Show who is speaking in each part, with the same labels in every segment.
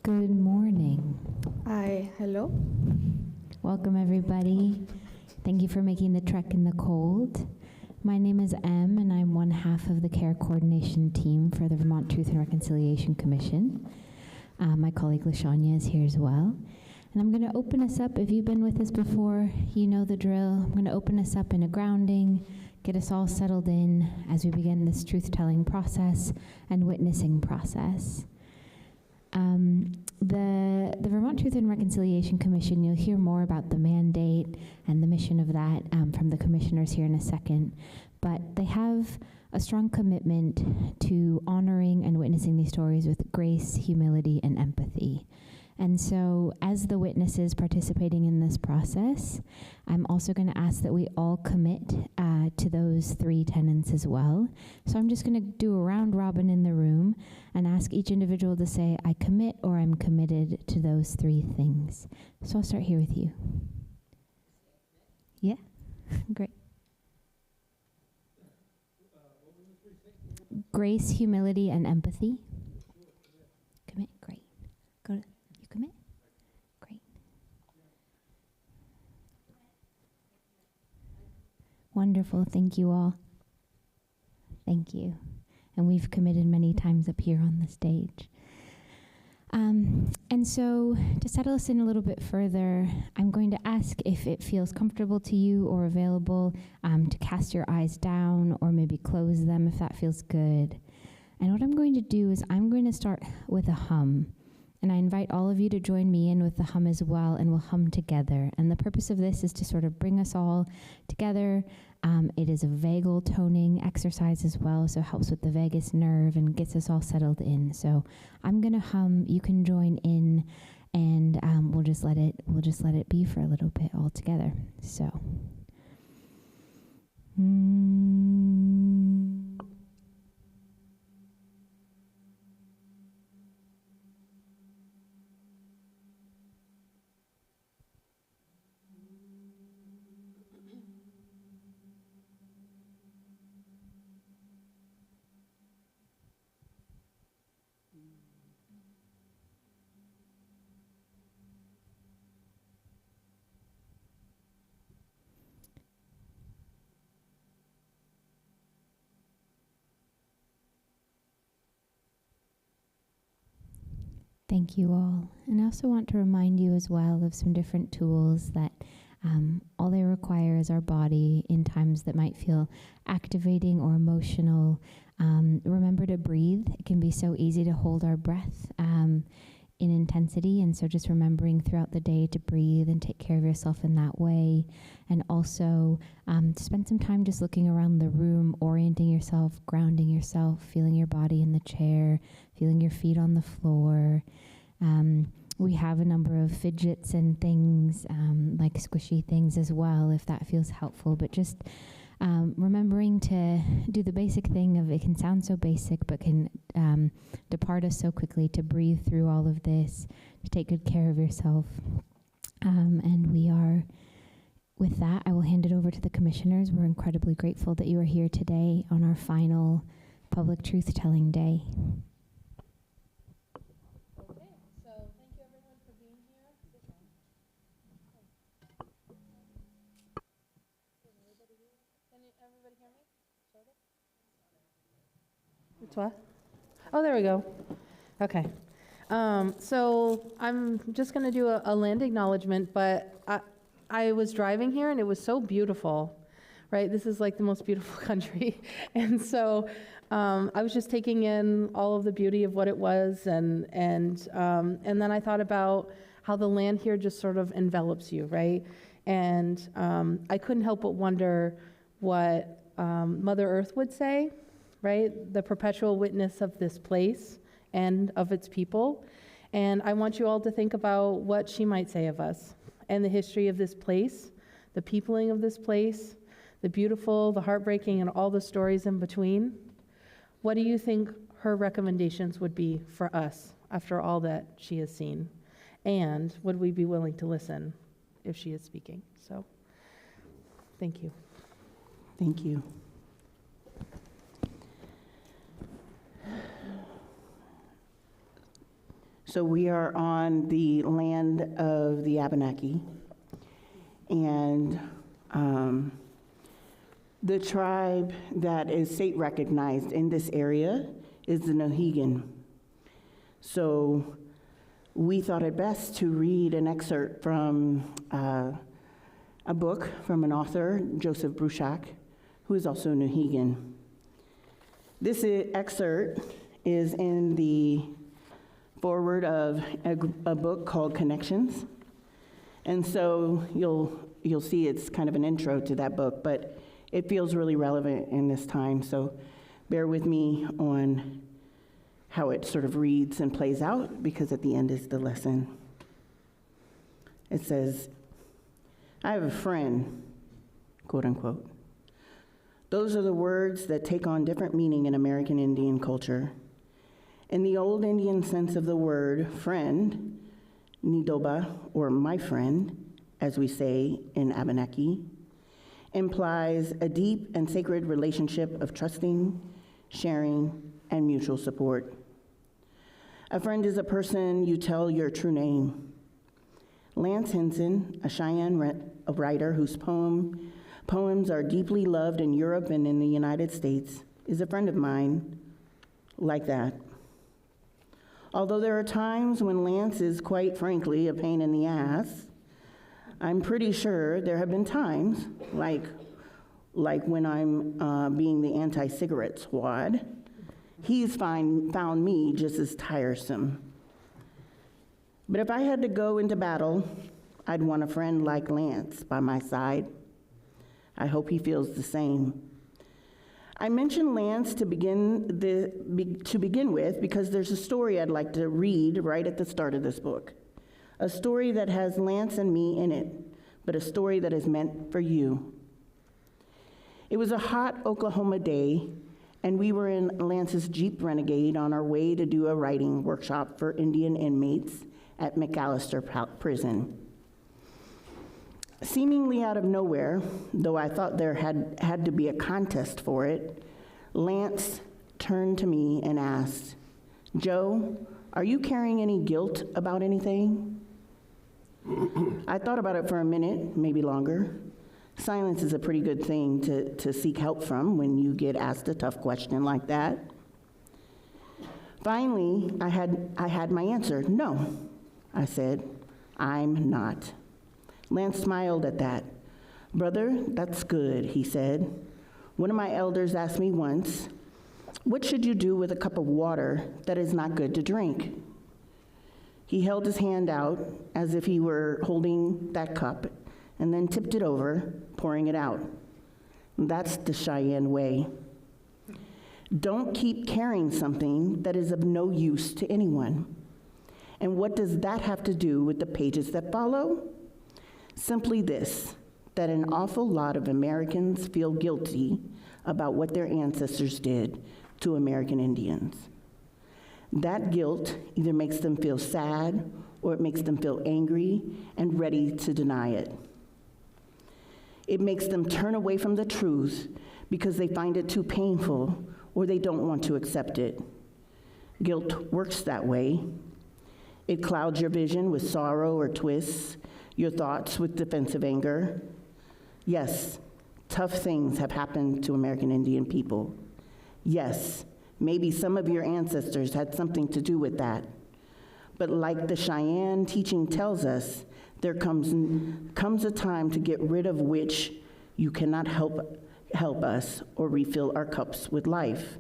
Speaker 1: Good morning.
Speaker 2: Hi, hello.
Speaker 1: Welcome, everybody. Thank you for making the trek in the cold. My name is Em, and I'm one half of the care coordination team for the Vermont Truth and Reconciliation Commission. My colleague LaShanya is here as well. And I'm going to open us up. If you've been with us before, you know the drill. I'm going to open us up in a grounding, get us all settled in as we begin this truth-telling process and witnessing process. The Vermont Truth and Reconciliation Commission, you'll hear more about the mandate and the mission of that from the commissioners here in a second, but they have a strong commitment to honoring and witnessing these stories with grace, humility, and empathy. And so as the witnesses participating in this process, I'm also going to ask that we all commit to those three tenets as well. So I'm just going to do a round robin in the room and ask each individual to say, I commit or I'm committed to those three things. So I'll start here with you. Yeah, great. Grace, humility, and empathy. Commit, great. Go to. Commit? Great. Wonderful. Thank you all. Thank you. And we've committed many times up here on the stage. And so to settle us in a little bit further, I'm going to ask if it feels comfortable to you or available to cast your eyes down or maybe close them if that feels good. And what I'm going to do is I'm going to start with a hum. And I invite all of you to join me in with the hum as well, and we'll hum together. And the purpose of this is to sort of bring us all together. It is a vagal toning exercise as well, so it helps with the vagus nerve and gets us all settled in. So I'm going to hum. You can join in, and we'll just let it be for a little bit all together. So. Thank you all. And I also want to remind you as well of some different tools that all they require is our body in times that might feel activating or emotional. Remember to breathe. It can be so easy to hold our breath in intensity, and so just remembering throughout the day to breathe and take care of yourself in that way. And also spend some time just looking around the room, orienting yourself, grounding yourself, feeling your body in the chair, feeling your feet on the floor. We have a number of fidgets and things, like squishy things as well, if that feels helpful. But just remembering to do the basic thing of, it can sound so basic, but can depart us so quickly, to breathe through all of this, to take good care of yourself. And we are, with that, I will hand it over to the commissioners. We're incredibly grateful that you are here today on our final public truth-telling day.
Speaker 3: What? Oh, there we go. Okay. So I'm just going to do a land acknowledgement, but I was driving here and it was so beautiful, right? This is like the most beautiful country. And so I was just taking in all of the beauty of what it was. And then I thought about how the land here just sort of envelops you, right? And I couldn't help but wonder what Mother Earth would say, right? The perpetual witness of this place and of its people. And I want you all to think about what she might say of us and the history of this place, the peopling of this place, the beautiful, the heartbreaking, and all the stories in between. What do you think her recommendations would be for us after all that she has seen? And would we be willing to listen if she is speaking? So, thank you.
Speaker 4: Thank you.
Speaker 2: So we are on the land of the Abenaki, and the tribe that is state recognized in this area is the Mohegan. So we thought it best to read an excerpt from a book from an author, Joseph Bruchac, who is also Mohegan. This excerpt is in the forward of a book called Connections. And so you'll see it's kind of an intro to that book, but it feels really relevant in this time. So bear with me on how it sort of reads and plays out, because at the end is the lesson. It says, I have a friend, quote unquote. Those are the words that take on different meaning in American Indian culture. In the old Indian sense of the word friend, Nidoba, or my friend, as we say in Abenaki, implies a deep and sacred relationship of trusting, sharing, and mutual support. A friend is a person you tell your true name. Lance Henson, a Cheyenne writer whose poems are deeply loved in Europe and in the United States, is a friend of mine like that. Although there are times when Lance is, quite frankly, a pain in the ass, I'm pretty sure there have been times, like when I'm being the anti-cigarette squad, he's found me just as tiresome. But if I had to go into battle, I'd want a friend like Lance by my side. I hope he feels the same. I mentioned Lance to begin with because there's a story I'd like to read right at the start of this book. A story that has Lance and me in it, but a story that is meant for you. It was a hot Oklahoma day, and we were in Lance's Jeep Renegade on our way to do a writing workshop for Indian inmates at McAllister Prison. Seemingly out of nowhere, though I thought there had to be a contest for it, Lance turned to me and asked, Joe, are you carrying any guilt about anything? I thought about it for a minute, maybe longer. Silence is a pretty good thing to seek help from when you get asked a tough question like that. Finally, I had my answer. No, I said, I'm not. Lance smiled at that. Brother, that's good, he said. One of my elders asked me once, what should you do with a cup of water that is not good to drink? He held his hand out as if he were holding that cup and then tipped it over, pouring it out. That's the Cheyenne way. Don't keep carrying something that is of no use to anyone. And what does that have to do with the pages that follow? Simply this, that an awful lot of Americans feel guilty about what their ancestors did to American Indians. That guilt either makes them feel sad or it makes them feel angry and ready to deny it. It makes them turn away from the truth because they find it too painful or they don't want to accept it. Guilt works that way. It clouds your vision with sorrow or twists, your thoughts with defensive anger. Yes, tough things have happened to American Indian people. Yes, maybe some of your ancestors had something to do with that. But like the Cheyenne teaching tells us, there comes a time to get rid of which you cannot help us or refill our cups with life.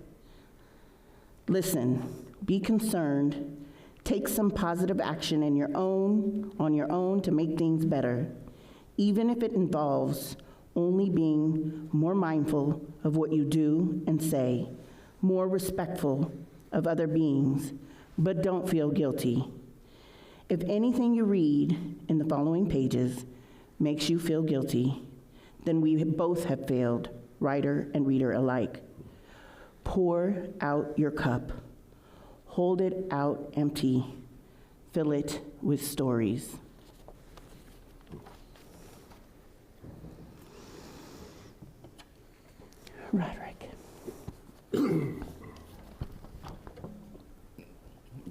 Speaker 2: Listen, be concerned. Take some positive action on your own to make things better, even if it involves only being more mindful of what you do and say, more respectful of other beings, but don't feel guilty. If anything you read in the following pages makes you feel guilty, then we both have failed, writer and reader alike. Pour out your cup. Hold it out empty. Fill it with stories. Roderick.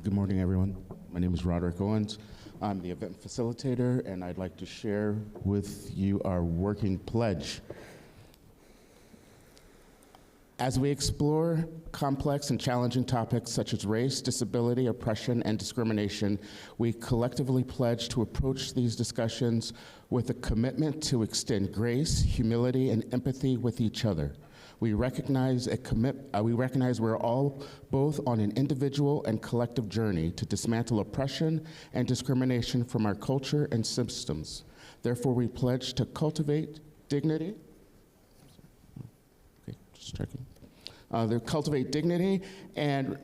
Speaker 4: Good morning, everyone. My name is Roderick Owens. I'm the event facilitator, and I'd like to share with you our working pledge. As we explore complex and challenging topics such as race, disability, oppression, and discrimination, we collectively pledge to approach these discussions with a commitment to extend grace, humility, and empathy with each other. We recognize we're all both on an individual and collective journey to dismantle oppression and discrimination from our culture and systems. Therefore, we pledge to cultivate dignity. Okay, just checking. Cultivate dignity and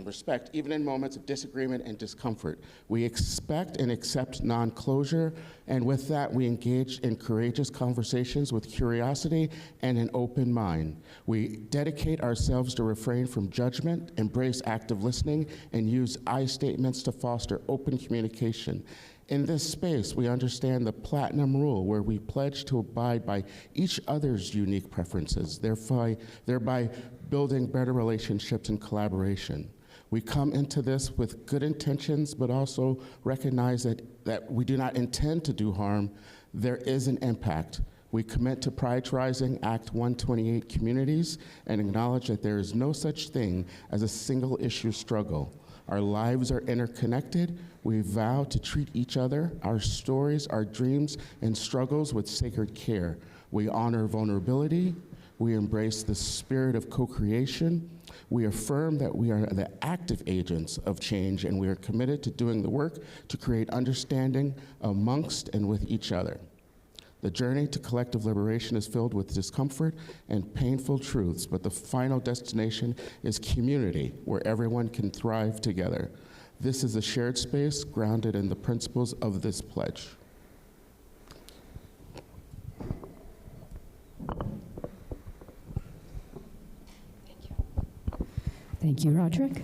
Speaker 4: respect, even in moments of disagreement and discomfort. We expect and accept non-closure, and with that, we engage in courageous conversations with curiosity and an open mind. We dedicate ourselves to refrain from judgment, embrace active listening, and use I statements to foster open communication. In this space, we understand the platinum rule, where we pledge to abide by each other's unique preferences, thereby building better relationships and collaboration. We come into this with good intentions, but also recognize that we do not intend to do harm. There is an impact. We commit to prioritizing Act 128 communities and acknowledge that there is no such thing as a single issue struggle. Our lives are interconnected. We vow to treat each other, our stories, our dreams, and struggles with sacred care. We honor vulnerability. We embrace the spirit of co-creation. We affirm that we are the active agents of change, and we are committed to doing the work to create understanding amongst and with each other. The journey to collective liberation is filled with discomfort and painful truths, but the final destination is community, where everyone can thrive together. This is a shared space grounded in the principles of this pledge.
Speaker 5: Thank you, Roderick.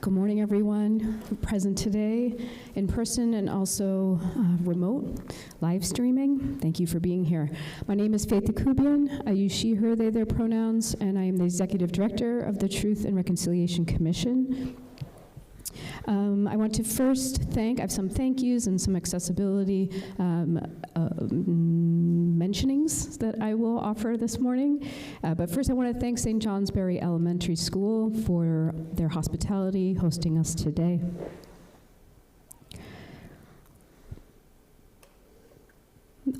Speaker 5: Good morning, everyone present today in person and also remote live streaming. Thank you for being here. My name is Faith Akubian. I use she, her, they, their pronouns, and I am the Executive Director of the Truth and Reconciliation Commission. I want to first I have some thank yous and some accessibility mentionings that I will offer this morning. But first I want to thank St. Johnsbury Elementary School for their hospitality hosting us today.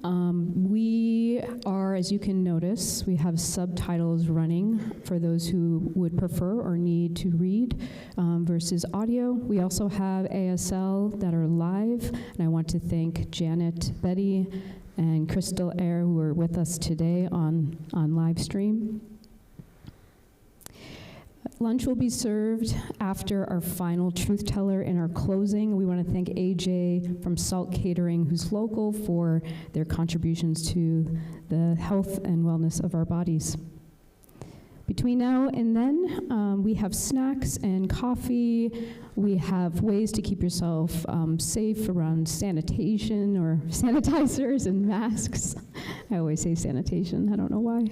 Speaker 5: We are, as you can notice, we have subtitles running for those who would prefer or need to read versus audio. We also have ASL that are live, and I want to thank Janet, Betty, and Crystal Air, who are with us today on live stream. Lunch will be served after our final truth teller in our closing. We want to thank AJ from Salt Catering, who's local, for their contributions to the health and wellness of our bodies. Between now and then, we have snacks and coffee. We have ways to keep yourself safe around sanitation or sanitizers and masks. I always say sanitation, I don't know why.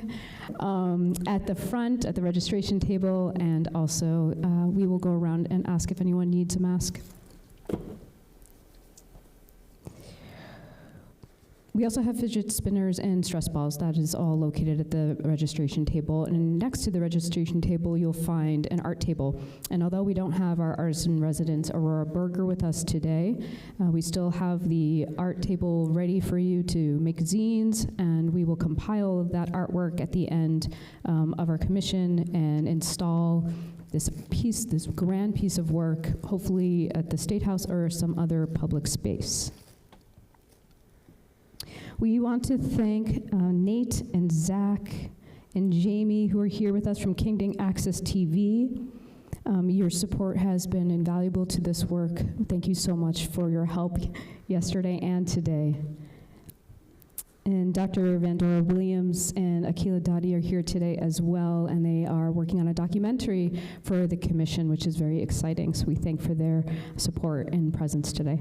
Speaker 5: At the front, at the registration table, and also we will go around and ask if anyone needs a mask. We also have fidget spinners and stress balls. That is all located at the registration table. And next to the registration table, you'll find an art table. And although we don't have our artist in residence, Aurora Berger, with us today, we still have the art table ready for you to make zines, and we will compile that artwork at the end of our commission and install this grand piece of work, hopefully at the State House or some other public space. We want to thank Nate and Zach and Jamie, who are here with us from Kingdom Access TV. Your support has been invaluable to this work. Thank you so much for your help yesterday and today. And Dr. Vandora Williams and Akila Dadi are here today as well, and they are working on a documentary for the commission, which is very exciting. So we thank for their support and presence today.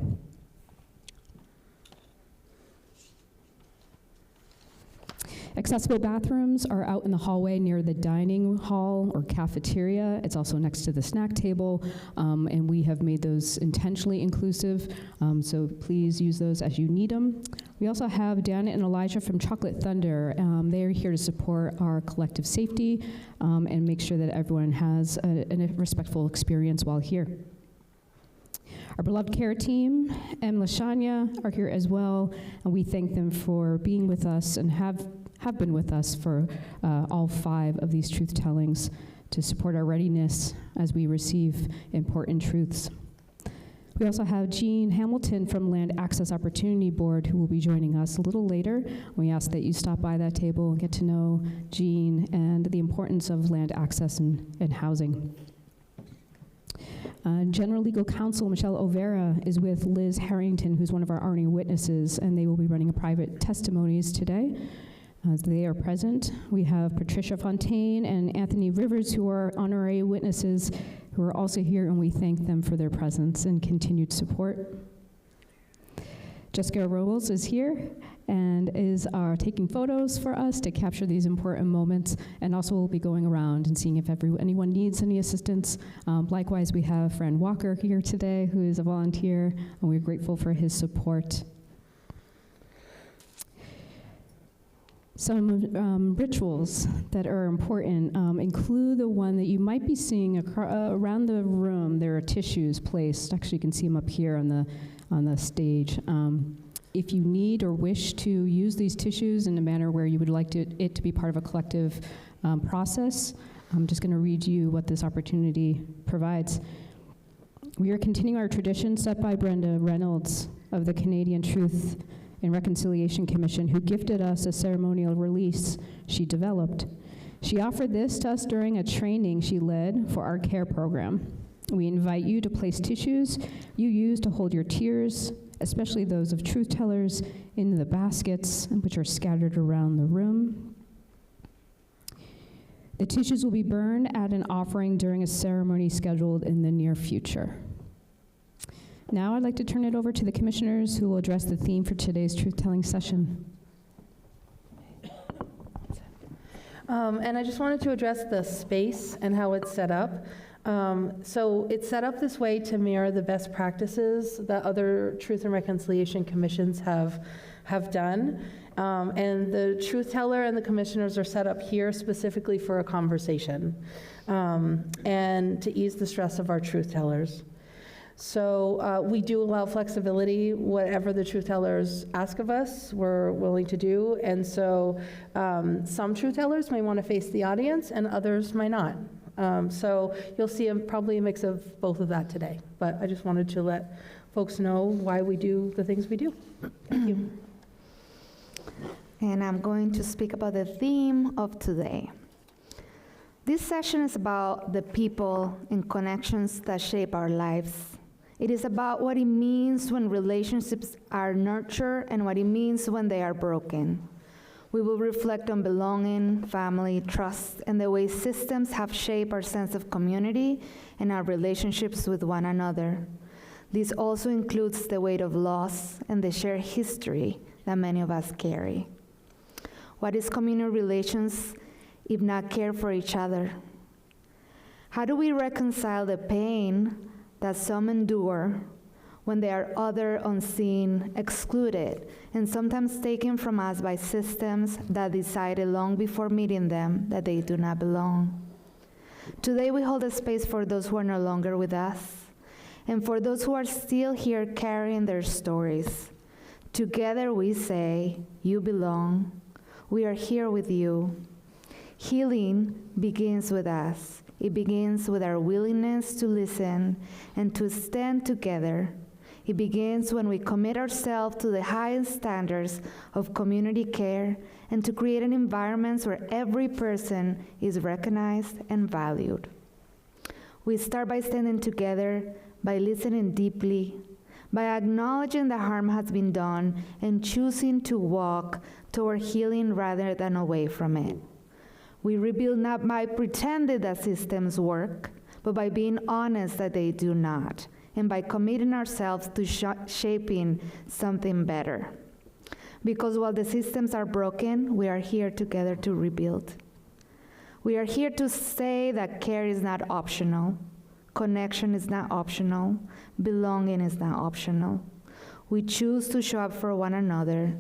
Speaker 5: Accessible bathrooms are out in the hallway near the dining hall or cafeteria. It's also next to the snack table, and we have made those intentionally inclusive, so please use those as you need them. We also have Dan and Elijah from Chocolate Thunder. They are here to support our collective safety and make sure that everyone has a respectful experience while here. Our beloved care team and LaShanya are here as well, and we thank them for being with us and have been with us for all 5 of these truth tellings to support our readiness as we receive important truths. We also have Jean Hamilton from Land Access Opportunity Board who will be joining us a little later. We ask that you stop by that table and get to know Jean and the importance of land access and housing. General Legal Counsel Michelle Overa is with Liz Harrington, who's one of our honorary witnesses, and they will be running a private testimonies today. As they are present, we have Patricia Fontaine and Anthony Rivers, who are honorary witnesses, who are also here, and we thank them for their presence and continued support. Jessica Robles is here and is taking photos for us to capture these important moments, and also will be going around and seeing if anyone needs any assistance. Likewise, we have Fran Walker here today, who is a volunteer, and we're grateful for his support. Some rituals that are important include the one that you might be seeing around the room. There are tissues placed. Actually, you can see them up here on the stage. If you need or wish to use these tissues in a manner where you would like it to be part of a collective process, I'm just going to read you what this opportunity provides. We are continuing our tradition set by Brenda Reynolds of the Canadian Truth and Reconciliation Commission, who gifted us a ceremonial release she developed. She offered this to us during a training she led for our care program. We invite you to place tissues you use to hold your tears, especially those of truth tellers, into the baskets which are scattered around the room. The tissues will be burned at an offering during a ceremony scheduled in the near future. Now I'd like to turn it over to the commissioners who will address the theme for today's truth-telling session.
Speaker 3: And I just wanted to address the space and how it's set up. So it's set up this way to mirror the best practices that other Truth and Reconciliation Commissions have done. And the truth teller and the commissioners are set up here specifically for a conversation and to ease the stress of our truth tellers. So we do allow flexibility. Whatever the truth tellers ask of us, we're willing to do. And so some truth tellers may want to face the audience and others might not. So you'll see probably a mix of both of that today. But I just wanted to let folks know why we do the things we do. Thank you.
Speaker 6: And I'm going to speak about the theme of today. This session is about the people and connections that shape our lives. It is about what it means when relationships are nurtured and what it means when they are broken. We will reflect on belonging, family, trust, and the way systems have shaped our sense of community and our relationships with one another. This also includes the weight of loss and the shared history that many of us carry. What is communal relations if not care for each other? How do we reconcile the pain that some endure when they are other, unseen, excluded, and sometimes taken from us by systems that decided long before meeting them that they do not belong? Today we hold a space for those who are no longer with us, and for those who are still here carrying their stories. Together we say, you belong. We are here with you. Healing begins with us. It begins with our willingness to listen and to stand together. It begins when we commit ourselves to the highest standards of community care and to create an environment where every person is recognized and valued. We start by standing together, by listening deeply, by acknowledging that harm has been done and choosing to walk toward healing rather than away from it. We rebuild not by pretending that systems work, but by being honest that they do not, and by committing ourselves to shaping something better. Because while the systems are broken, we are here together to rebuild. We are here to say that care is not optional, connection is not optional, belonging is not optional. We choose to show up for one another.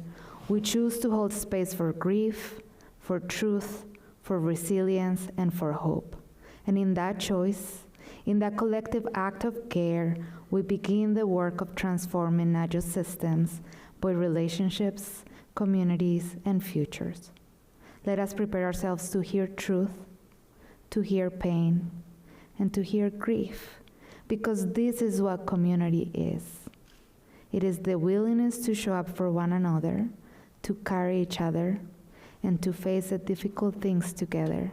Speaker 6: We choose to hold space for grief, for truth, for resilience, and for hope. And in that choice, in that collective act of care, we begin the work of transforming not just systems, but relationships, communities, and futures. Let us prepare ourselves to hear truth, to hear pain, and to hear grief, because this is what community is. It is the willingness to show up for one another, to carry each other, and to face the difficult things together.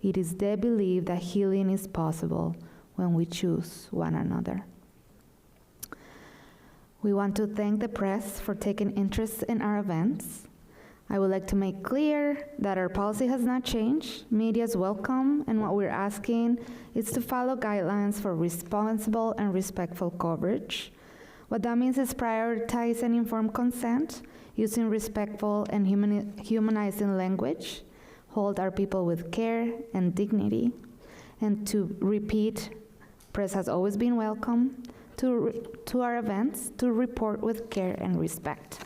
Speaker 6: It is the belief that healing is possible when we choose one another. We want to thank the press for taking interest in our events. I would like to make clear that our policy has not changed. Media is welcome, and what we're asking is to follow guidelines for responsible and respectful coverage. What that means is prioritize and informed consent, using respectful and humanizing language, hold our people with care and dignity, and to repeat, press has always been welcome to our events, to report with care and respect.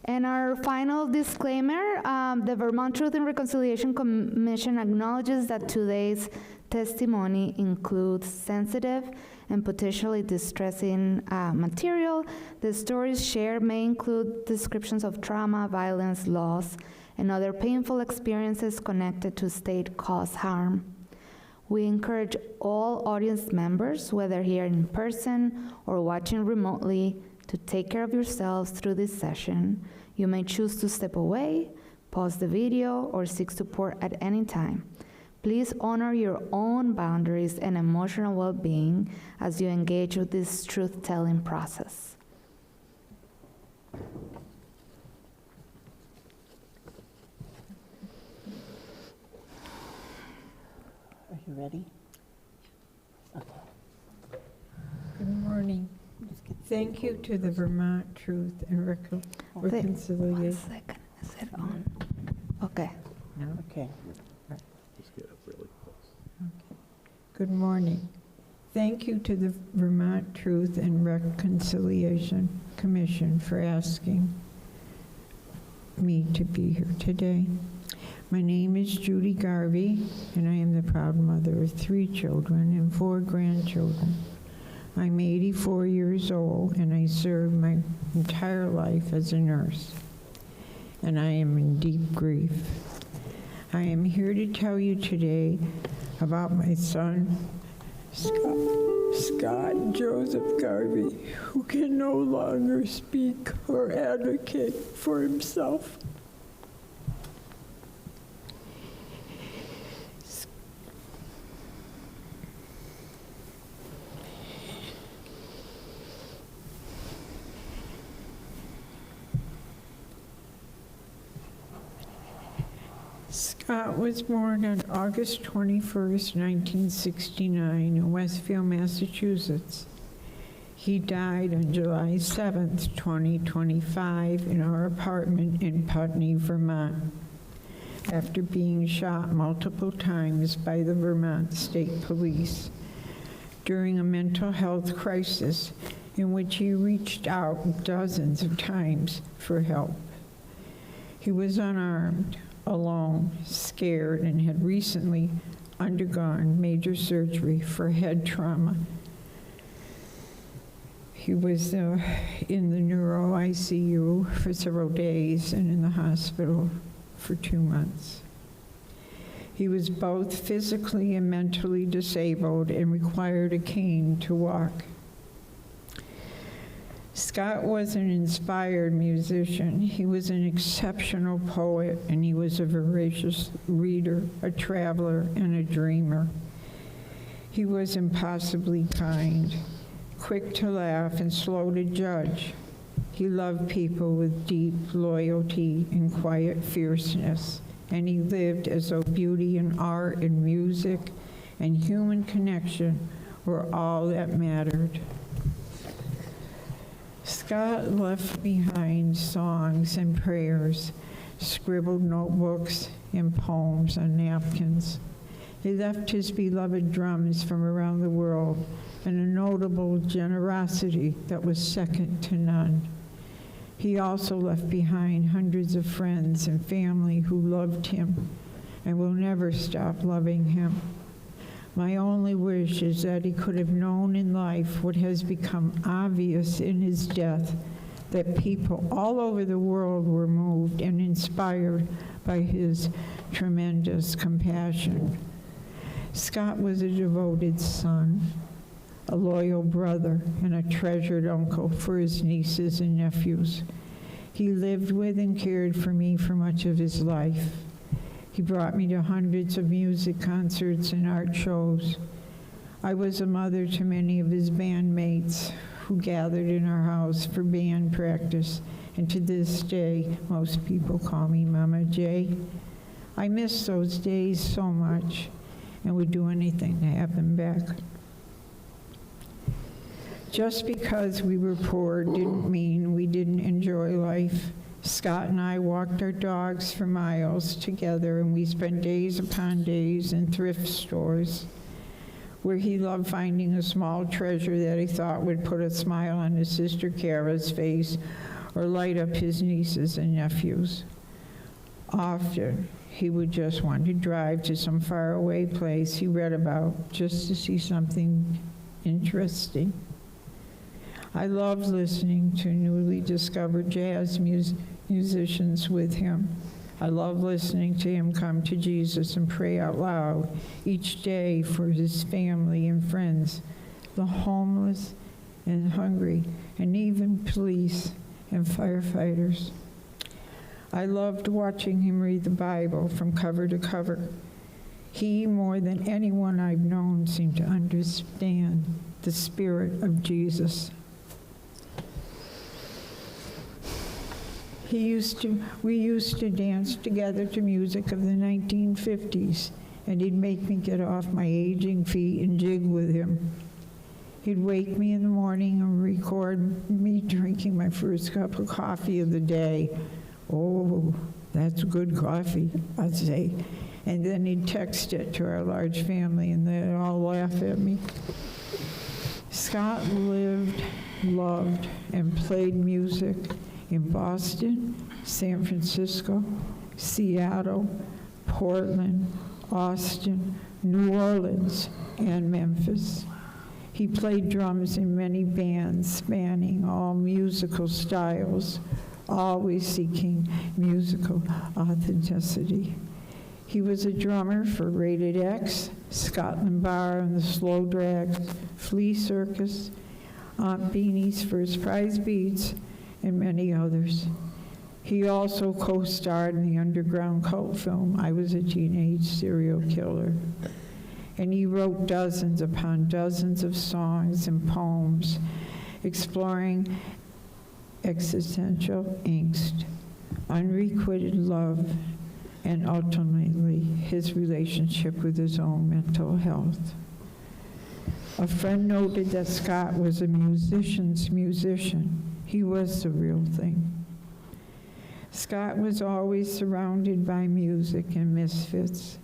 Speaker 6: And our final disclaimer, the Vermont Truth and Reconciliation Commission acknowledges that today's testimony includes sensitive and potentially distressing material. The stories shared may include descriptions of trauma, violence, loss, and other painful experiences connected to state-caused harm. We encourage all audience members, whether here in person or watching remotely, to take care of yourselves through this session. You may choose to step away, pause the video, or seek support at any time. Please honor your own boundaries and emotional well-being as you engage with this truth-telling process.
Speaker 2: Are you ready? Okay.
Speaker 7: Good morning. Thank you to the Vermont Truth and Reconciliation.
Speaker 6: 1 second, is it on? Okay.
Speaker 7: No?
Speaker 2: Okay.
Speaker 8: Just get up really close.
Speaker 7: Okay. Good morning. Thank you to the Vermont Truth and Reconciliation Commission for asking me to be here today. My name is Judy Garvey, and I am the proud mother of 3 children and 4 grandchildren. I'm 84 years old, and I served my entire life as a nurse, and I am in deep grief. I am here to tell you today about my son, Scott Joseph Garvey, who can no longer speak or advocate for himself. Scott was born on August 21st, 1969 in Westfield, Massachusetts. He died on July 7th, 2025 in our apartment in Putney, Vermont, after being shot multiple times by the Vermont State Police during a mental health crisis in which he reached out dozens of times for help. He was unarmed, alone, scared, and had recently undergone major surgery for head trauma. He was in the neuro ICU for several days and in the hospital for 2 months. He was both physically and mentally disabled and required a cane to walk. Scott was an inspired musician. He was an exceptional poet, and he was a voracious reader, a traveler, and a dreamer. He was impossibly kind, quick to laugh and slow to judge. He loved people with deep loyalty and quiet fierceness, and he lived as though beauty and art and music and human connection were all that mattered. Scott left behind songs and prayers, scribbled notebooks, and poems on napkins. He left his beloved drums from around the world and a notable generosity that was second to none. He also left behind hundreds of friends and family who loved him and will never stop loving him. My only wish is that he could have known in life what has become obvious in his death, that people all over the world were moved and inspired by his tremendous compassion. Scott was a devoted son, a loyal brother, and a treasured uncle for his nieces and nephews. He lived with and cared for me for much of his life. He brought me to hundreds of music concerts and art shows. I was a mother to many of his bandmates who gathered in our house for band practice, and to this day, most people call me Mama J. I miss those days so much and would do anything to have them back. Just because we were poor didn't mean we didn't enjoy life. Scott and I walked our dogs for miles together, and we spent days upon days in thrift stores where he loved finding a small treasure that he thought would put a smile on his sister Kara's face or light up his nieces and nephews. Often, he would just want to drive to some faraway place he read about just to see something interesting. I loved listening to newly discovered jazz musicians with him. I love listening to him come to Jesus and pray out loud each day for his family and friends, the homeless and hungry, and even police and firefighters. I loved watching him read the Bible from cover to cover. He, more than anyone I've known, seemed to understand the spirit of Jesus. We used to dance together to music of the 1950s, and he'd make me get off my aging feet and jig with him. He'd wake me in the morning and record me drinking my first cup of coffee of the day. Oh, that's good coffee, I'd say. And then he'd text it to our large family, and they'd all laugh at me. Scott lived, loved, and played music in Boston, San Francisco, Seattle, Portland, Austin, New Orleans, and Memphis. He played drums in many bands spanning all musical styles, always seeking musical authenticity. He was a drummer for Rated X, Scotland Bar and the Slow Drag, Flea Circus, Aunt Beanie's First Prize Beats, and many others. He also co-starred in the underground cult film, I Was a Teenage Serial Killer. And he wrote dozens upon dozens of songs and poems exploring existential angst, unrequited love, and ultimately his relationship with his own mental health. A friend noted that Scott was a musician's musician. He was the real thing. Scott was always surrounded by music and misfits.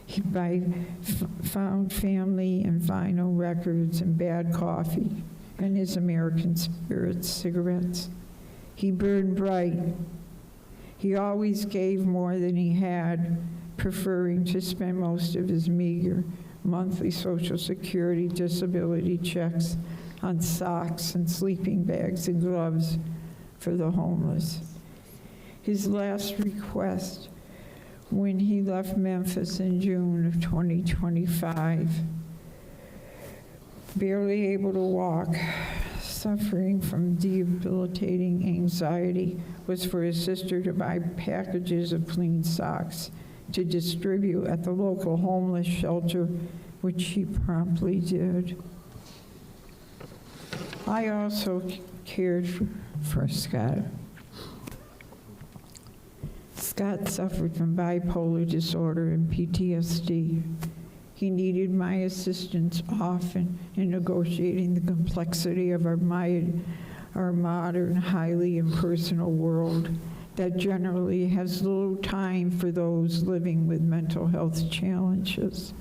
Speaker 7: He found family and vinyl records and bad coffee and his American Spirit cigarettes. He burned bright. He always gave more than he had, preferring to spend most of his meager monthly Social Security disability checks on socks and sleeping bags and gloves for the homeless. His last request when he left Memphis in June of 2025, barely able to walk, suffering from debilitating anxiety, was for his sister to buy packages of clean socks to distribute at the local homeless shelter, which she promptly did. I also cared for Scott. Scott suffered from bipolar disorder and PTSD. He needed my assistance often in negotiating the complexity of our our modern, highly impersonal world that generally has little time for those living with mental health challenges.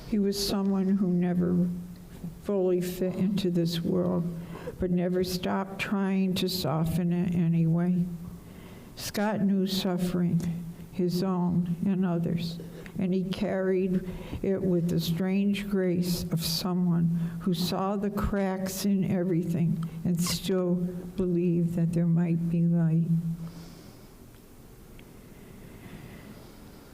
Speaker 7: He was someone who never fully fit into this world, but never stopped trying to soften it anyway. Scott knew suffering, his own and others, and he carried it with the strange grace of someone who saw the cracks in everything and still believed that there might be light.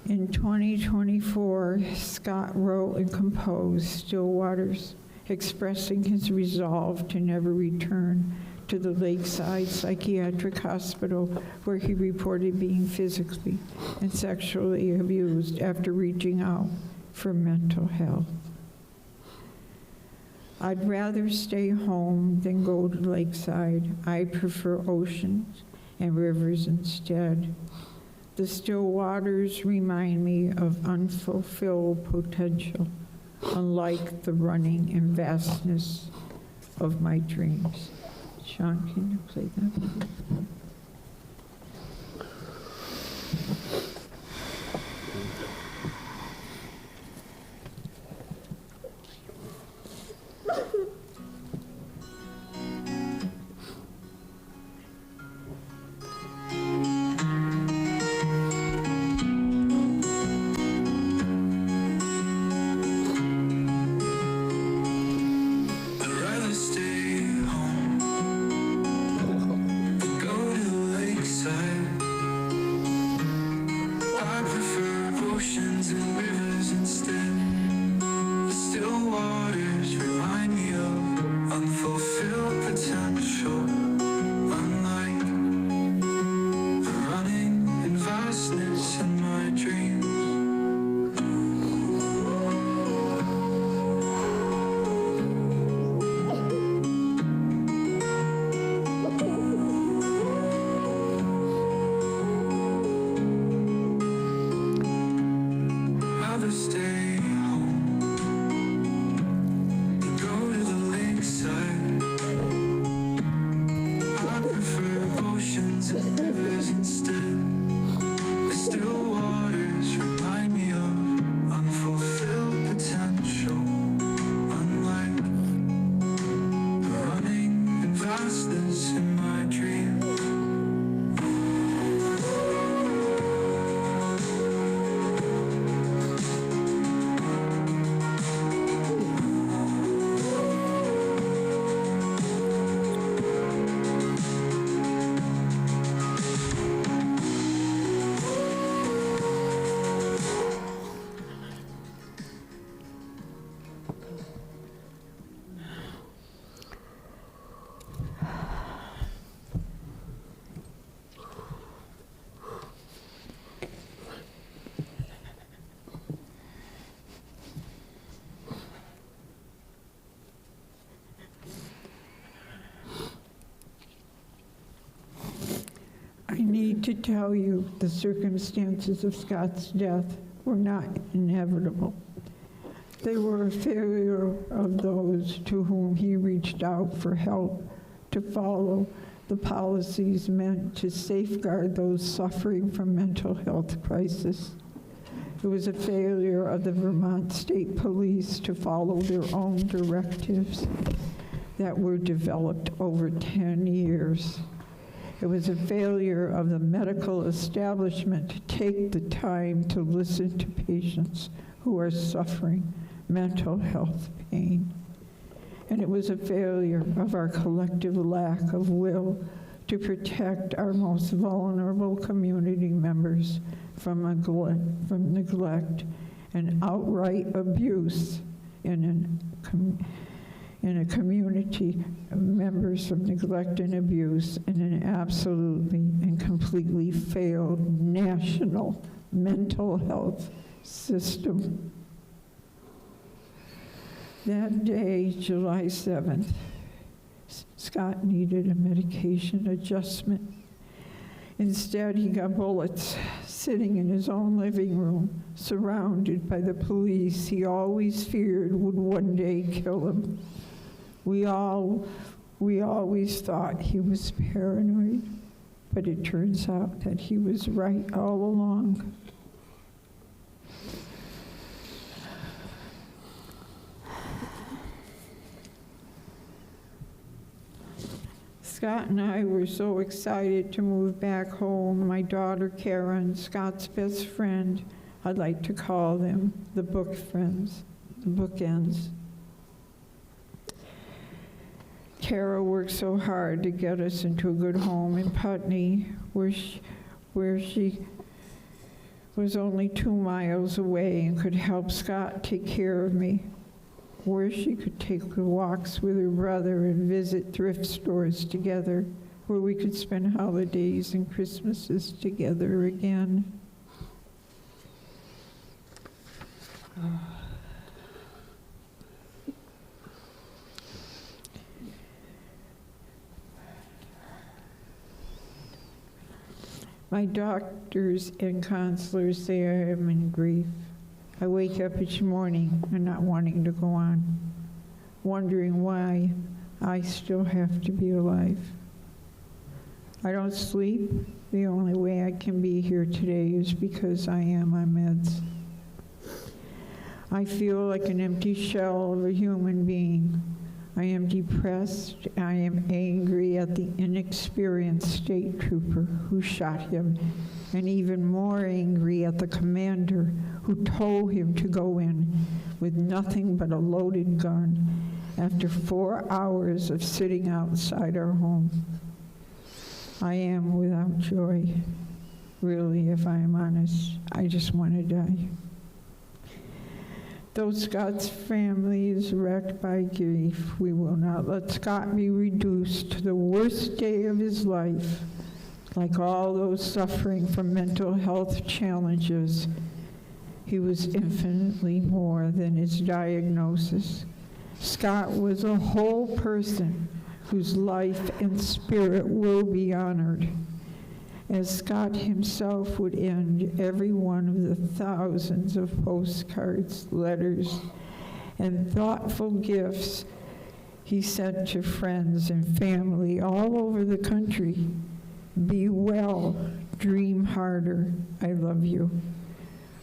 Speaker 7: In 2024, Scott wrote and composed Still Waters, expressing his resolve to never return to the Lakeside Psychiatric Hospital, where he reported being physically and sexually abused after reaching out for mental health. I'd rather stay home than go to Lakeside. I prefer oceans and rivers instead. The still waters remind me of unfulfilled potential, unlike the running and vastness of my dreams. Sean, can you play that? I need to tell you the circumstances of Scott's death were not inevitable. They were a failure of those to whom he reached out for help to follow the policies meant to safeguard those suffering from mental health crisis. It was a failure of the Vermont State Police to follow their own directives that were developed over 10 years. It was a failure of the medical establishment to take the time to listen to patients who are suffering mental health pain. And it was a failure of our collective lack of will to protect our most vulnerable community members from neglect and outright abuse in a community of members from neglect and abuse in an absolutely and completely failed national mental health system. That day, July 7th, Scott needed a medication adjustment. Instead, he got bullets sitting in his own living room, surrounded by the police he always feared would one day kill him. We all We always thought he was paranoid, but it turns out that he was right all along. Scott and I were so excited to move back home. My daughter Karen, Scott's best friend, I'd like to call them the book friends, the bookends. Kara worked so hard to get us into a good home in Putney, where she was only 2 miles away and could help Scott take care of me, where she could take walks with her brother and visit thrift stores together, where we could spend holidays and Christmases together again. My doctors and counselors say I am in grief. I wake up each morning and not wanting to go on, wondering why I still have to be alive. I don't sleep. The only way I can be here today is because I am on meds. I feel like an empty shell of a human being. I am depressed. I am angry at the inexperienced state trooper who shot him, and even more angry at the commander who told him to go in with nothing but a loaded gun after 4 hours of sitting outside our home. I am without joy. Really, if I am honest, I just want to die. Though Scott's family is wrecked by grief, we will not let Scott be reduced to the worst day of his life. Like all those suffering from mental health challenges, he was infinitely more than his diagnosis. Scott was a whole person whose life and spirit will be honored. As Scott himself would end every one of the thousands of postcards, letters, and thoughtful gifts he sent to friends and family all over the country. Be well, dream harder, I love you.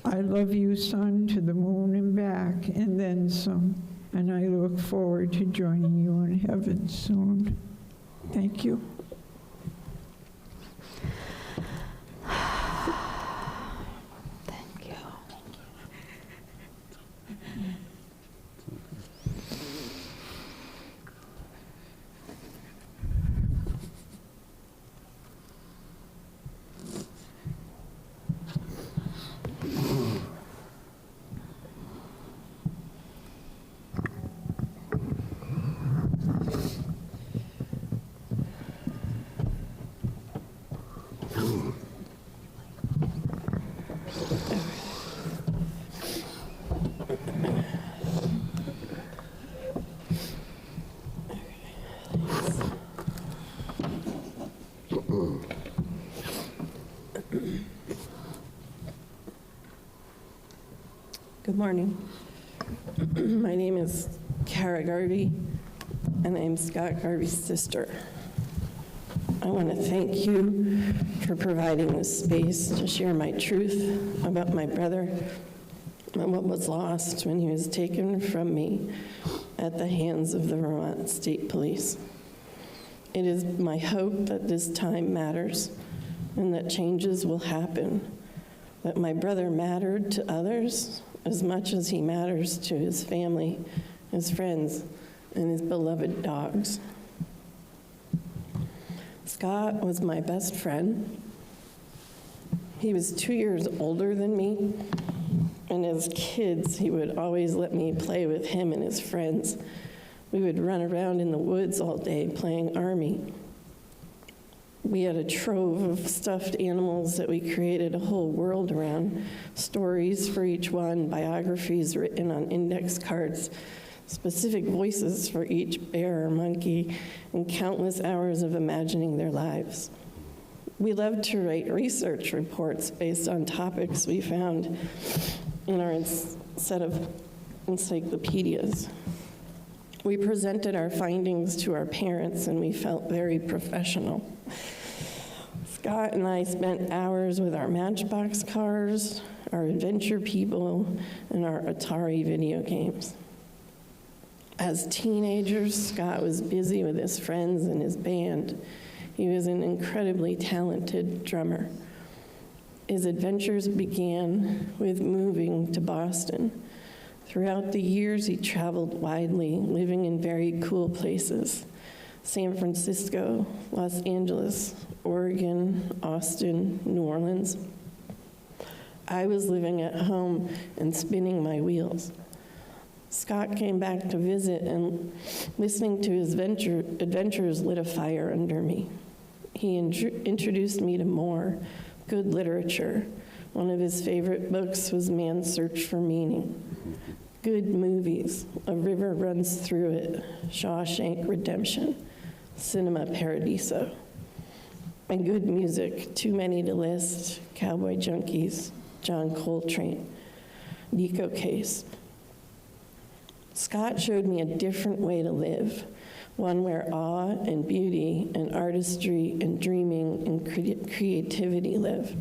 Speaker 7: I love you, son, to the moon and back, and then some. And I look forward to joining you in heaven soon. Thank you.
Speaker 9: Good morning. My name is Kara Garvey, and I'm Scott Garvey's sister. I want to thank you for providing this space to share my truth about my brother and what was lost when he was taken from me at the hands of the Vermont State Police. It is my hope that this time matters and that changes will happen, that my brother mattered to others as much as he matters to his family, his friends, and his beloved dogs. Scott was my best friend. He was 2 years older than me, and as kids, he would always let me play with him and his friends. We would run around in the woods all day playing Army. We had a trove of stuffed animals that we created a whole world around, stories for each one, biographies written on index cards, specific voices for each bear or monkey, and countless hours of imagining their lives. We loved to write research reports based on topics we found in our set of encyclopedias. We presented our findings to our parents, and we felt very professional. Scott and I spent hours with our Matchbox cars, our adventure people, and our Atari video games. As teenagers, Scott was busy with his friends and his band. He was an incredibly talented drummer. His adventures began with moving to Boston. Throughout the years, he traveled widely, living in very cool places: San Francisco, Los Angeles, Oregon, Austin, New Orleans. I was living at home and spinning my wheels. Scott came back to visit, and listening to his adventures lit a fire under me. He introduced me to more good literature. One of his favorite books was Man's Search for Meaning. Good movies: A River Runs Through It, Shawshank Redemption, Cinema Paradiso. And good music: Too Many to List, Cowboy Junkies, John Coltrane, Nico Case. Scott showed me a different way to live, one where awe and beauty and artistry and dreaming and creativity live.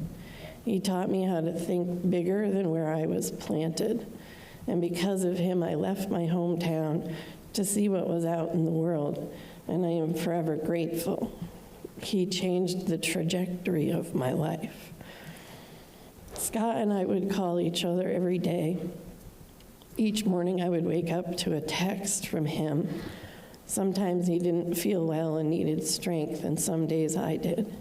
Speaker 9: He taught me how to think bigger than where I was planted. And because of him, I left my hometown to see what was out in the world, and I am forever grateful. He changed the trajectory of my life. Scott and I would call each other every day. Each morning I would wake up to a text from him. Sometimes he didn't feel well and needed strength, and some days I did.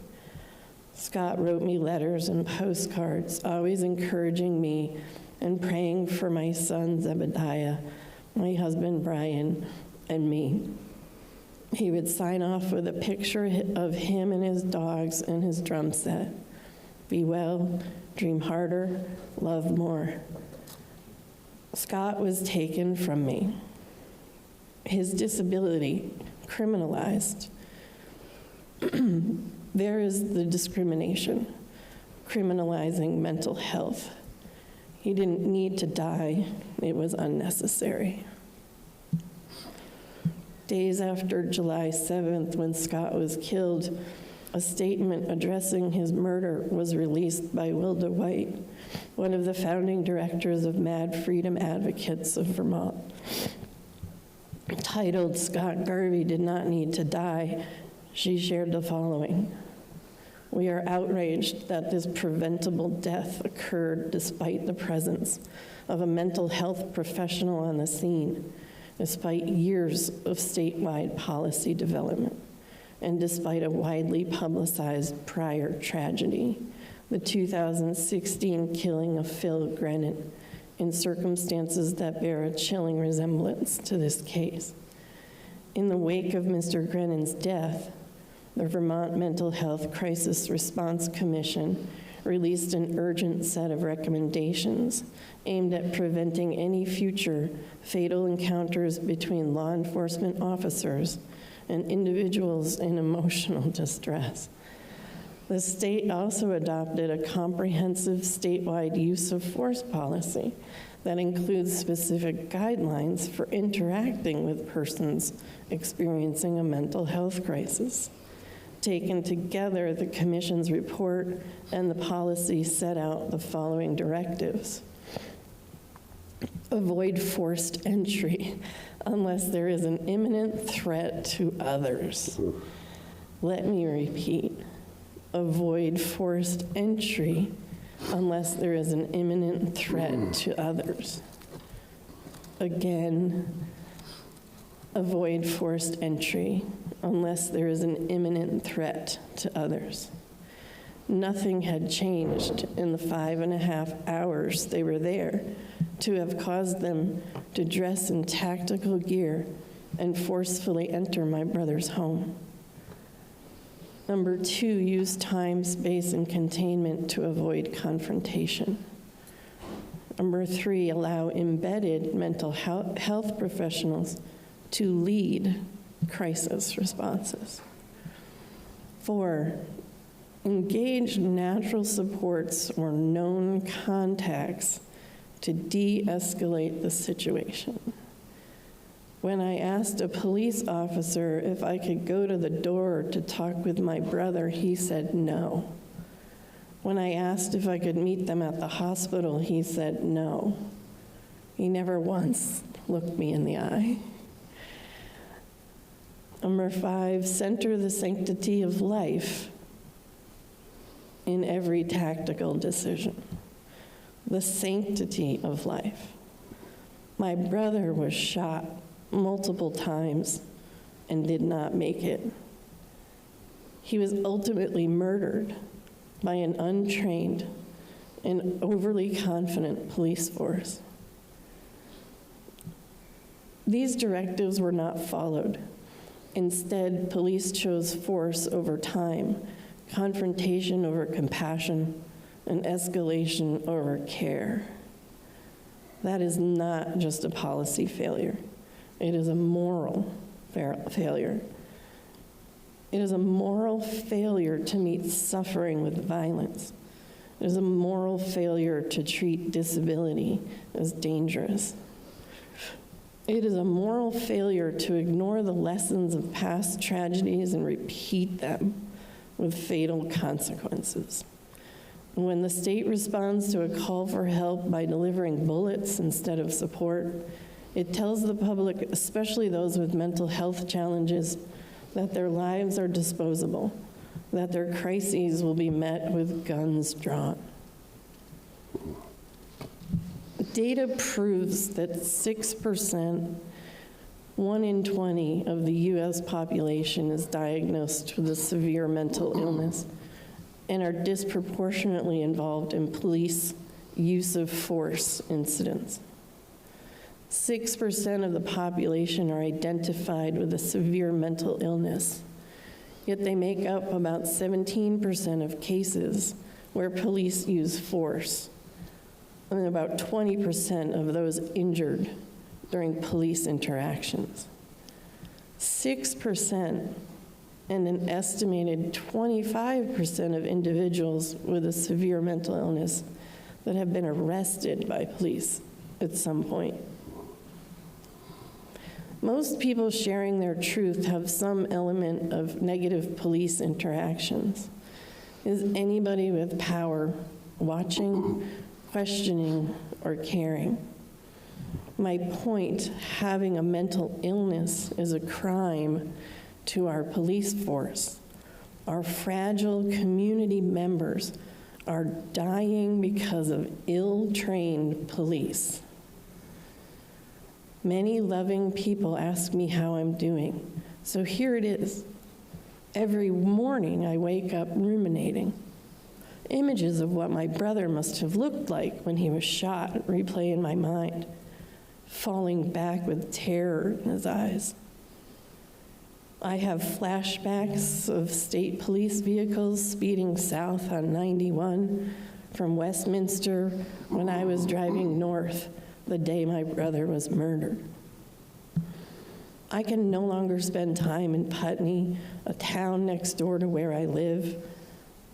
Speaker 9: Scott wrote me letters and postcards, always encouraging me and praying for my son Zebediah, my husband Brian, and me. He would sign off with a picture of him and his dogs and his drum set. Be well, dream harder, love more. Scott was taken from me. His disability criminalized. There is the discrimination, criminalizing mental health. He didn't need to die. It was unnecessary. Days after July 7th, when Scott was killed, a statement addressing his murder was released by Wilda White, one of the founding directors of Mad Freedom Advocates of Vermont. Titled, "Scott Garvey Did Not Need to Die," she shared the following: "We are outraged that this preventable death occurred despite the presence of a mental health professional on the scene, despite years of statewide policy development, and despite a widely publicized prior tragedy, the 2016 killing of Phil Grennan, in circumstances that bear a chilling resemblance to this case. In the wake of Mr. Grennan's death, the Vermont Mental Health Crisis Response Commission released an urgent set of recommendations aimed at preventing any future fatal encounters between law enforcement officers and individuals in emotional distress. The state also adopted a comprehensive statewide use of force policy that includes specific guidelines for interacting with persons experiencing a mental health crisis. Taken together, the Commission's report and the policy set out the following directives. Avoid forced entry unless there is an imminent threat to others. Let me repeat. Avoid forced entry unless there is an imminent threat to others. Again, avoid forced entry unless there is an imminent threat to others. Nothing had changed in the 5.5 hours they were there to have caused them to dress in tactical gear and forcefully enter my brother's home. Number 2, use time, space, and containment to avoid confrontation. Number 3, allow embedded mental health professionals to lead crisis responses. 4, engage natural supports or known contacts to de-escalate the situation. When I asked a police officer if I could go to the door to talk with my brother, he said no. When I asked if I could meet them at the hospital, he said no. He never once looked me in the eye. Number 5, center the sanctity of life in every tactical decision. The sanctity of life. My brother was shot multiple times and did not make it. He was ultimately murdered by an untrained and overly confident police force. These directives were not followed. Instead, police chose force over time, confrontation over compassion, and escalation over care. That is not just a policy failure. It is a moral failure. It is a moral failure to meet suffering with violence. It is a moral failure to treat disability as dangerous. It is a moral failure to ignore the lessons of past tragedies and repeat them with fatal consequences. When the state responds to a call for help by delivering bullets instead of support, it tells the public, especially those with mental health challenges, that their lives are disposable, that their crises will be met with guns drawn. Data proves that 6%, 1 in 20 of the US population is diagnosed with a severe mental illness and are disproportionately involved in police use of force incidents. 6% of the population are identified with a severe mental illness, yet they make up about 17% of cases where police use force, and about 20% of those injured during police interactions. 6% and an estimated 25% of individuals with a severe mental illness that have been arrested by police at some point. Most people sharing their truth have some element of negative police interactions. Is anybody with power watching, questioning, or caring? My point, having a mental illness is a crime to our police force. Our fragile community members are dying because of ill-trained police. Many loving people ask me how I'm doing, so here it is. Every morning I wake up ruminating. Images of what my brother must have looked like when he was shot replay in my mind, falling back with terror in his eyes. I have flashbacks of state police vehicles speeding south on 91 from Westminster when I was driving north the day my brother was murdered. I can no longer spend time in Putney, a town next door to where I live,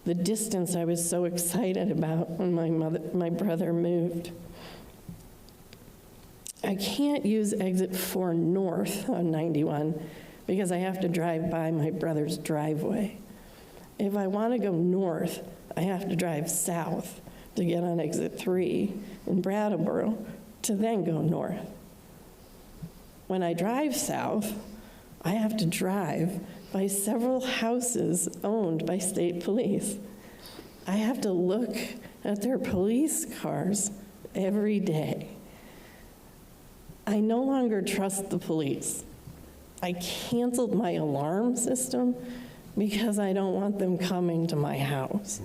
Speaker 9: the distance I was so excited about when my brother moved. I can't use exit 4 north on 91 because I have to drive by my brother's driveway. If I want to go north, I have to drive south to get on exit 3 in Brattleboro to then go north. When I drive south, I have to drive by several houses owned by state police. I have to look at their police cars every day. I no longer trust the police. I canceled my alarm system because I don't want them coming to my house.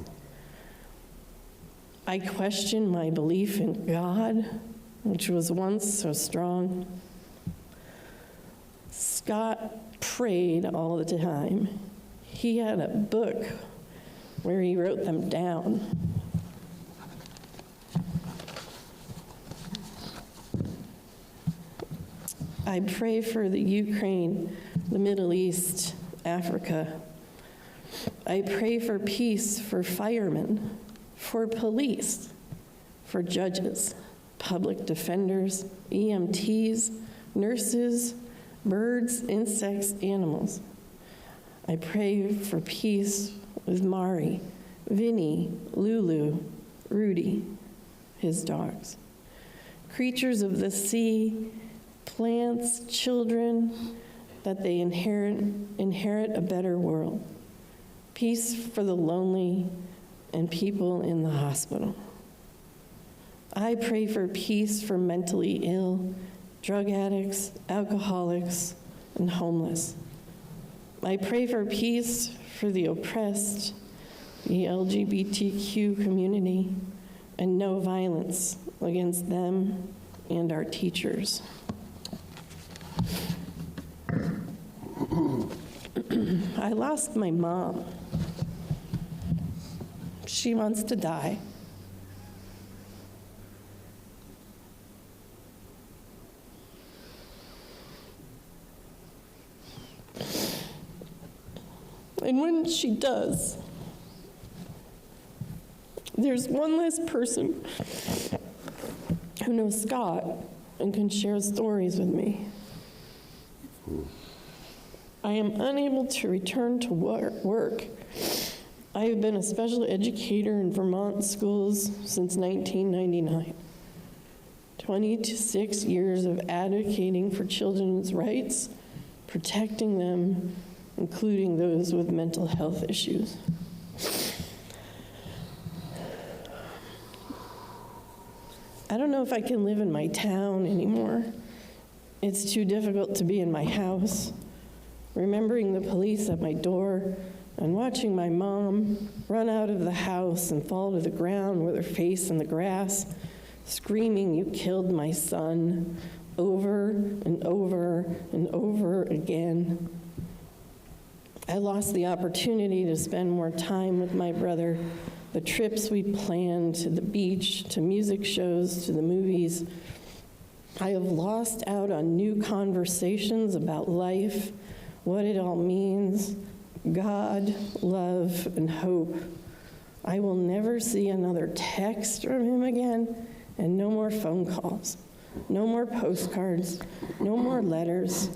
Speaker 9: I question my belief in God, which was once so strong. Scott prayed all the time. He had a book where he wrote them down. I pray for the Ukraine, the Middle East, Africa. I pray for peace for firemen, for police, for judges, public defenders, EMTs, nurses, birds, insects, animals. I pray for peace with Mari, Vinny, Lulu, Rudy, his dogs. Creatures of the sea, plants, children, that they inherit a better world. Peace for the lonely and people in the hospital. I pray for peace for mentally ill, drug addicts, alcoholics, and homeless. I pray for peace for the oppressed, the LGBTQ community, and no violence against them and our teachers. I lost my mom. She wants to die. And when she does, there's one less person who knows Scott and can share stories with me. I am unable to return to work. I have been a special educator in Vermont schools since 1999. 26 years of advocating for children's rights, protecting them, including those with mental health issues. I don't know if I can live in my town anymore. It's too difficult to be in my house. Remembering the police at my door and watching my mom run out of the house and fall to the ground with her face in the grass, screaming, "You killed my son," over and over and over again. I lost the opportunity to spend more time with my brother, the trips we planned to the beach, to music shows, to the movies. I have lost out on new conversations about life, what it all means, God, love, and hope. I will never see another text from him again, and no more phone calls, no more postcards, no more letters,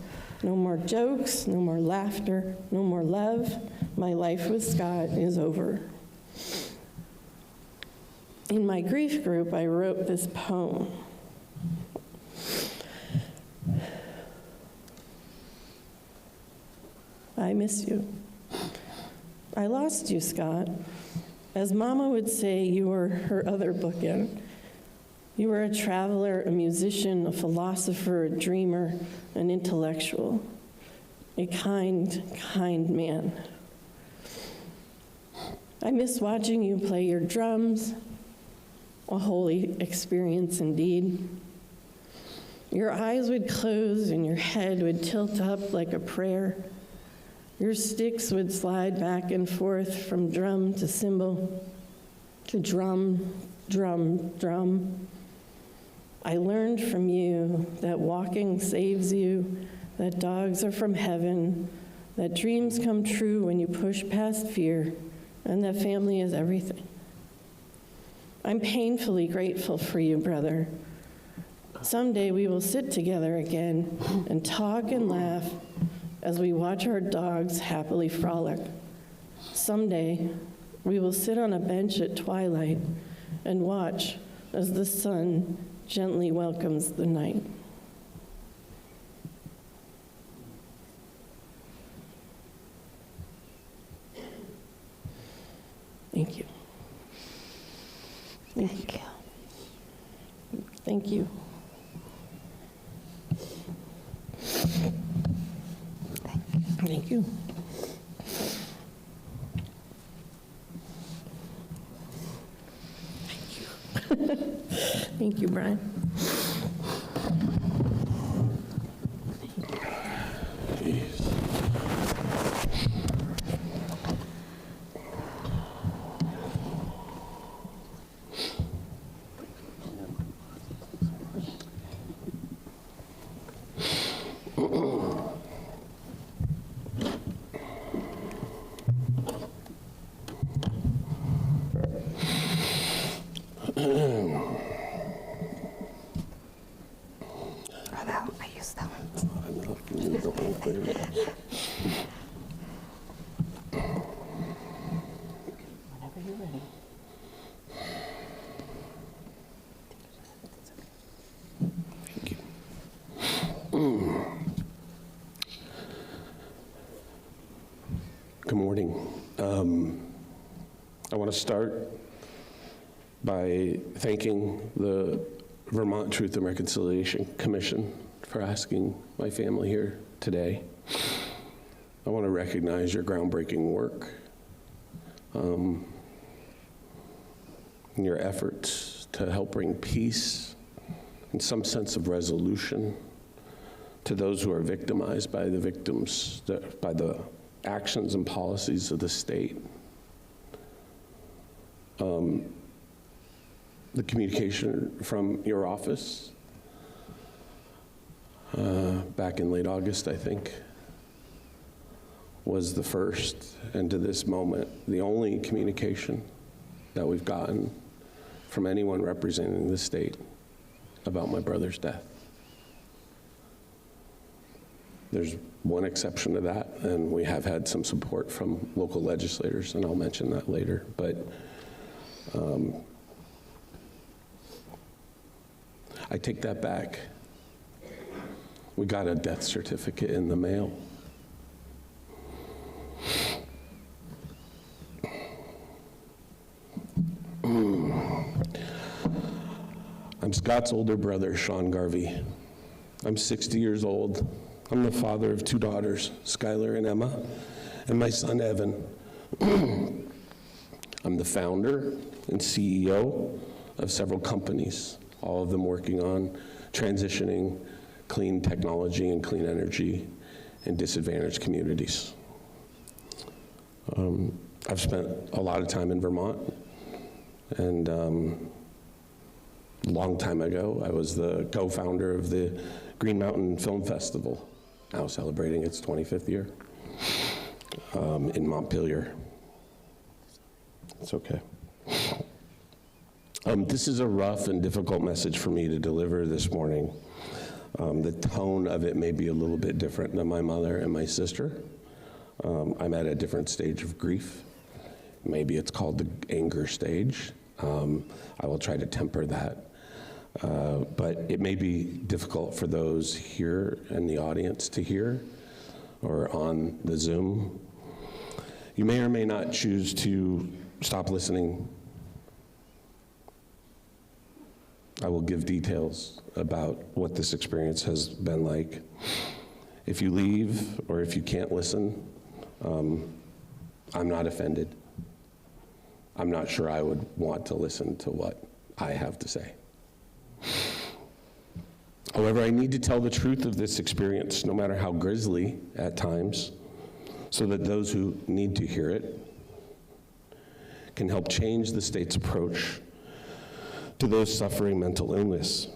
Speaker 9: no more jokes, no more laughter, no more love. My life with Scott is over. In my grief group, I wrote this poem. I miss you. I lost you, Scott. As Mama would say, you were her other bookend. You were a traveler, a musician, a philosopher, a dreamer, an intellectual, a kind, kind man. I miss watching you play your drums, a holy experience indeed. Your eyes would close and your head would tilt up like a prayer. Your sticks would slide back and forth from drum to cymbal, to drum, drum, drum. I learned from you that walking saves you, that dogs are from heaven, that dreams come true when you push past fear, and that family is everything. I'm painfully grateful for you, brother. Someday we will sit together again and talk and laugh as we watch our dogs happily frolic. Someday we will sit on a bench at twilight and watch as the sun gently welcomes the night. Thank you. Thank you. Thank you. Thank you. Thank you, Brian.
Speaker 2: Whenever you're ready.
Speaker 10: Good morning. I want to start by thanking the Vermont Truth and Reconciliation Commission for asking my family here today. I want to recognize your groundbreaking work, and your efforts to help bring peace and some sense of resolution to those who are victimized by the victims, by the actions and policies of the state. The communication from your office back in late August, I think, was the first, and to this moment, the only communication that we've gotten from anyone representing the state about my brother's death. There's one exception to that, and we have had some support from local legislators, and I'll mention that later. But I take that back. We got a death certificate in the mail. I'm Scott's older brother, Sean Garvey. I'm 60 years old. I'm the father of two daughters, Skylar and Emma, and my son, Evan. I'm the founder and CEO of several companies, all of them working on transitioning clean technology and clean energy in disadvantaged communities. I've spent a lot of time in Vermont, and a long time ago, I was the co-founder of the Green Mountain Film Festival, now celebrating its 25th year, in Montpelier. It's okay. This is a rough and difficult message for me to deliver this morning. The tone of it may be a little bit different than my mother and my sister. I'm at a different stage of grief. Maybe it's called the anger stage. I will try to temper that. But it may be difficult for those here in the audience to hear, or on the Zoom. You may or may not choose to stop listening. I will give details about what this experience has been like. If you leave, or if you can't listen, I'm not offended. I'm not sure I would want to listen to what I have to say. However, I need to tell the truth of this experience, no matter how grisly at times, so that those who need to hear it can help change the state's approach to those suffering mental illness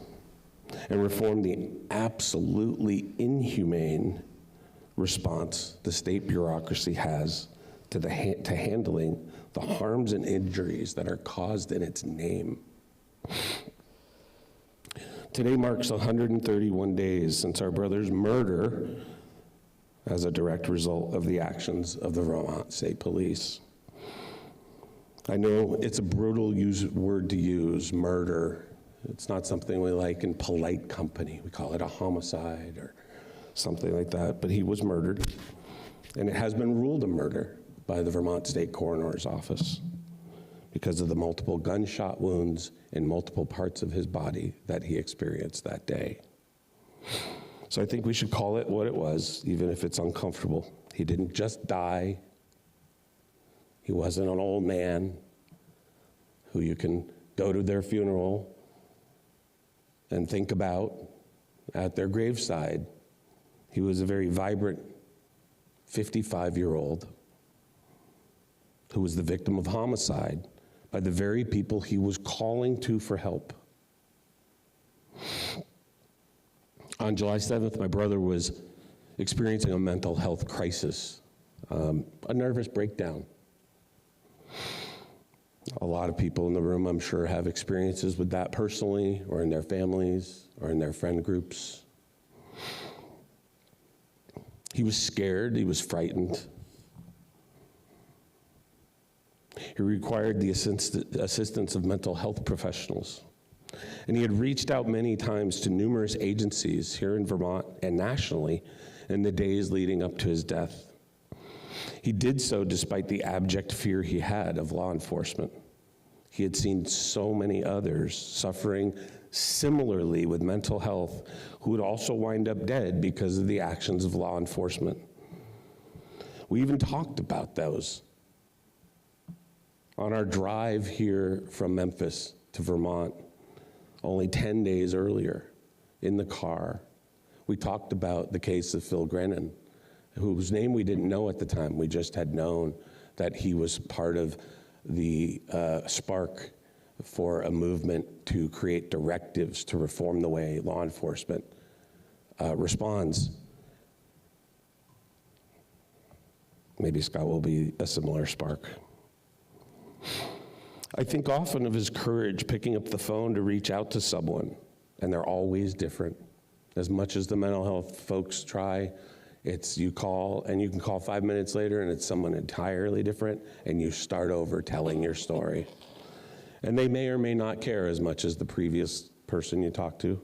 Speaker 10: and reform the absolutely inhumane response the state bureaucracy has to handling the harms and injuries that are caused in its name. Today marks 131 days since our brother's murder as a direct result of the actions of the Vermont State Police. I know it's a brutal word to use, murder. It's not something we like in polite company. We call it a homicide or something like that, but he was murdered, and it has been ruled a murder by the Vermont State Coroner's Office because of the multiple gunshot wounds in multiple parts of his body that he experienced that day. So I think we should call it what it was, even if it's uncomfortable. He didn't just die. He wasn't an old man who you can go to their funeral and think about at their graveside. He was a very vibrant 55-year-old who was the victim of homicide by the very people he was calling to for help. On July 7th, my brother was experiencing a mental health crisis, a nervous breakdown. A lot of people in the room, I'm sure, have experiences with that personally, or in their families, or in their friend groups. He was scared, he was frightened. He required the assistance of mental health professionals. And he had reached out many times to numerous agencies here in Vermont and nationally in the days leading up to his death. He did so despite the abject fear he had of law enforcement. He had seen so many others suffering similarly with mental health who would also wind up dead because of the actions of law enforcement. We even talked about those on our drive here from Memphis to Vermont only 10 days earlier in the car. We talked about the case of Phil Grennan, whose name we didn't know at the time. We just had known that he was part of the spark for a movement to create directives to reform the way law enforcement responds. Maybe Scott will be a similar spark. I think often of his courage picking up the phone to reach out to someone, and they're always different. As much as the mental health folks try, it's you call, and you can call 5 minutes later, and it's someone entirely different, and you start over telling your story. And they may or may not care as much as the previous person you talked to.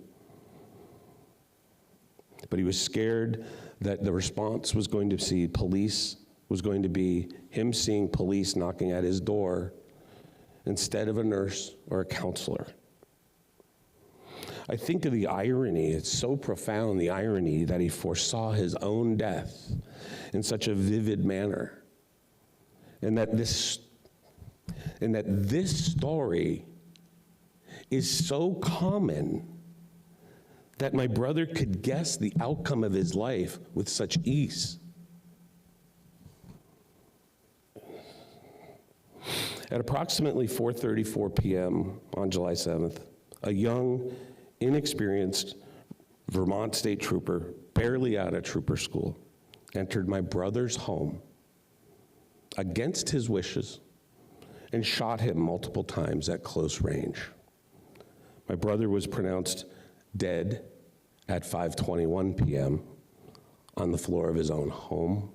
Speaker 10: But he was scared that the response was going to see police, was going to be him seeing police knocking at his door instead of a nurse or a counselor. I think of the irony, it's so profound, the irony that he foresaw his own death in such a vivid manner. And that this story is so common that my brother could guess the outcome of his life with such ease. At approximately 4:34 p.m. on July 7th, a young, inexperienced Vermont state trooper, barely out of trooper school, entered my brother's home against his wishes and shot him multiple times at close range. My brother was pronounced dead at 5:21 p.m. on the floor of his own home.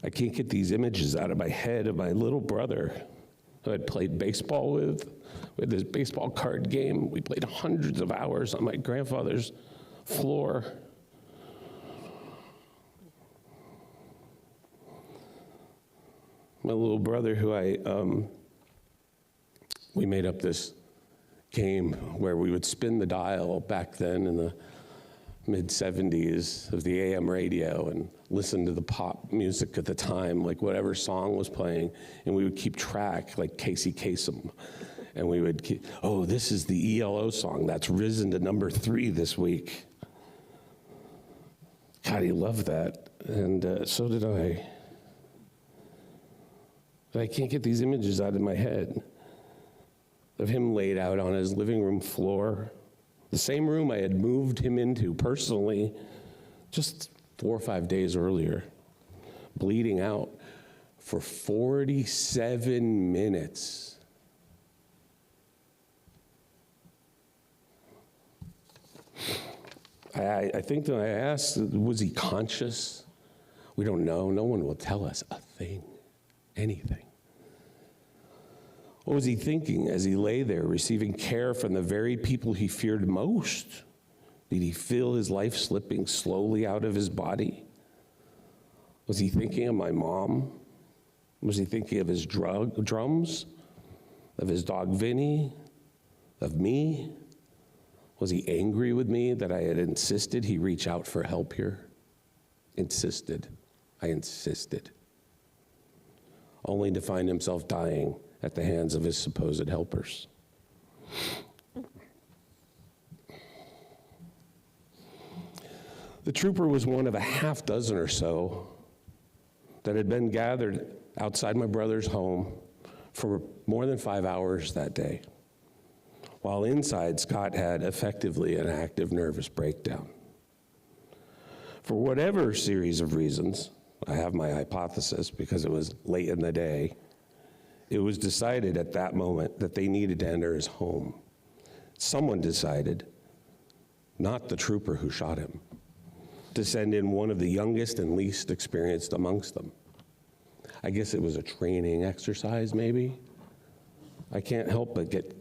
Speaker 10: I can't get these images out of my head of my little brother who I'd played baseball with this baseball card game. We played hundreds of hours on my grandfather's floor. My little brother who we made up this game where we would spin the dial back then in the mid-'70s of the AM radio and listen to the pop music at the time, like whatever song was playing, and we would keep track, like Casey Kasem. And we would keep, oh, this is the ELO song that's risen to number 3 this week. God, he loved that, and so did I. But I can't get these images out of my head of him laid out on his living room floor, the same room I had moved him into personally just 4 or 5 days earlier, bleeding out for 47 minutes. I think that I asked, was he conscious? We don't know. No one will tell us a thing, anything. What was he thinking as he lay there, receiving care from the very people he feared most? Did he feel his life slipping slowly out of his body? Was he thinking of my mom? Was he thinking of his drums? Of his dog Vinny? Of me? Was he angry with me that I had insisted he reach out for help here? Insisted. I insisted. Only to find himself dying at the hands of his supposed helpers. The trooper was one of a half dozen or so that had been gathered outside my brother's home for more than 5 hours that day, while inside Scott had effectively an active nervous breakdown. For whatever series of reasons, I have my hypothesis because it was late in the day, it was decided at that moment that they needed to enter his home. someone decided, not the trooper who shot him, to send in one of the youngest and least experienced amongst them. I guess it was a training exercise, maybe. I can't help but get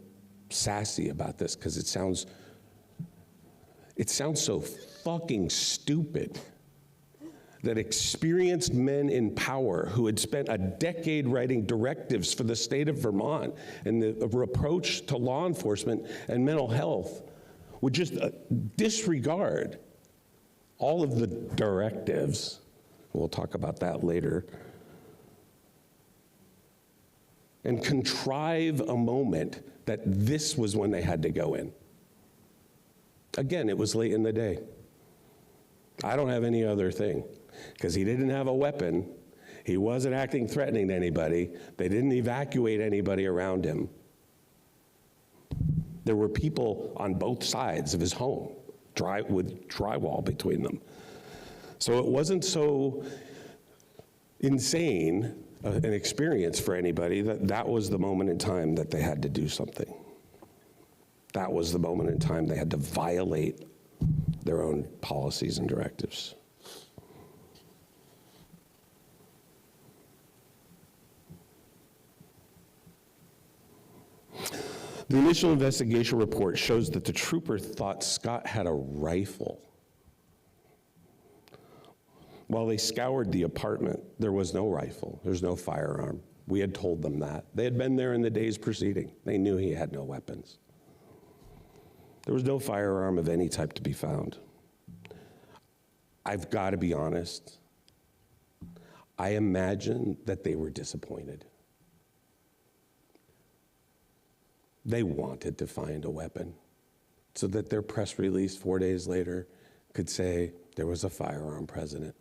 Speaker 10: sassy about this because it sounds so fucking stupid that experienced men in power who had spent a decade writing directives for the state of Vermont and the approach to law enforcement and mental health would just disregard all of the directives. We'll talk about that later. And contrive a moment that this was when they had to go in. Again, it was late in the day. I don't have any other thing, because he didn't have a weapon. He wasn't acting threatening to anybody. They didn't evacuate anybody around him. There were people on both sides of his home, with drywall between them. So it wasn't so insane an experience for anybody that was the moment in time that they had to do something. That was the moment in time they had to violate their own policies and directives. The initial investigation report shows that the trooper thought Scott had a rifle. While they scoured the apartment, there was no rifle. There's no firearm. We had told them that. They had been there in the days preceding. They knew he had no weapons. There was no firearm of any type to be found. I've got to be honest. I imagine that they were disappointed. They wanted to find a weapon so that their press release 4 days later could say there was a firearm present,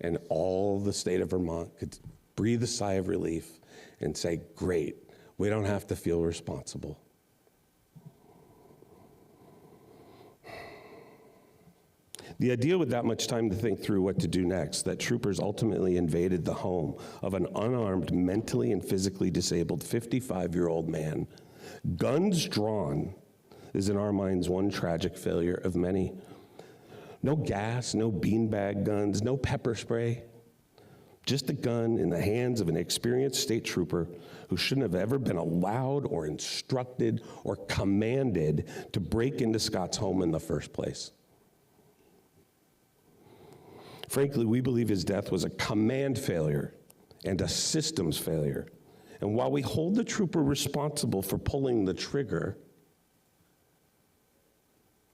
Speaker 10: and all the state of Vermont could breathe a sigh of relief and say, great, we don't have to feel responsible. The idea with that much time to think through what to do next, that troopers ultimately invaded the home of an unarmed, mentally and physically disabled 55-year-old man, guns drawn, is in our minds one tragic failure of many. No gas, no beanbag guns, no pepper spray, just a gun in the hands of an experienced state trooper who shouldn't have ever been allowed or instructed or commanded to break into Scott's home in the first place. Frankly, we believe his death was a command failure and a systems failure. And while we hold the trooper responsible for pulling the trigger,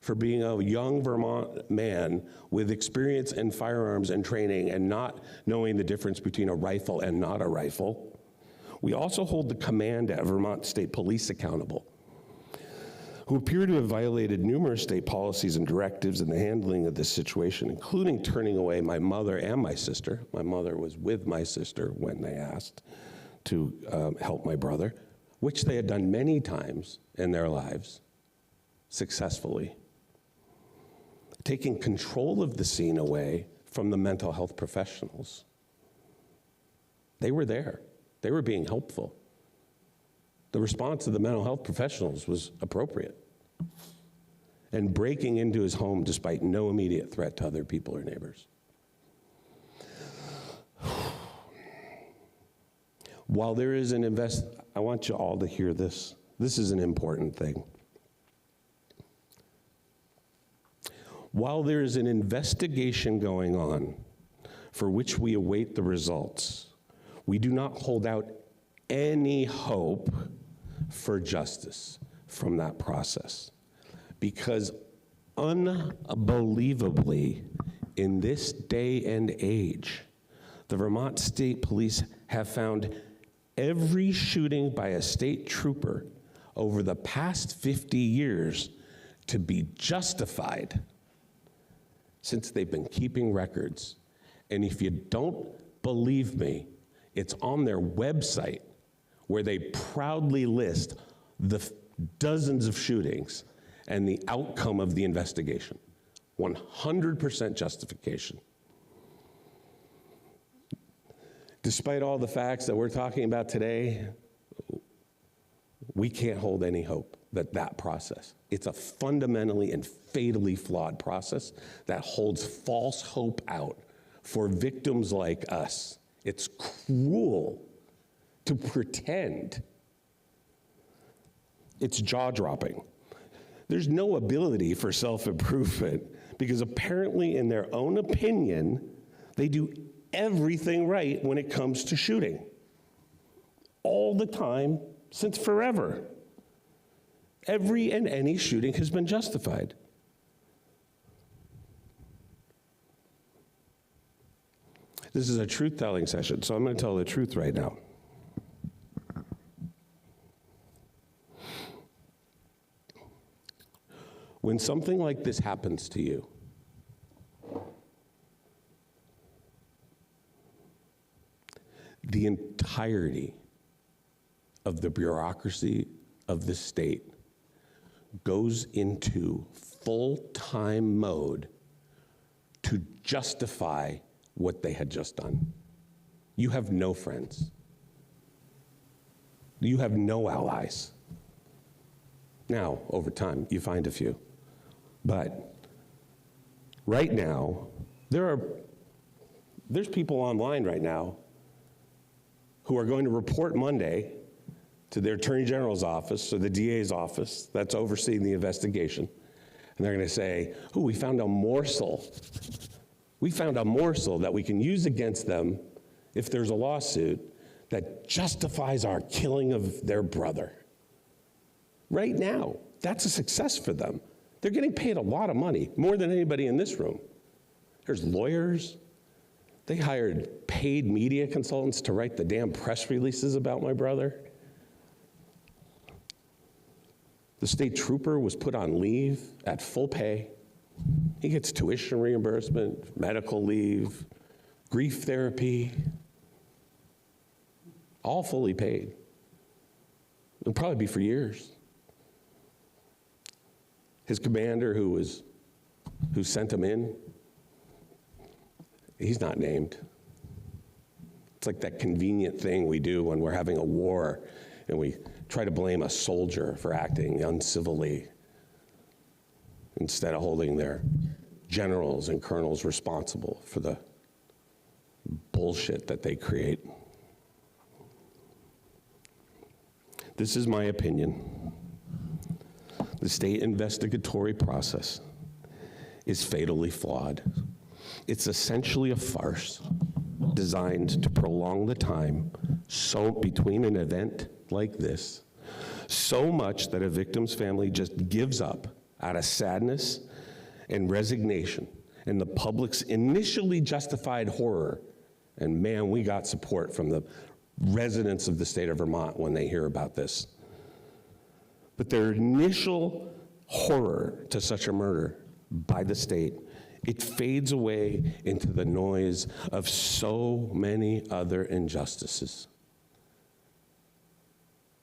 Speaker 10: for being a young Vermont man with experience in firearms and training and not knowing the difference between a rifle and not a rifle, we also hold the command at Vermont State Police accountable, who appear to have violated numerous state policies and directives in the handling of this situation, including turning away my mother and my sister. My mother was with my sister when they asked to help my brother, which they had done many times in their lives, successfully. Taking control of the scene away from the mental health professionals. They were there. They were being helpful. The response of the mental health professionals was appropriate. And breaking into his home despite no immediate threat to other people or neighbors. While there is I want you all to hear this. This is an important thing. While there is an investigation going on for which we await the results, we do not hold out any hope for justice from that process. Because unbelievably, in this day and age, the Vermont State Police have found every shooting by a state trooper over the past 50 years to be justified, since they've been keeping records. And if you don't believe me, it's on their website where they proudly list the dozens of shootings and the outcome of the investigation. 100% justification. Despite all the facts that we're talking about today, we can't hold any hope. that process. It's a fundamentally and fatally flawed process that holds false hope out for victims like us. It's cruel to pretend. It's jaw-dropping. There's no ability for self-improvement because apparently, in their own opinion, they do everything right when it comes to shooting. All the time, since forever. Every and any shooting has been justified. This is a truth-telling session, so I'm going to tell the truth right now. When something like this happens to you, the entirety of the bureaucracy of the state goes into full-time mode to justify what they had just done. You have no friends. You have no allies. Now, over time, you find a few. But right now, there's people online right now who are going to report Monday to their Attorney General's office or the DA's office that's overseeing the investigation. And they're going to say, oh, we found a morsel. We found a morsel that we can use against them if there's a lawsuit that justifies our killing of their brother. Right now, that's a success for them. They're getting paid a lot of money, more than anybody in this room. There's lawyers. They hired paid media consultants to write the damn press releases about my brother. The state trooper was put on leave at full pay. He gets tuition reimbursement, medical leave, grief therapy, all fully paid. It'll probably be for years. His commander who sent him in, he's not named. It's like that convenient thing we do when we're having a war and we try to blame a soldier for acting uncivilly instead of holding their generals and colonels responsible for the bullshit that they create. This is my opinion. The state investigatory process is fatally flawed. It's essentially a farce designed to prolong the time between an event like this, so much that a victim's family just gives up out of sadness and resignation and the public's initially justified horror. And man, we got support from the residents of the state of Vermont when they hear about this. But their initial horror to such a murder by the state, it fades away into the noise of so many other injustices.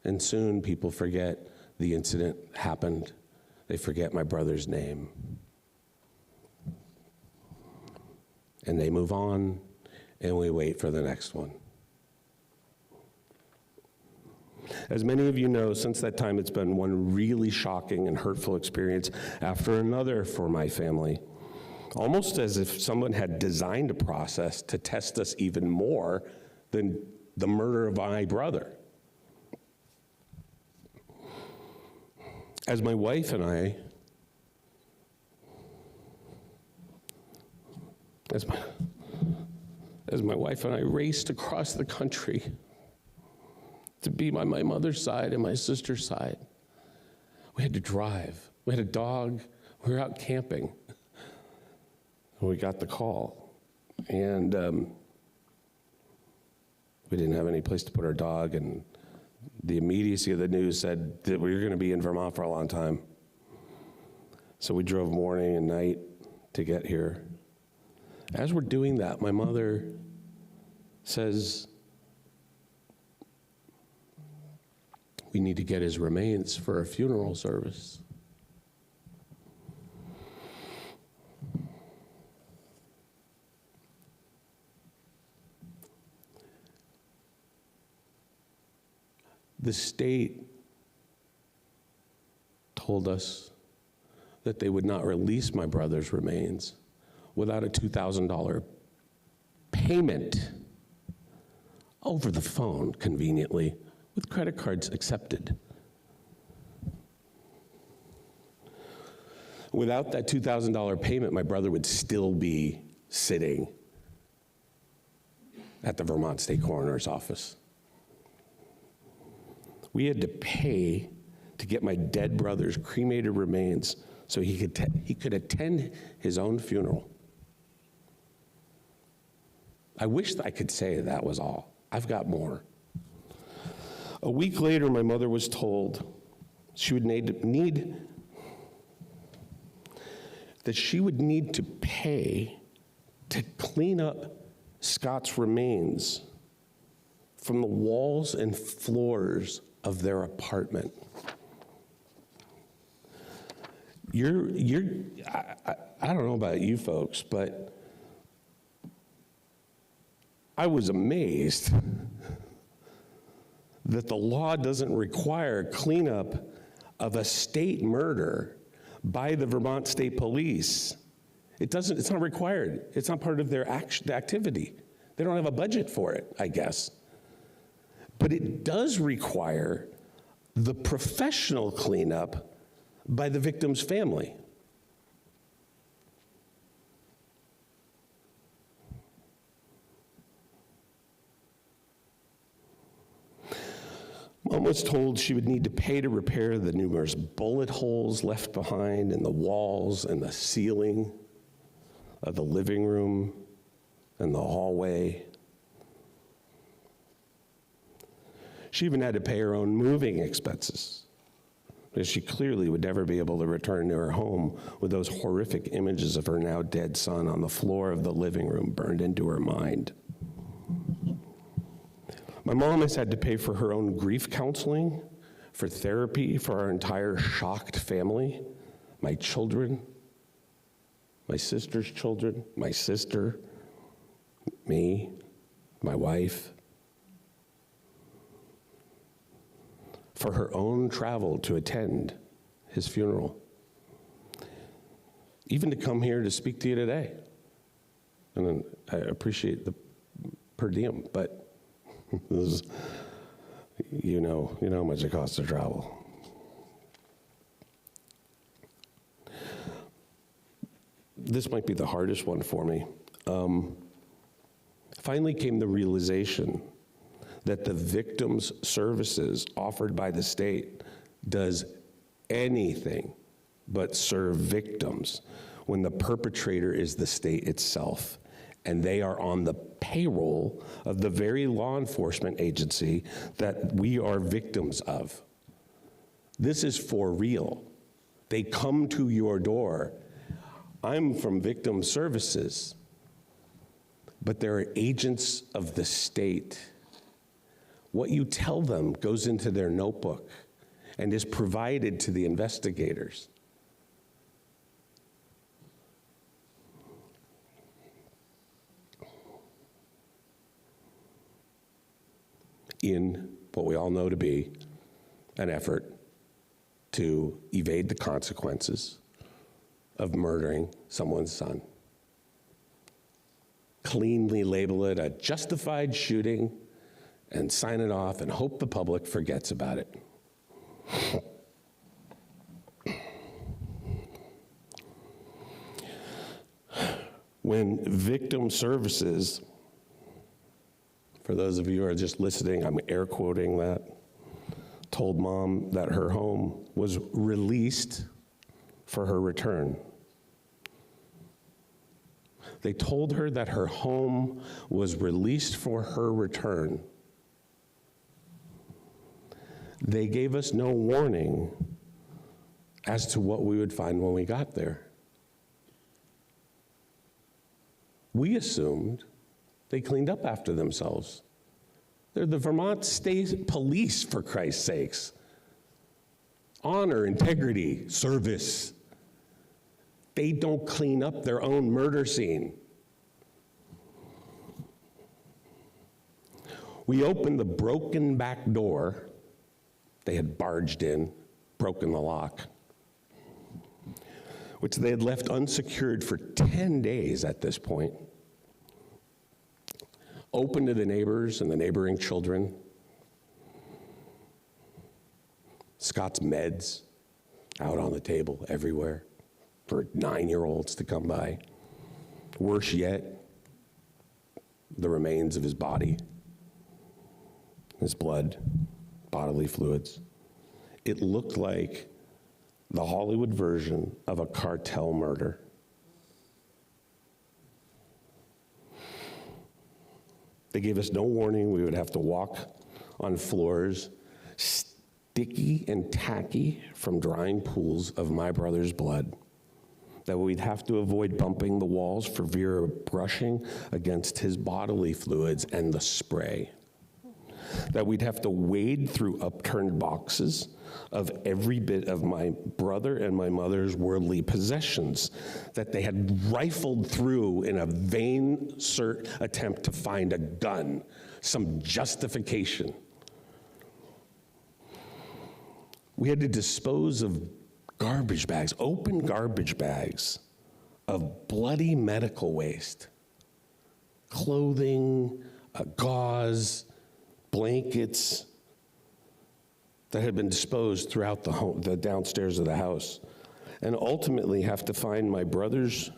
Speaker 10: And soon people forget the incident happened. They forget my brother's name. And they move on, and we wait for the next one. As many of you know, since that time, it's been one really shocking and hurtful experience after another for my family. Almost as if someone had designed a process to test us even more than the murder of my brother. As my wife and I, raced across the country to be by my mother's side and my sister's side, we had to drive. We had a dog. We were out camping. And we got the call. And we didn't have any place to put our dog, and the immediacy of the news said that we were going to be in Vermont for a long time. So we drove morning and night to get here. As we're doing that, my mother says, we need to get his remains for a funeral service. The state told us that they would not release my brother's remains without a $2,000 payment over the phone, conveniently, with credit cards accepted. Without that $2,000 payment, my brother would still be sitting at the Vermont State Coroner's office. We had to pay to get my dead brother's cremated remains so he could attend his own funeral. I wish I could say that was all. I've got more. A week later, my mother was told she would need to pay to clean up Scott's remains from the walls and floors of their apartment. I don't know about you folks, but I was amazed that the law doesn't require cleanup of a state murder by the Vermont State Police. It's not required. It's not part of their activity. They don't have a budget for it, I guess. But it does require the professional cleanup by the victim's family. Mom was told she would need to pay to repair the numerous bullet holes left behind in the walls and the ceiling of the living room and the hallway. She even had to pay her own moving expenses, because she clearly would never be able to return to her home with those horrific images of her now dead son on the floor of the living room burned into her mind. My mom has had to pay for her own grief counseling, for therapy for our entire shocked family, my children, my sister's children, my sister, me, my wife, for her own travel to attend his funeral, even to come here to speak to you today. And I appreciate the per diem, but this is, you know how much it costs to travel. This might be the hardest one for me. Finally came the realization that the victims' services offered by the state does anything but serve victims when the perpetrator is the state itself, and they are on the payroll of the very law enforcement agency that we are victims of. This is for real. They come to your door. I'm from Victim Services, but they're agents of the state. What you tell them goes into their notebook and is provided to the investigators. In what we all know to be an effort to evade the consequences of murdering someone's son. Cleanly label it a justified shooting and sign it off and hope the public forgets about it. When Victim Services, for those of you who are just listening, I'm air quoting that, told Mom that her home was released for her return. They told her that her home was released for her return. They gave us no warning as to what we would find when we got there. We assumed they cleaned up after themselves. They're the Vermont State Police, for Christ's sakes. Honor, integrity, service. They don't clean up their own murder scene. We opened the broken back door. They had barged in, broken the lock, which they had left unsecured for 10 days at this point, open to the neighbors and the neighboring children. Scott's meds out on the table everywhere for 9-year-olds to come by. Worse yet, the remains of his body, his blood, bodily fluids. It looked like the Hollywood version of a cartel murder. They gave us no warning. We would have to walk on floors sticky and tacky from drying pools of my brother's blood, that we'd have to avoid bumping the walls for fear of brushing against his bodily fluids and the spray, that we'd have to wade through upturned boxes of every bit of my brother and my mother's worldly possessions that they had rifled through in a vain attempt to find a gun, some justification. We had to dispose of garbage bags, open garbage bags of bloody medical waste, clothing, gauze, blankets that had been disposed throughout the home, the downstairs of the house, and ultimately have to find my brother's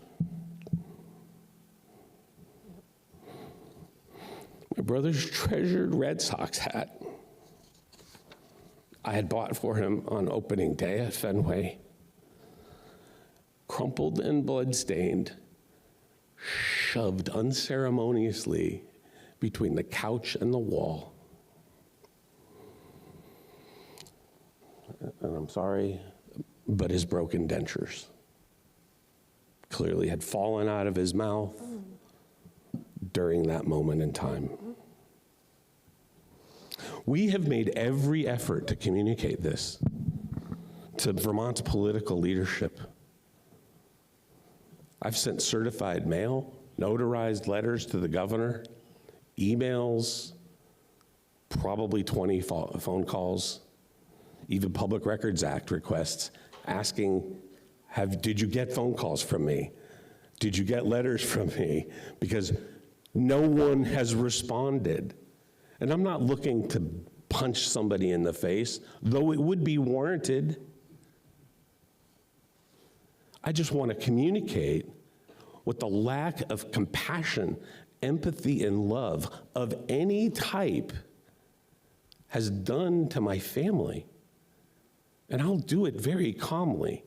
Speaker 10: treasured Red Sox hat I had bought for him on opening day at Fenway, crumpled and bloodstained, shoved unceremoniously between the couch and the wall. And I'm sorry, but his broken dentures clearly had fallen out of his mouth during that moment in time. We have made every effort to communicate this to Vermont's political leadership. I've sent certified mail, notarized letters to the governor, emails, probably 20 phone calls, even Public Records Act requests asking, did you get phone calls from me? Did you get letters from me? Because no one has responded. And I'm not looking to punch somebody in the face, though it would be warranted. I just want to communicate what the lack of compassion, empathy, and love of any type has done to my family. And I'll do it very calmly.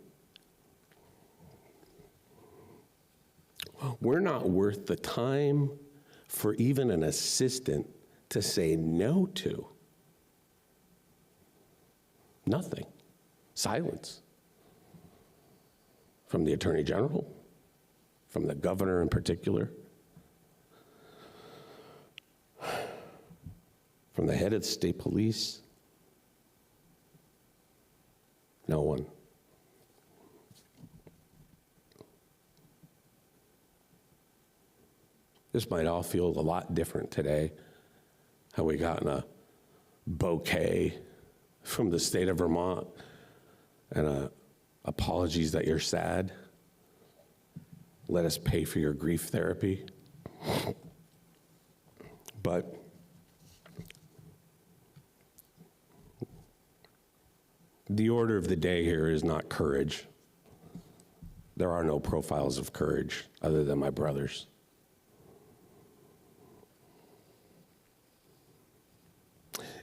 Speaker 10: We're not worth the time for even an assistant to say no to. Nothing. Silence. From the Attorney General, from the governor in particular, from the head of the state police. No one. This might all feel a lot different today. How we gotten a bouquet from the state of Vermont and apologies that you're sad. Let us pay for your grief therapy. But the order of the day here is not courage. There are no profiles of courage other than my brother's.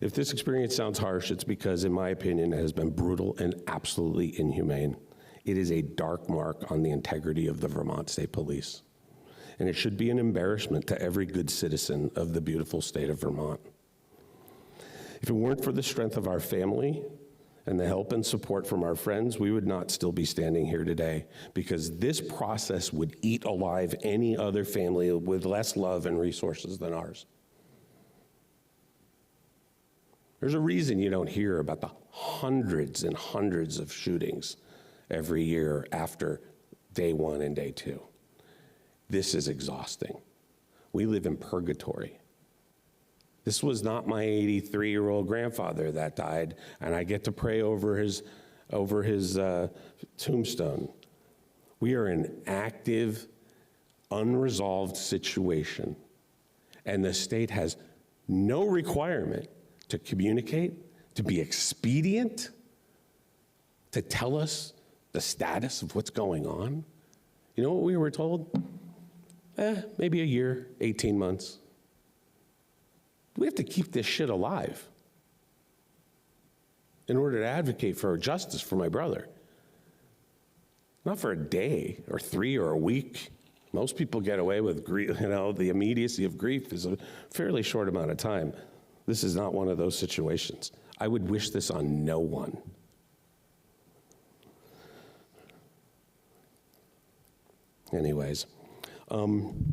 Speaker 10: If this experience sounds harsh, it's because, in my opinion, it has been brutal and absolutely inhumane. It is a dark mark on the integrity of the Vermont State Police. And it should be an embarrassment to every good citizen of the beautiful state of Vermont. If it weren't for the strength of our family and the help and support from our friends, we would not still be standing here today, because this process would eat alive any other family with less love and resources than ours. There's a reason you don't hear about the hundreds and hundreds of shootings every year after day one and day two. This is exhausting. We live in purgatory. This was not my 83-year-old grandfather that died, and I get to pray over his tombstone. We are in an active, unresolved situation, and the state has no requirement to communicate, to be expedient, to tell us the status of what's going on. You know what we were told? Maybe a year, 18 months. We have to keep this shit alive in order to advocate for justice for my brother. Not for a day or 3 or a week. Most people get away with grief, the immediacy of grief is a fairly short amount of time. This is not one of those situations. I would wish this on no one. Anyways, I'm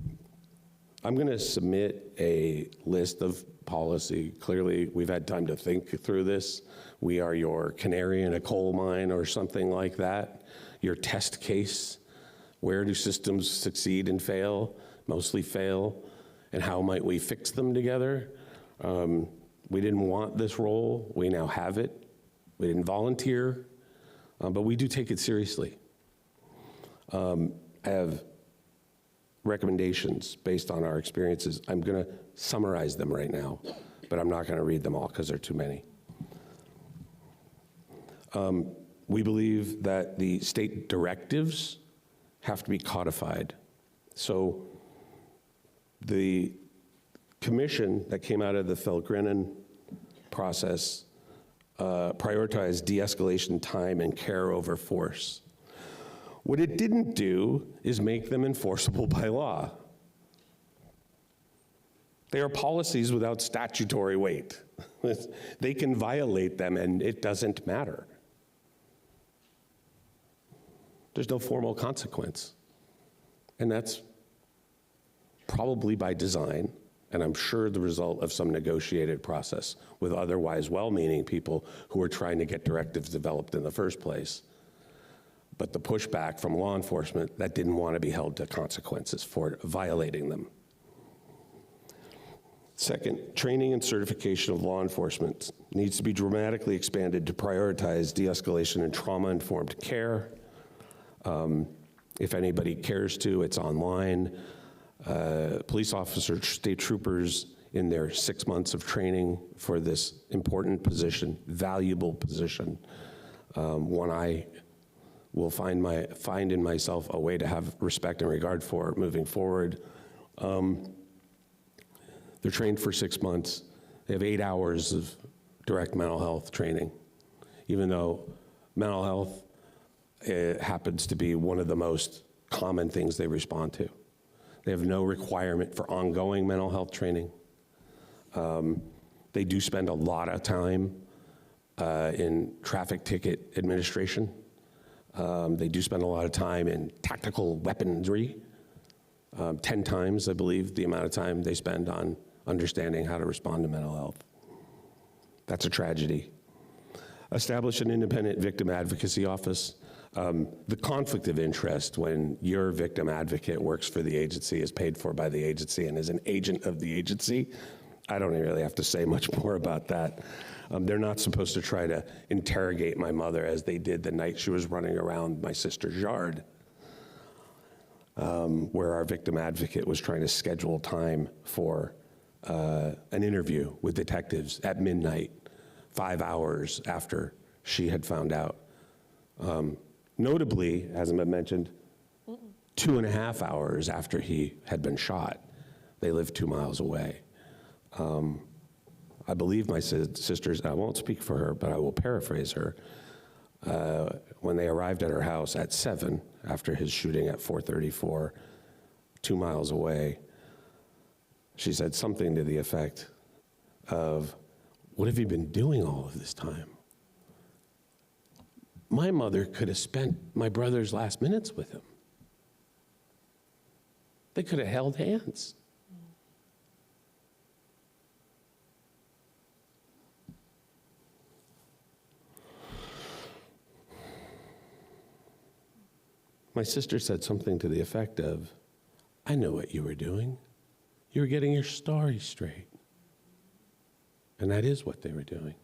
Speaker 10: going to submit a list of policy. Clearly, we've had time to think through this. We are your canary in a coal mine or something like that, your test case. Where do systems succeed and fail, mostly fail, and how might we fix them together? We didn't want this role. We now have it. We didn't volunteer, but we do take it seriously. I have recommendations based on our experiences. I'm going to summarize them right now, but I'm not going to read them all because there are too many. We believe that the state directives have to be codified. So the commission that came out of the Felgrennen process prioritized de-escalation time and care over force. What it didn't do is make them enforceable by law. They are policies without statutory weight. They can violate them and it doesn't matter. There's no formal consequence. And that's probably by design, and I'm sure the result of some negotiated process with otherwise well-meaning people who are trying to get directives developed in the first place. But the pushback from law enforcement that didn't want to be held to consequences for violating them. Second, training and certification of law enforcement needs to be dramatically expanded to prioritize de-escalation and trauma-informed care. If anybody cares to, it's online. Police officers, state troopers in their 6 months of training for this important position, valuable position, one I will find in myself a way to have respect and regard for moving forward. They're trained for 6 months. They have 8 hours of direct mental health training, even though mental health happens to be one of the most common things they respond to. They have no requirement for ongoing mental health training. They do spend a lot of time in traffic ticket administration. They do spend a lot of time in tactical weaponry, 10 times, I believe, the amount of time they spend on understanding how to respond to mental health. That's a tragedy. Establish an independent victim advocacy office. The conflict of interest when your victim advocate works for the agency, is paid for by the agency, and is an agent of the agency, I don't really have to say much more about that. They're not supposed to try to interrogate my mother as they did the night she was running around my sister's yard, where our victim advocate was trying to schedule time for an interview with detectives at midnight, 5 hours after she had found out. Notably, hasn't been mentioned, 2.5 hours after he had been shot. They lived 2 miles away. I believe my sisters, I won't speak for her, but I will paraphrase her, when they arrived at her house at 7 after his shooting at 434, 2 miles away, she said something to the effect of, "What have you been doing all of this time?" My mother could have spent my brother's last minutes with him. They could have held hands. My sister said something to the effect of, "I know what you were doing. You were getting your story straight." And that is what they were doing.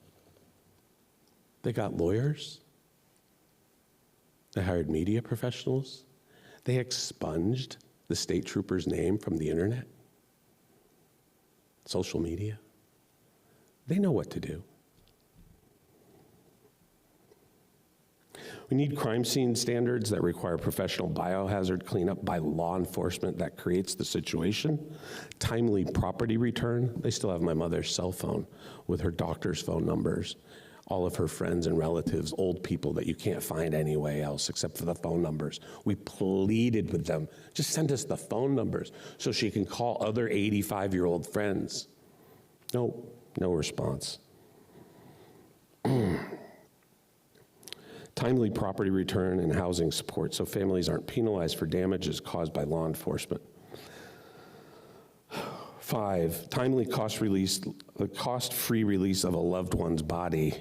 Speaker 10: They got lawyers. They hired media professionals. They expunged the state trooper's name from the internet, social media. They know what to do. We need crime scene standards that require professional biohazard cleanup by law enforcement that creates the situation. Timely property return. They still have my mother's cell phone with her doctor's phone numbers, all of her friends and relatives, old people that you can't find anywhere else except for the phone numbers. We pleaded with them, just send us the phone numbers so she can call other 85-year-old friends. No response. Timely property return and housing support so families aren't penalized for damages caused by law enforcement. 5, timely cost-free release of a loved one's body.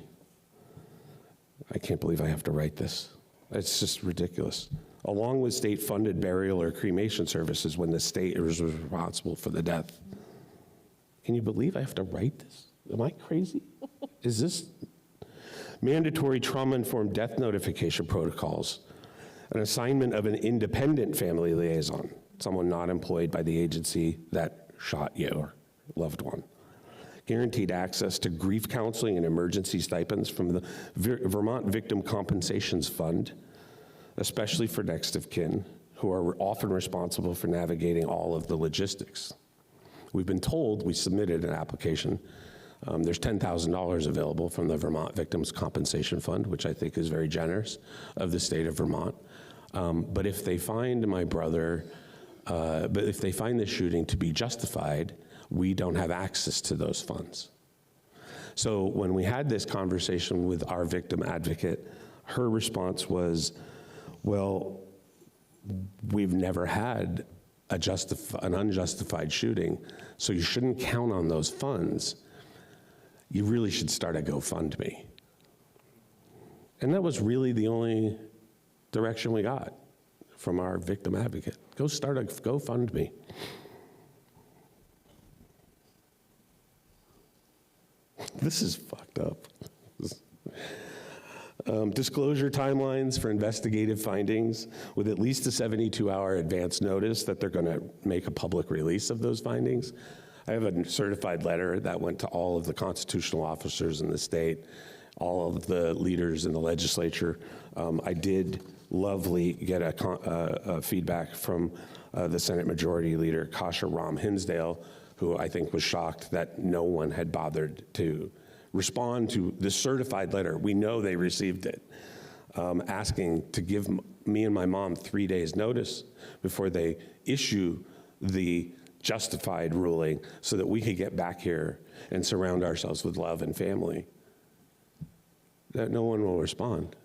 Speaker 10: I can't believe I have to write this. It's just ridiculous. Along with state-funded burial or cremation services when the state is responsible for the death. Can you believe I have to write this? Am I crazy? Is this mandatory trauma-informed death notification protocols, an assignment of an independent family liaison, someone not employed by the agency that shot your loved one. Guaranteed access to grief counseling and emergency stipends from the Vermont Victim Compensations Fund, especially for next of kin, who are often responsible for navigating all of the logistics. We've been told, we submitted an application, there's $10,000 available from the Vermont Victims Compensation Fund, which I think is very generous of the state of Vermont. But if they find my brother, but if they find this shooting to be justified, we don't have access to those funds. So when we had this conversation with our victim advocate, her response was, well, we've never had an unjustified shooting, so you shouldn't count on those funds. You really should start a GoFundMe. And that was really the only direction we got from our victim advocate. Go start a GoFundMe. This is fucked up. Disclosure timelines for investigative findings with at least a 72-hour advance notice that they're going to make a public release of those findings. I have a certified letter that went to all of the constitutional officers in the state, all of the leaders in the legislature. I did lovely get a feedback from the Senate Majority Leader, Kasha Ram Hinsdale, who I think was shocked that no one had bothered to respond to this certified letter. We know they received it, asking to give me and my mom 3 days notice before they issue the justified ruling so that we could get back here and surround ourselves with love and family. That no one will respond.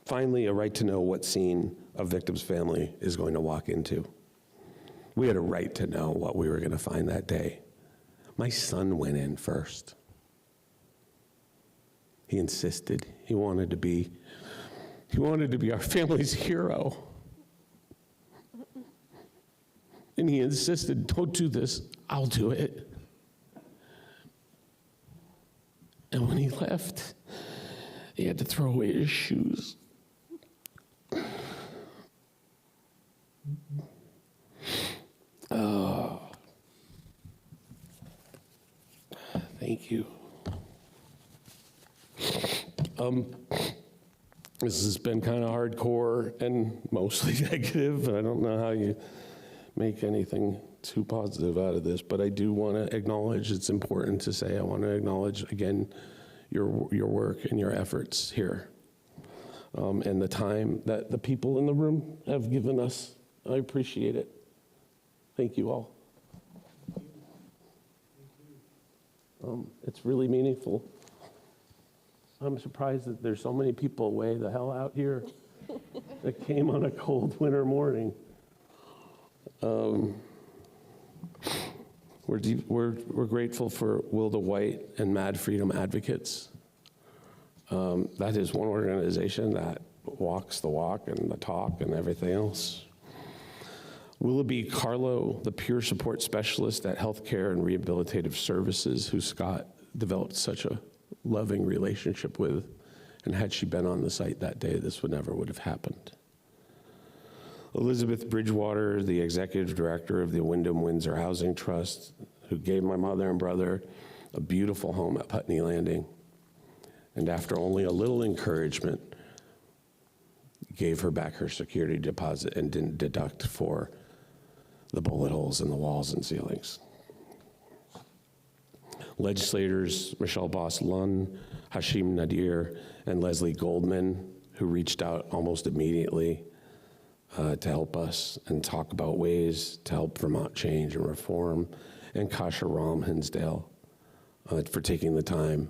Speaker 10: Finally, a right to know what scene a victim's family is going to walk into. We had a right to know what we were going to find that day. My son went in first. He insisted. He wanted to be our family's hero. And he insisted, don't do this, I'll do it. And when he left, he had to throw away his shoes. Oh, thank you. This has been kind of hardcore and mostly negative. I don't know how you make anything too positive out of this, but I do want to acknowledge, it's important to say, I want to acknowledge again your work and your efforts here, and the time that the people in the room have given us. I appreciate it. Thank you all. It's really meaningful. I'm surprised that there's so many people way the hell out here that came on a cold winter morning. We're grateful for Wilda White and Mad Freedom Advocates. That is one organization that walks the walk and the talk and everything else. Willoughby Carlo, the peer support specialist at Healthcare and Rehabilitative Services, who Scott developed such a loving relationship with, And had she been on the site that day, this would have happened. Elizabeth Bridgewater, the executive director of the Wyndham Windsor Housing Trust, who gave my mother and brother a beautiful home at Putney Landing, and after only a little encouragement, gave her back her security deposit and didn't deduct for the bullet holes in the walls and ceilings. Legislators Michelle Boss-Lunn, Hashim Nadir, and Leslie Goldman, who reached out almost immediately to help us and talk about ways to help Vermont change and reform, and Kasha Ram Hinsdale for taking the time.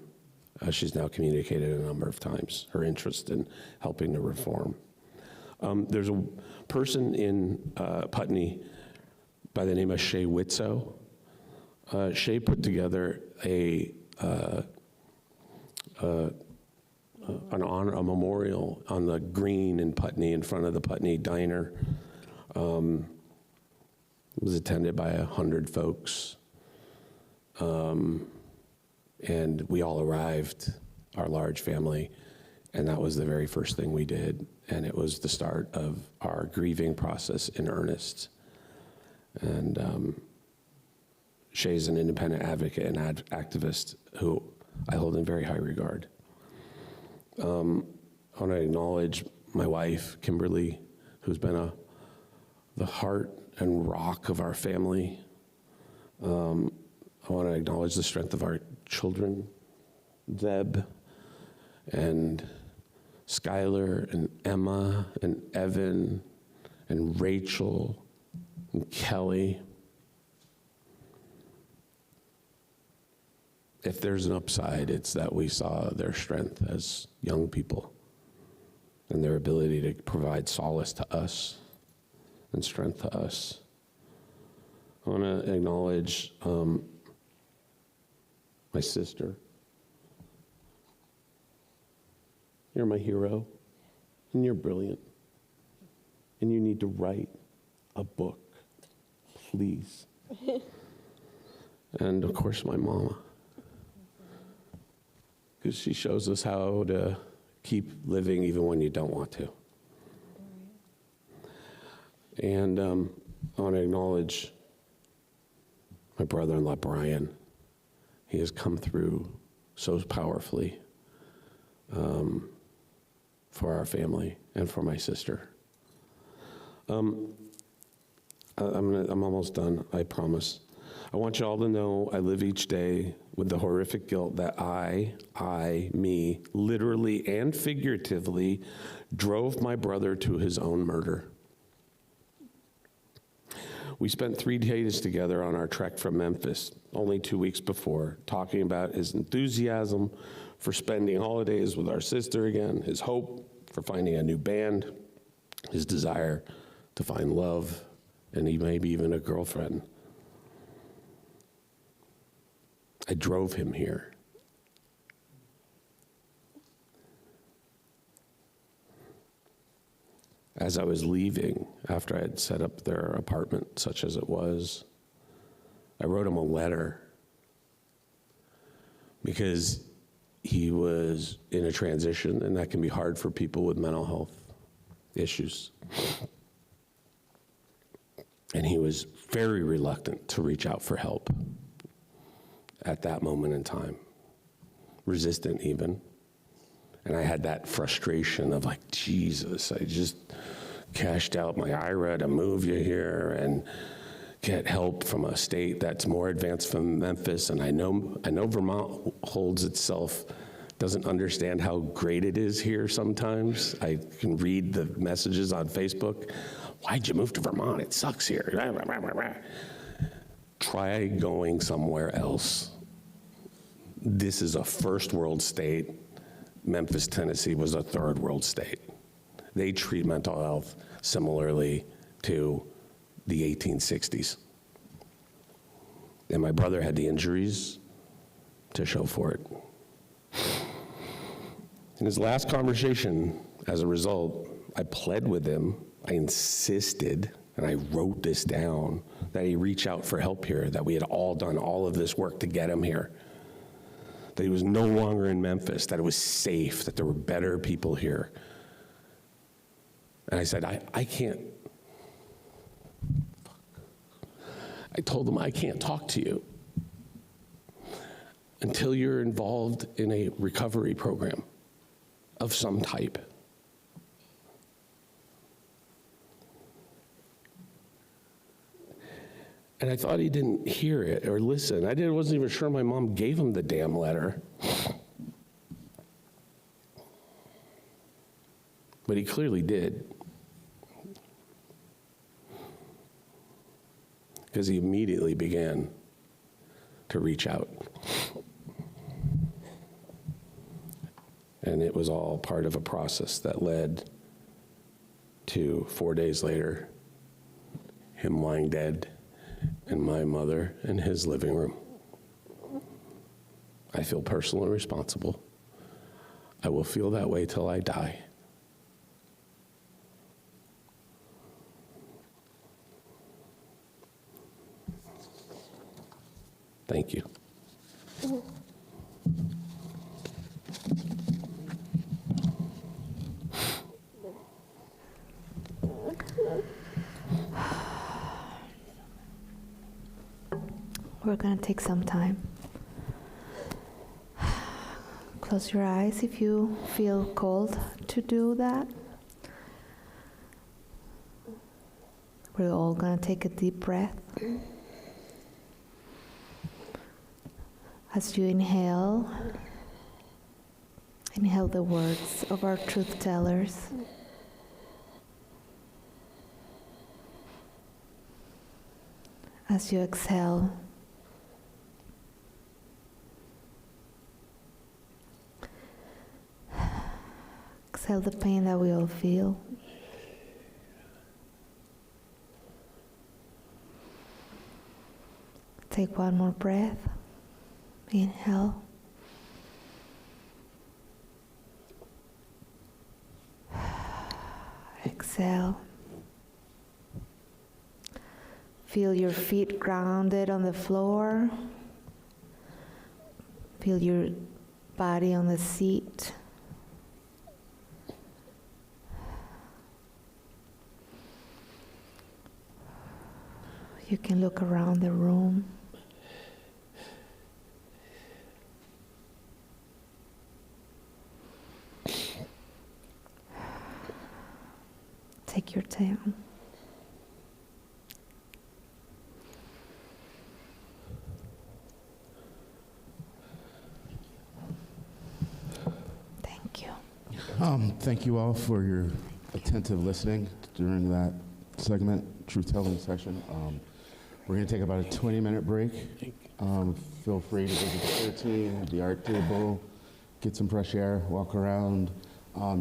Speaker 10: She's now communicated a number of times her interest in helping to reform. There's a person in Putney by the name of Shay Witso. Shay put together a memorial on the green in Putney in front of the Putney Diner. It was attended by 100 folks. And we all arrived, our large family, and that was the very first thing we did. And it was the start of our grieving process in earnest. And Shay's an independent advocate and activist who I hold in very high regard. I want to acknowledge my wife, Kimberly, who's been the heart and rock of our family. I want to acknowledge the strength of our children, Zeb and Skylar and Emma and Evan and Rachel and Kelly. If there's an upside, it's that we saw their strength as young people and their ability to provide solace to us and strength to us. I want to acknowledge my sister. You're my hero, and you're brilliant. And you need to write a book, please. And of course, my mama, because she shows us how to keep living even when you don't want to. And I want to acknowledge my brother-in-law, Brian. He has come through so powerfully for our family and for my sister. I'm almost done, I promise. I want you all to know I live each day with the horrific guilt that me, literally and figuratively, drove my brother to his own murder. We spent 3 days together on our trek from Memphis, only 2 weeks before, talking about his enthusiasm for spending holidays with our sister again, his hope for finding a new band, his desire to find love, and maybe even a girlfriend. I drove him here. As I was leaving, after I had set up their apartment, such as it was, I wrote him a letter because he was in a transition, and that can be hard for people with mental health issues. And he was very reluctant to reach out for help at that moment in time, resistant even. And I had that frustration of like, Jesus, I just cashed out my IRA to move you here and get help from a state that's more advanced from Memphis. And I know Vermont holds itself, doesn't understand how great it is here sometimes. I can read the messages on Facebook. Why'd you move to Vermont? It sucks here. Try going somewhere else. This is a first world state. Memphis, Tennessee was a third world state. They treat mental health similarly to the 1860s. And my brother had the injuries to show for it. In his last conversation, as a result, I pled with him, I insisted, and I wrote this down, that he reach out for help here, that we had all done all of this work to get him here. that he was no longer in Memphis, that it was safe, that there were better people here. And I said, I can't. I told him, I can't talk to you until you're involved in a recovery program of some type. And I thought he didn't hear it or listen. I wasn't even sure my mom gave him the damn letter. But he clearly did. Because he immediately began to reach out. And it was all part of a process that led to 4 days later, him lying dead in my mother in his living room. I feel personally responsible. I will feel that way till I die. Thank you.
Speaker 6: We're going to take some time. Close your eyes if you feel called to do that. We're all going to take a deep breath. As you inhale, inhale the words of our truth tellers. As you exhale, exhale the pain that we all feel. Take one more breath. Inhale. Exhale. Feel your feet grounded on the floor. Feel your body on the seat. You can look around the room. Take your time. Thank you.
Speaker 4: Thank you all for your attentive listening during that segment, truth-telling session. We're going to take about a 20-minute break. Feel free to visit the 13, the art table, get some fresh air, walk around.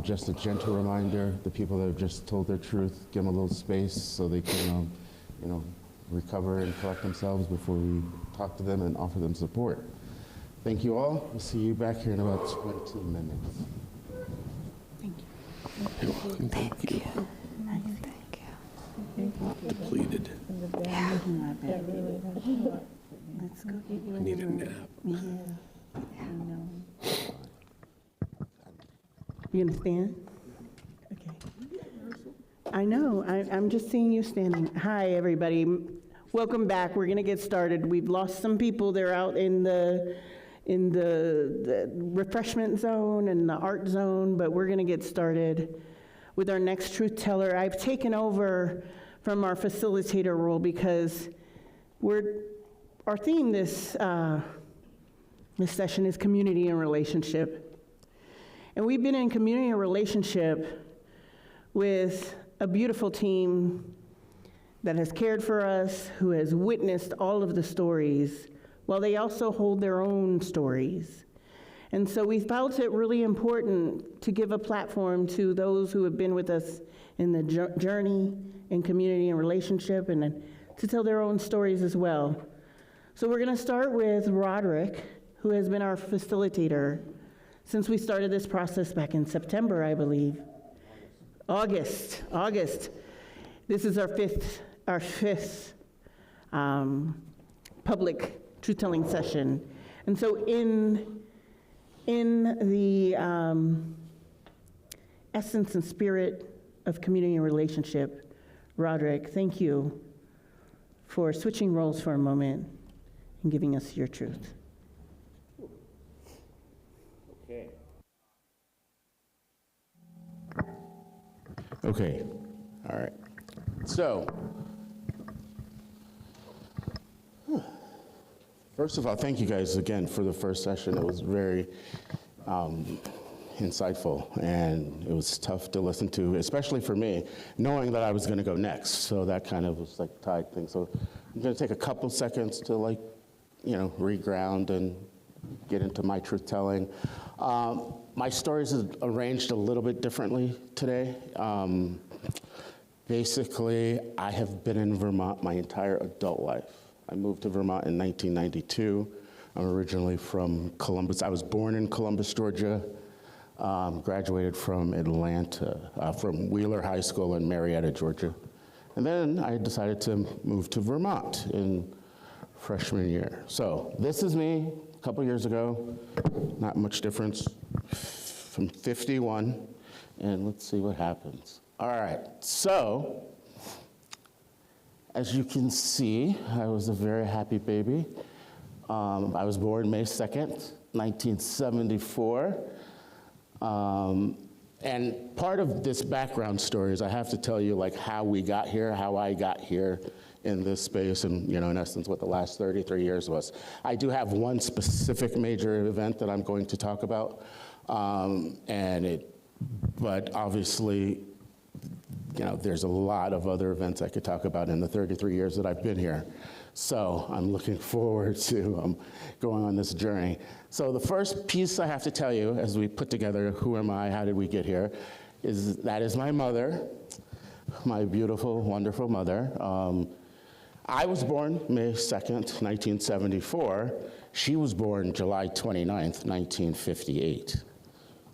Speaker 4: Just a gentle reminder, the people that have just told their truth, give them a little space so they can, recover and collect themselves before we talk to them and offer them support. Thank you all. We'll see you back here in about 20 minutes.
Speaker 2: Thank you.
Speaker 10: You're welcome. Thank you. Completed.
Speaker 6: Yeah.
Speaker 2: Let's go get you
Speaker 10: I need a nap.
Speaker 2: Yeah. You gonna stand? Okay. I know, I'm just seeing you standing. Hi, everybody. Welcome back. We're gonna get started. We've lost some people. They're out in the refreshment zone and the art zone, but we're gonna get started with our next truth teller. I've taken over from our facilitator role because our theme this session is community and relationship. And we've been in community and relationship with a beautiful team that has cared for us, who has witnessed all of the stories, while they also hold their own stories. And so we felt it really important to give a platform to those who have been with us in the journey in community and relationship, and to tell their own stories as well. So we're gonna start with Roderick, who has been our facilitator since we started this process back in September, I believe. August. This is our fifth public truth-telling session. And so in In the essence and spirit of community and relationship, Roderick, thank you for switching roles for a moment and giving us your truth.
Speaker 4: Okay. Okay, all right. So, first of all, thank you guys again for the first session. It was very insightful, and it was tough to listen to, especially for me, knowing that I was going to go next. So that kind of was like tied thing. So I'm going to take a couple seconds to reground and get into my truth telling. My stories is arranged a little bit differently today. Basically, I have been in Vermont my entire adult life. I moved to Vermont in 1992. I'm originally from Columbus. I was born in Columbus, Georgia. Graduated from Atlanta, from Wheeler High School in Marietta, Georgia. And then I decided to move to Vermont in freshman year. So this is me a couple years ago. Not much difference from 51. And let's see what happens. All right, so as you can see, I was a very happy baby. I was born May 2nd, 1974. And part of this background story is I have to tell you like how we got here, how I got here in this space, and in essence what the last 33 years was. I do have one specific major event that I'm going to talk about, but obviously, there's a lot of other events I could talk about in the 33 years that I've been here. So I'm looking forward to going on this journey. So the first piece I have to tell you as we put together who am I, how did we get here, is that is my mother, my beautiful, wonderful mother. I was born May 2nd, 1974. She was born July 29th, 1958.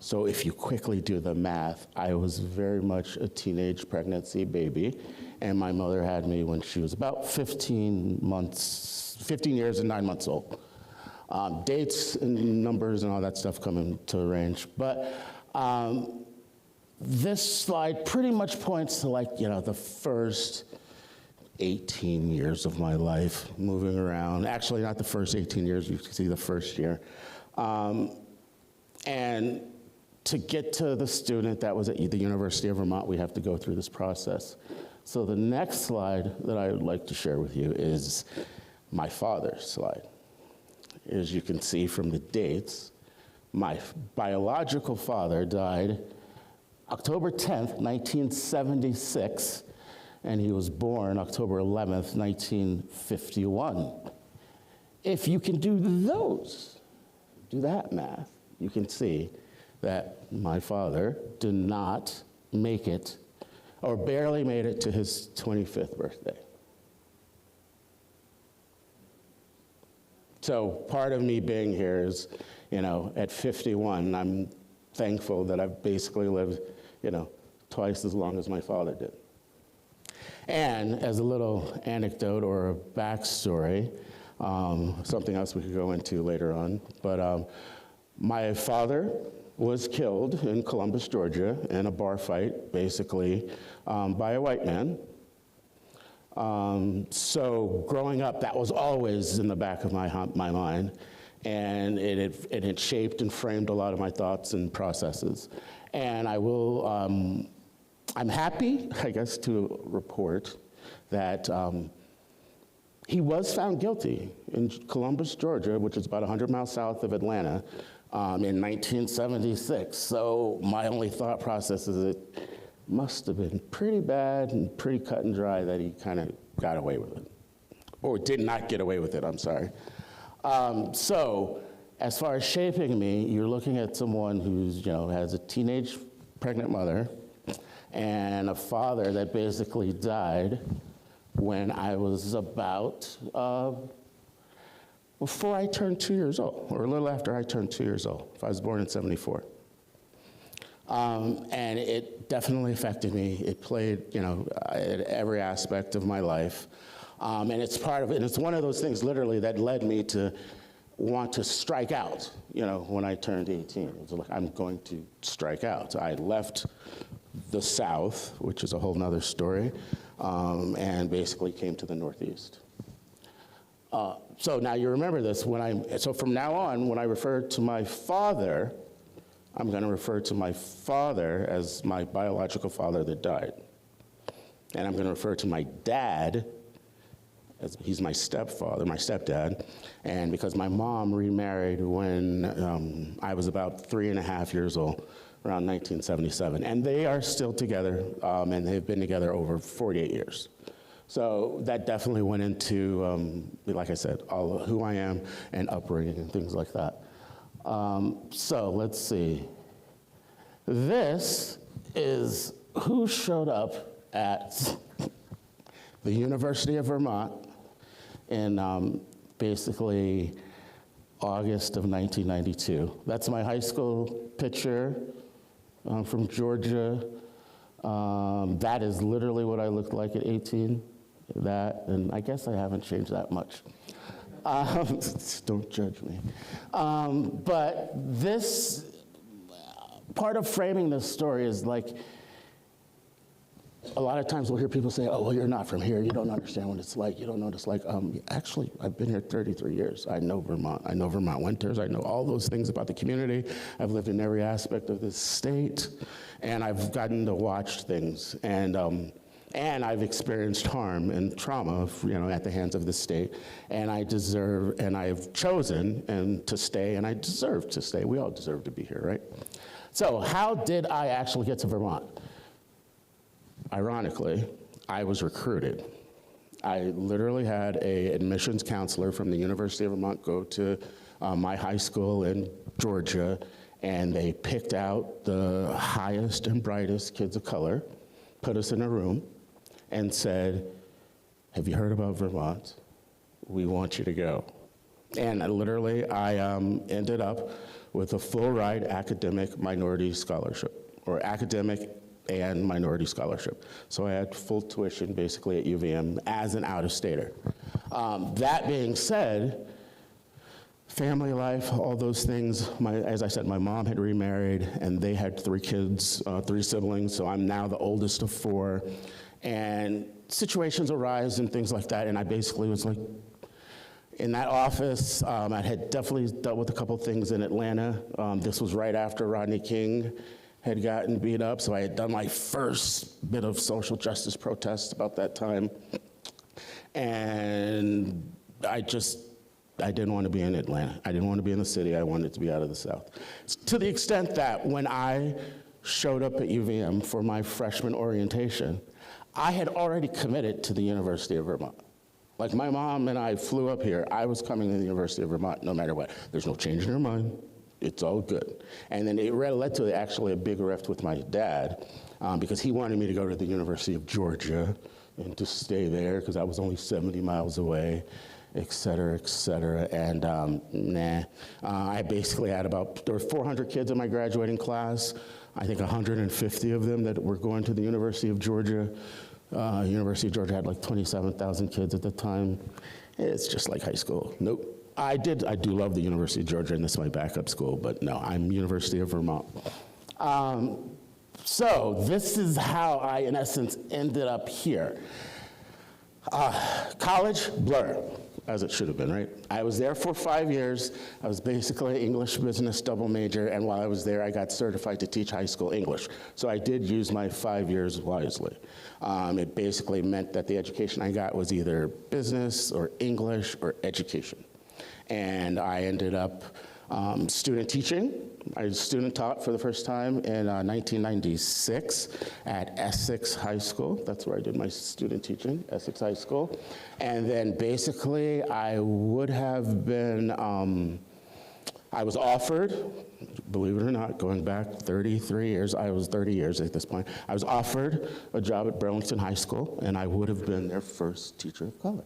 Speaker 4: So if you quickly do the math, I was very much a teenage pregnancy baby, and my mother had me when she was about 15 years and 9 months old. Dates and numbers and all that stuff come into range. But this slide pretty much points to the first 18 years of my life moving around. Actually, not the first 18 years, you can see the first year. And to get to the student that was at the University of Vermont, we have to go through this process. So the next slide that I would like to share with you is my father's slide. As you can see from the dates, my biological father died October 10th, 1976, and he was born October 11th, 1951. If you can do that math, you can see that my father did not make it, or barely made it to his 25th birthday. So part of me being here is, at 51, I'm thankful that I've basically lived, twice as long as my father did. And as a little anecdote or a backstory, something else we could go into later on, but my father was killed in Columbus, Georgia, in a bar fight, basically, by a white man. So growing up, that was always in the back of my mind, and it had shaped and framed a lot of my thoughts and processes. And I'm happy, I guess, to report that he was found guilty in Columbus, Georgia, which is about 100 miles south of Atlanta, in 1976. So my only thought process is it must have been pretty bad and pretty cut and dry that he kind of got away with it. Or did not get away with it, I'm sorry. So as far as shaping me, you're looking at someone who's, has a teenage pregnant mother and a father that basically died when I was about, before I turned 2 years old, or a little after I turned 2 years old. If I was born in 74. And it definitely affected me. It played, at every aspect of my life. And it's part of it, and it's one of those things literally that led me to want to strike out, when I turned 18. It was like, I'm going to strike out. I left the South, which is a whole nother story, and basically came to the Northeast. So now you remember this, so from now on, when I refer to my father, I'm going to refer to my father as my biological father that died. And I'm going to refer to my dad as he's my stepfather, my stepdad. And because my mom remarried when I was about 3.5 years old, around 1977. And they are still together, and they've been together over 48 years. So that definitely went into, like I said, all of who I am and upbringing and things like that. So let's see. This is who showed up at the University of Vermont in basically August of 1992. That's my high school picture from Georgia. That is literally what I looked like at 18. That, and I guess I haven't changed that much. Don't judge me. But this, part of framing this story is like, a lot of times we'll hear people say, oh, well, you're not from here. You don't understand what it's like. You don't know what it's like. Actually, I've been here 33 years. I know Vermont. I know Vermont winters. I know all those things about the community. I've lived in every aspect of this state, and I've gotten to watch things. And I've experienced harm and trauma, at the hands of the state. And I deserve, and I've chosen to stay, and I deserve to stay. We all deserve to be here, right? So how did I actually get to Vermont? Ironically, I was recruited. I literally had an admissions counselor from the University of Vermont go to my high school in Georgia, and they picked out the highest and brightest kids of color, put us in a room, and said, have you heard about Vermont? We want you to go. And literally, I ended up with a full ride academic minority scholarship, or academic and minority scholarship. So I had full tuition basically at UVM as an out-of-stater. That being said, family life, all those things, as I said, my mom had remarried and they had 3 kids, 3 siblings, so I'm now the oldest of 4. And situations arise and things like that, and I basically was like, in that office, I had definitely dealt with a couple things in Atlanta. This was right after Rodney King had gotten beat up, so I had done my first bit of social justice protest about that time. And I didn't want to be in Atlanta. I didn't want to be in the city. I wanted to be out of the South. To the extent that when I showed up at UVM for my freshman orientation, I had already committed to the University of Vermont. Like, my mom and I flew up here. I was coming to the University of Vermont no matter what. There's no change in her mind. It's all good. And then it led to actually a big rift with my dad because he wanted me to go to the University of Georgia and to stay there because I was only 70 miles away, et cetera, et cetera. And I basically had there were 400 kids in my graduating class. I think 150 of them that were going to the University of Georgia. University of Georgia had like 27,000 kids at the time. It's just like high school. Nope. I do love the University of Georgia, and this is my backup school, but no, I'm University of Vermont. So this is how I, in essence, ended up here. College, blur, as it should have been, right? I was there for 5 years. I was basically an English business double major, and while I was there, I got certified to teach high school English. So I did use my 5 years wisely. It basically meant that the education I got was either business or English or education. And I ended up student teaching. I student taught for the first time in 1996 at Essex High School. That's where I did my student teaching, Essex High School. And then basically I would have been, I was offered, believe it or not, going back 33 years, I was 30 years at this point, I was offered a job at Burlington High School, and I would have been their first teacher of color.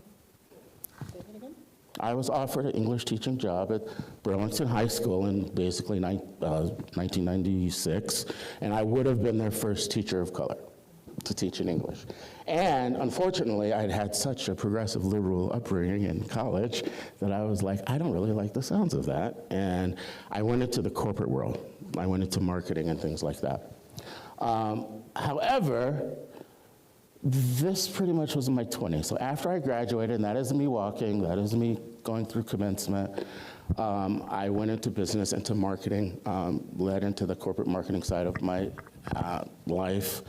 Speaker 4: I was offered an English teaching job at Burlington High School in basically 1996, and I would have been their first teacher of color. to teach in English. And unfortunately, I'd had such a progressive liberal upbringing in college that I was like, I don't really like the sounds of that. And I went into the corporate world. I went into marketing and things like that. However, this pretty much was in my 20s. So after I graduated, and that is me walking, that is me going through commencement, I went into business, into marketing, led into the corporate marketing side of my life.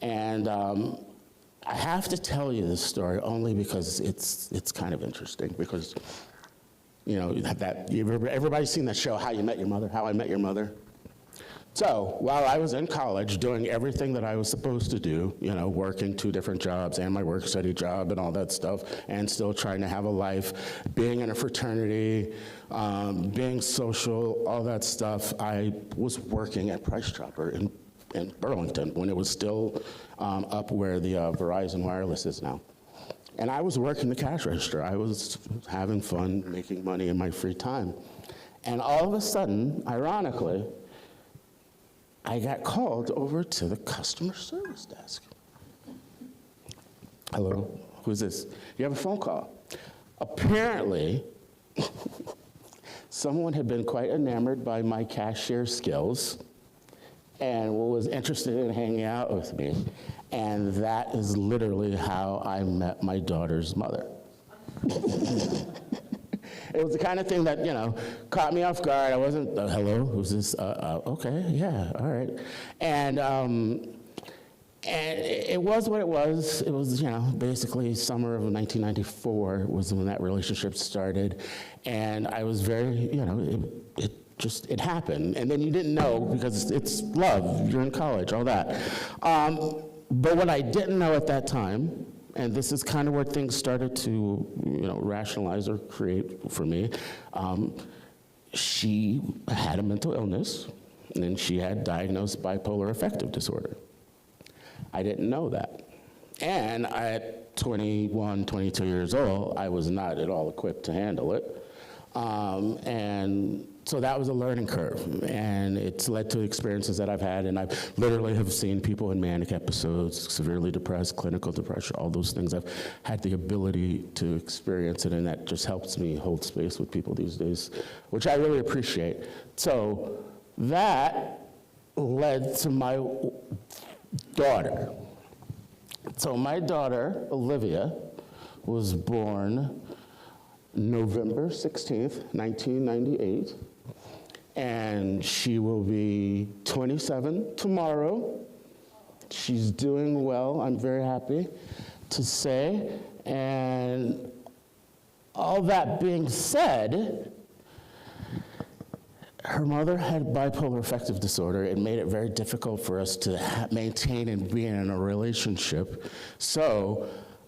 Speaker 4: And I have to tell you this story only because it's kind of interesting, because, you know, everybody's seen that show, How I Met Your Mother? So while I was in college doing everything that I was supposed to do, you know, working 2 different jobs and my work-study job and all that stuff, and still trying to have a life, being in a fraternity, being social, all that stuff, I was working at Price Chopper in Burlington when it was still up where the Verizon Wireless is now. And I was working the cash register. I was having fun, making money in my free time. And all of a sudden, ironically, I got called over to the customer service desk. Hello, who's this? You have a phone call. Apparently, someone had been quite enamored by my cashier skills and was interested in hanging out with me. And that is literally how I met my daughter's mother. It was the kind of thing that, you know, caught me off guard. I wasn't, hello, who's this? Okay, yeah, all right. And it was what it was. It was, you know, basically summer of 1994 was when that relationship started. And I was very, you know, it happened. And then you didn't know because it's love, you're in college, all that. But what I didn't know at that time, and this is kind of where things started to, you know, rationalize or create for me. She had a mental illness, and she had diagnosed bipolar affective disorder. I didn't know that. And at 21, 22 years old, I was not at all equipped to handle it. And so that was a learning curve, and it's led to experiences that I've had, and I literally have seen people in manic episodes, severely depressed, clinical depression, all those things. I've had the ability to experience it, and that just helps me hold space with people these days, which I really appreciate. So that led to my daughter. So my daughter, Olivia, was born November 16th, 1998. And she will be 27 tomorrow. She's doing well, I'm very happy to say. And all that being said, her mother had bipolar affective disorder. It made it very difficult for us to maintain and be in a relationship. So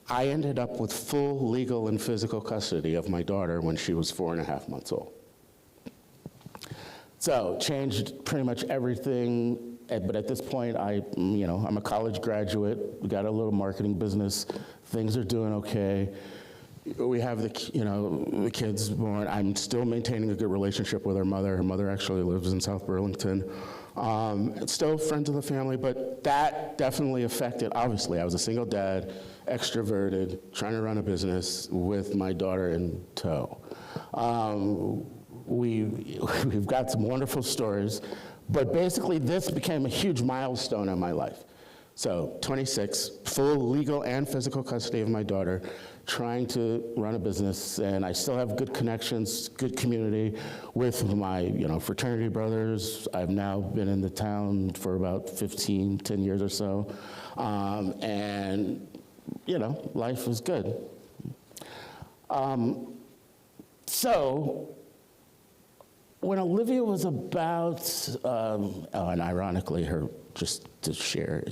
Speaker 4: I ended up with full legal and physical custody of my daughter when she was 4.5 months old. So changed pretty much everything, but at this point, I'm a college graduate. We got a little marketing business. Things are doing okay. We have the kids born. I'm still maintaining a good relationship with her mother. Her mother actually lives in South Burlington. Still friends of the family, but that definitely affected, obviously, I was a single dad, extroverted, trying to run a business with my daughter in tow. We've got some wonderful stories, but basically this became a huge milestone in my life. So 26, full legal and physical custody of my daughter, trying to run a business, and I still have good connections, good community with my fraternity brothers. I've now been in the town for about 10 years or so, and life is good. So when Olivia was about, and ironically, just to share,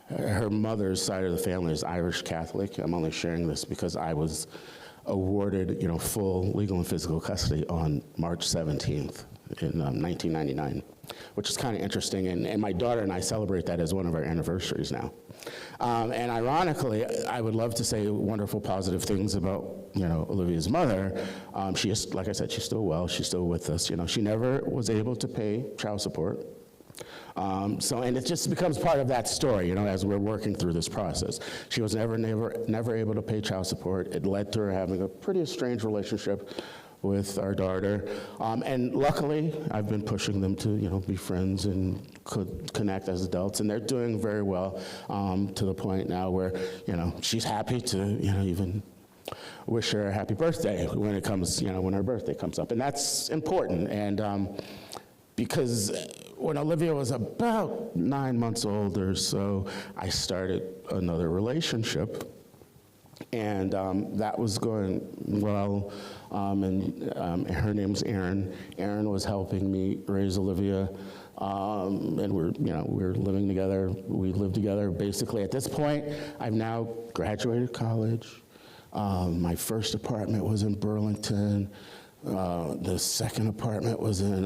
Speaker 4: her mother's side of the family is Irish Catholic. I'm only sharing this because I was awarded, full legal and physical custody on March 17th in 1999, which is kind of interesting. And my daughter and I celebrate that as one of our anniversaries now. And ironically, I would love to say wonderful, positive things about, Olivia's mother. She is, like I said, she's still well. She's still with us. She never was able to pay child support. And it just becomes part of that story, as we're working through this process. She was never able to pay child support. It led to her having a pretty estranged relationship with our daughter. And luckily, I've been pushing them to, be friends and connect as adults, and they're doing very well, to the point now where, she's happy to, even wish her a happy birthday when it comes, when her birthday comes up. And that's important. And because when Olivia was about 9 months old or so, I started another relationship. And that was going well, and her name's Erin. Erin was helping me raise Olivia, and we're living together. We live together basically. At this point, I've now graduated college. My first apartment was in Burlington. The second apartment was in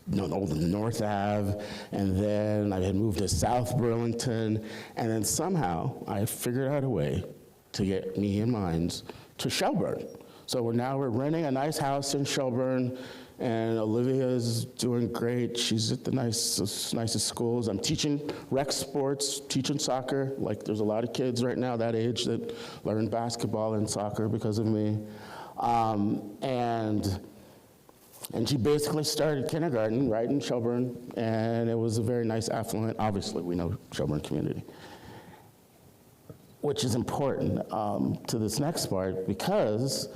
Speaker 4: North Ave, and then I had moved to South Burlington, and then somehow I figured out a way to get me and mines to Shelburne. So we're renting a nice house in Shelburne, and Olivia's doing great. She's at the nicest schools. I'm teaching rec sports, teaching soccer. Like, there's a lot of kids right now that age that learn basketball and soccer because of me. And she basically started kindergarten right in Shelburne, and it was a very nice, affluent, obviously we know Shelburne community, which is important to this next part, because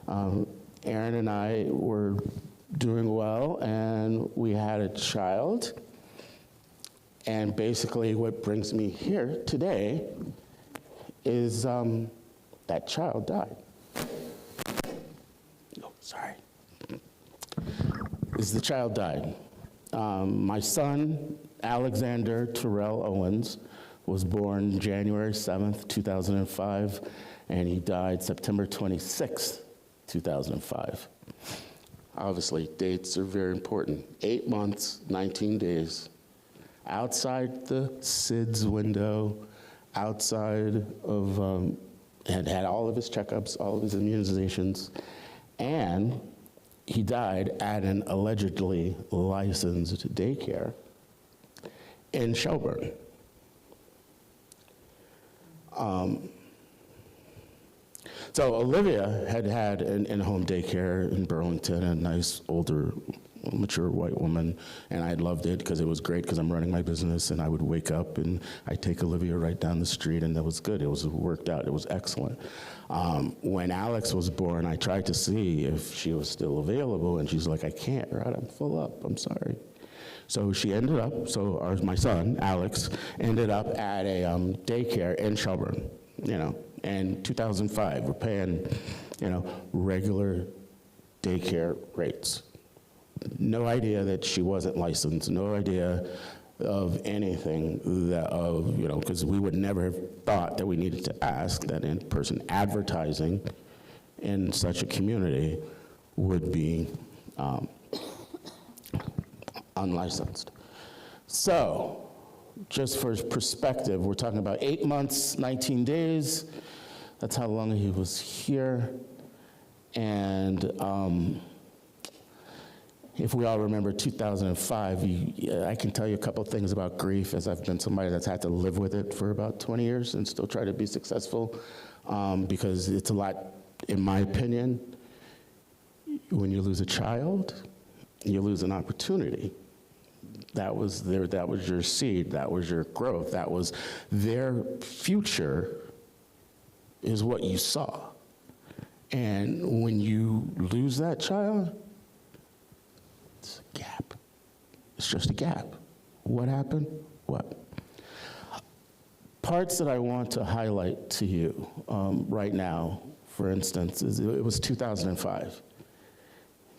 Speaker 4: Erin and I were doing well, and we had a child. And basically what brings me here today is that child died. Oh, sorry. The child died. My son, Alexander Terrell Owens, was born January 7th, 2005, and he died September 26th, 2005. Obviously, dates are very important. 8 months, 19 days, outside the SIDS window, outside of, had all of his checkups, all of his immunizations, and he died at an allegedly licensed daycare in Shelburne. So Olivia had an in-home daycare in Burlington, a nice, older, mature white woman, and I loved it because it was great because I'm running my business, and I would wake up and I'd take Olivia right down the street, and that was good. It worked out. It was excellent. When Alex was born, I tried to see if she was still available, and she's like, I can't, Rod, I'm full up, I'm sorry. So she ended up, my son, Alex, ended up at a daycare in Shelburne, in 2005. We're paying, regular daycare rates. No idea that she wasn't licensed, no idea of anything because we would never have thought that we needed to ask that in-person advertising in such a community would be unlicensed. So, just for perspective, we're talking about 8 months, 19 days. That's how long he was here. And if we all remember 2005, I can tell you a couple things about grief, as I've been somebody that's had to live with it for about 20 years and still try to be successful, because it's a lot, in my opinion, when you lose a child, you lose an opportunity. That was your seed, that was your growth, that was their future is what you saw. And when you lose that child, it's a gap. It's just a gap. What happened? What? Parts that I want to highlight to you right now, for instance, is it was 2005.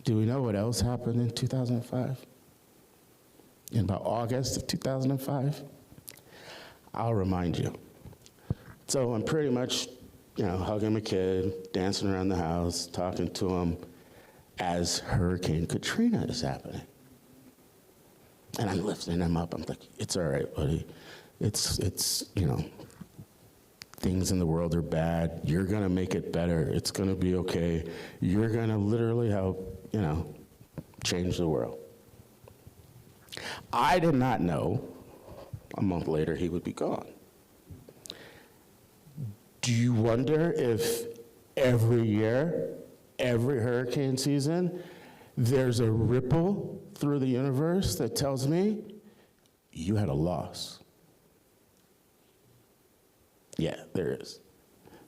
Speaker 4: Do we know what else happened in 2005? In about August of 2005? I'll remind you. So I'm pretty much, hugging my kid, dancing around the house, talking to him as Hurricane Katrina is happening. And I'm lifting him up. I'm like, it's all right, buddy. It's things in the world are bad. You're gonna make it better. It's gonna be okay. You're gonna literally help, change the world. I did not know a month later he would be gone. Do you wonder if every year, every hurricane season, there's a ripple through the universe that tells me you had a loss? Yeah, there is.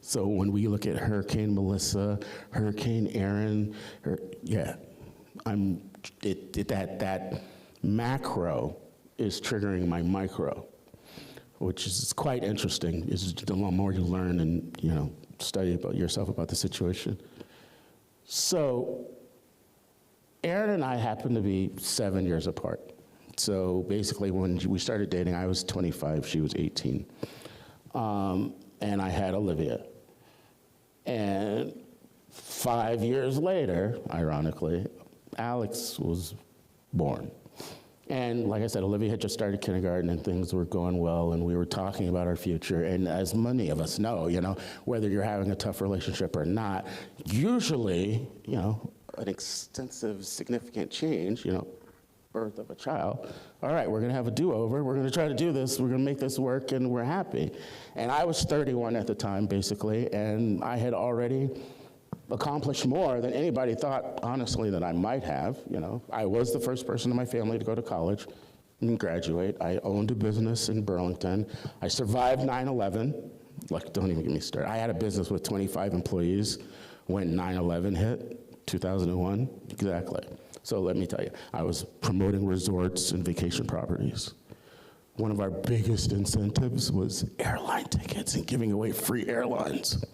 Speaker 4: So when we look at Hurricane Melissa, Hurricane Aaron, that macro is triggering my micro, which is quite interesting. Is the more you learn and study about yourself about the situation. So Aaron and I happen to be 7 years apart. So basically, when we started dating, I was 25, she was 18, and I had Olivia. And 5 years later, ironically, Alex was born. And like I said, Olivia had just started kindergarten and things were going well and we were talking about our future. And as many of us know, whether you're having a tough relationship or not, usually, an extensive, significant change, birth of a child, all right, we're gonna have a do-over, we're gonna try to do this, we're gonna make this work, and we're happy. And I was 31 at the time, basically, and I had already accomplished more than anybody thought, honestly, that I might have. I was the first person in my family to go to college and graduate. I owned a business in Burlington. I survived 9/11. Like, don't even get me started. I had a business with 25 employees when 9/11 hit, 2001, exactly. So let me tell you, I was promoting resorts and vacation properties. One of our biggest incentives was airline tickets and giving away free airlines.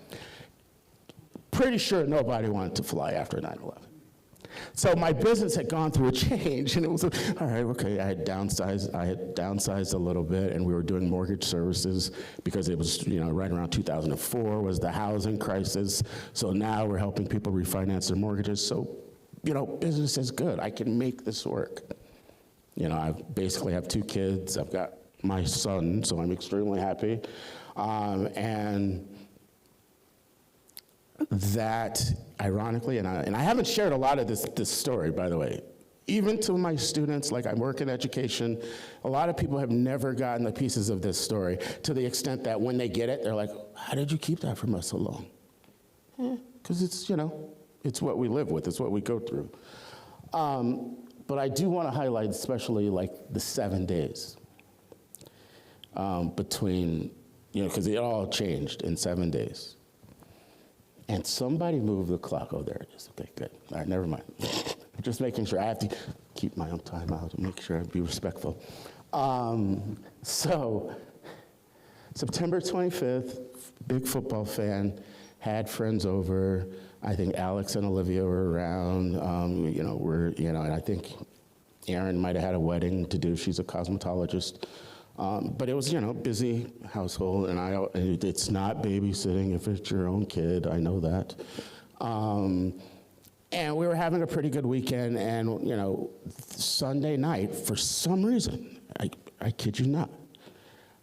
Speaker 4: Pretty sure nobody wanted to fly after 9/11. So my business had gone through a change, and it was, all right, okay, I had downsized a little bit, and we were doing mortgage services because it was, right around 2004 was the housing crisis. So now we're helping people refinance their mortgages. So, business is good. I can make this work. I basically have 2 kids. I've got my son, so I'm extremely happy. And that, ironically, and I haven't shared a lot of this story, by the way. Even to my students, like I work in education, a lot of people have never gotten the pieces of this story to the extent that when they get it, they're like, how did you keep that from us so long? Because it's, it's what we live with, it's what we go through. But I do want to highlight especially like the 7 days between, because it all changed in 7 days. And somebody moved the clock. Oh, there it is. Okay, good. All right, never mind. Just making sure. I have to keep my own time out and make sure I be respectful. So, September 25th, big football fan, had friends over. I think Alex and Olivia were around. And I think Erin might have had a wedding to do. She's a cosmetologist. But it was, busy household, and it's not babysitting if it's your own kid, I know that. And we were having a pretty good weekend, and, Sunday night, for some reason, I kid you not,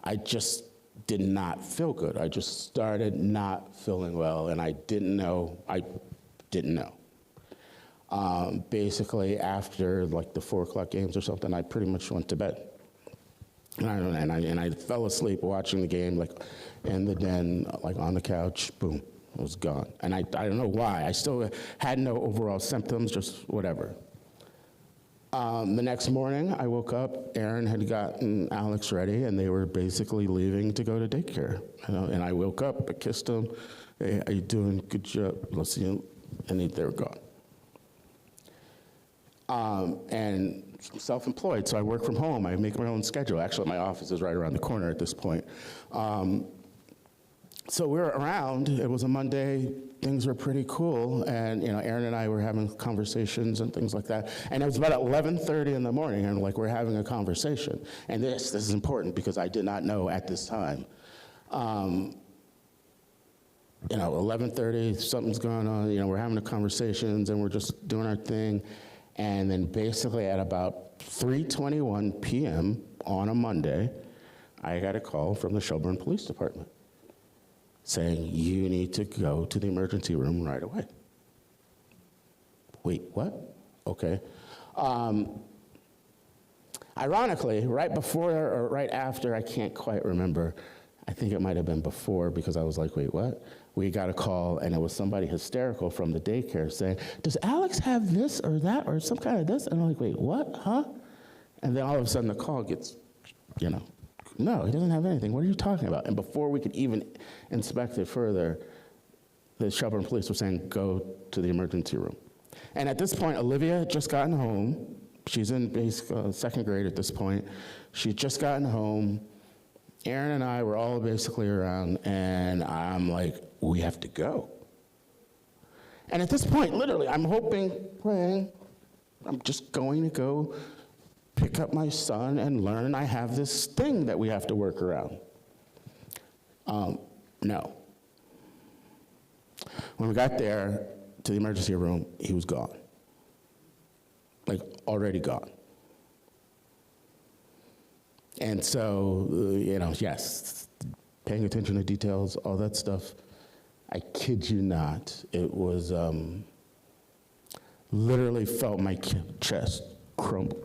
Speaker 4: I just did not feel good. I just started not feeling well, and I didn't know. Basically, after like the 4 o'clock games or something, I pretty much went to bed. And I fell asleep watching the game, and then, on the couch, boom, it was gone. And I don't know why. I still had no overall symptoms, just whatever. The next morning, I woke up, Aaron had gotten Alex ready, and they were basically leaving to go to daycare. And I woke up, I kissed them, hey, how you doing? Good job. Let's see you. And they were gone. And self-employed, so I work from home. I make my own schedule. Actually, my office is right around the corner at this point. So we were around. It was a Monday. Things were pretty cool. And, Aaron and I were having conversations and things like that. And it was about 11:30 in the morning, and we're having a conversation. And this is important because I did not know at this time. 11:30, something's going on. We're having the conversations, and we're just doing our thing. And then basically at about 3:21 p.m. on a Monday, I got a call from the Shelburne Police Department saying, you need to go to the emergency room right away. Wait, what? Okay. Ironically, right before or right after, I can't quite remember. I think it might have been before, because I was like, wait, what? We got a call, and it was somebody hysterical from the daycare saying, does Alex have this or that or some kind of this? And I'm like, wait, what, huh? And then all of a sudden the call gets, no, he doesn't have anything. What are you talking about? And before we could even inspect it further, the Shelburne police were saying, go to the emergency room. And at this point, Olivia had just gotten home. She's in second grade at this point. She'd just gotten home. Aaron and I were all basically around, and I'm like, we have to go. And at this point, literally, I'm hoping, praying, I'm just going to go pick up my son and learn I have this thing that we have to work around. No. When we got there to the emergency room, he was gone. Like, already gone. And so, yes, paying attention to details, all that stuff, I kid you not, it was, literally felt my chest crumble.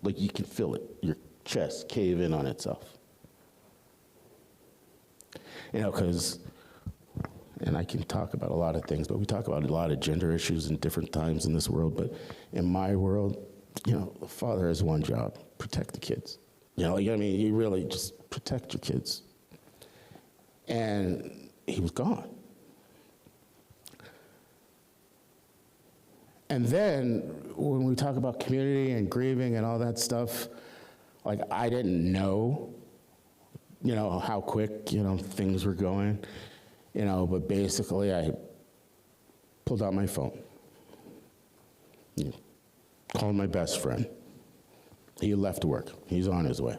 Speaker 4: Like you can feel it, your chest cave in on itself. Because, and I can talk about a lot of things, but we talk about a lot of gender issues in different times in this world, but in my world, the father has one job, protect the kids. You really just protect your kids. And he was gone. And then when we talk about community and grieving and all that stuff, like I didn't know, how quick, things were going, but basically I pulled out my phone, called my best friend. He left work. He's on his way.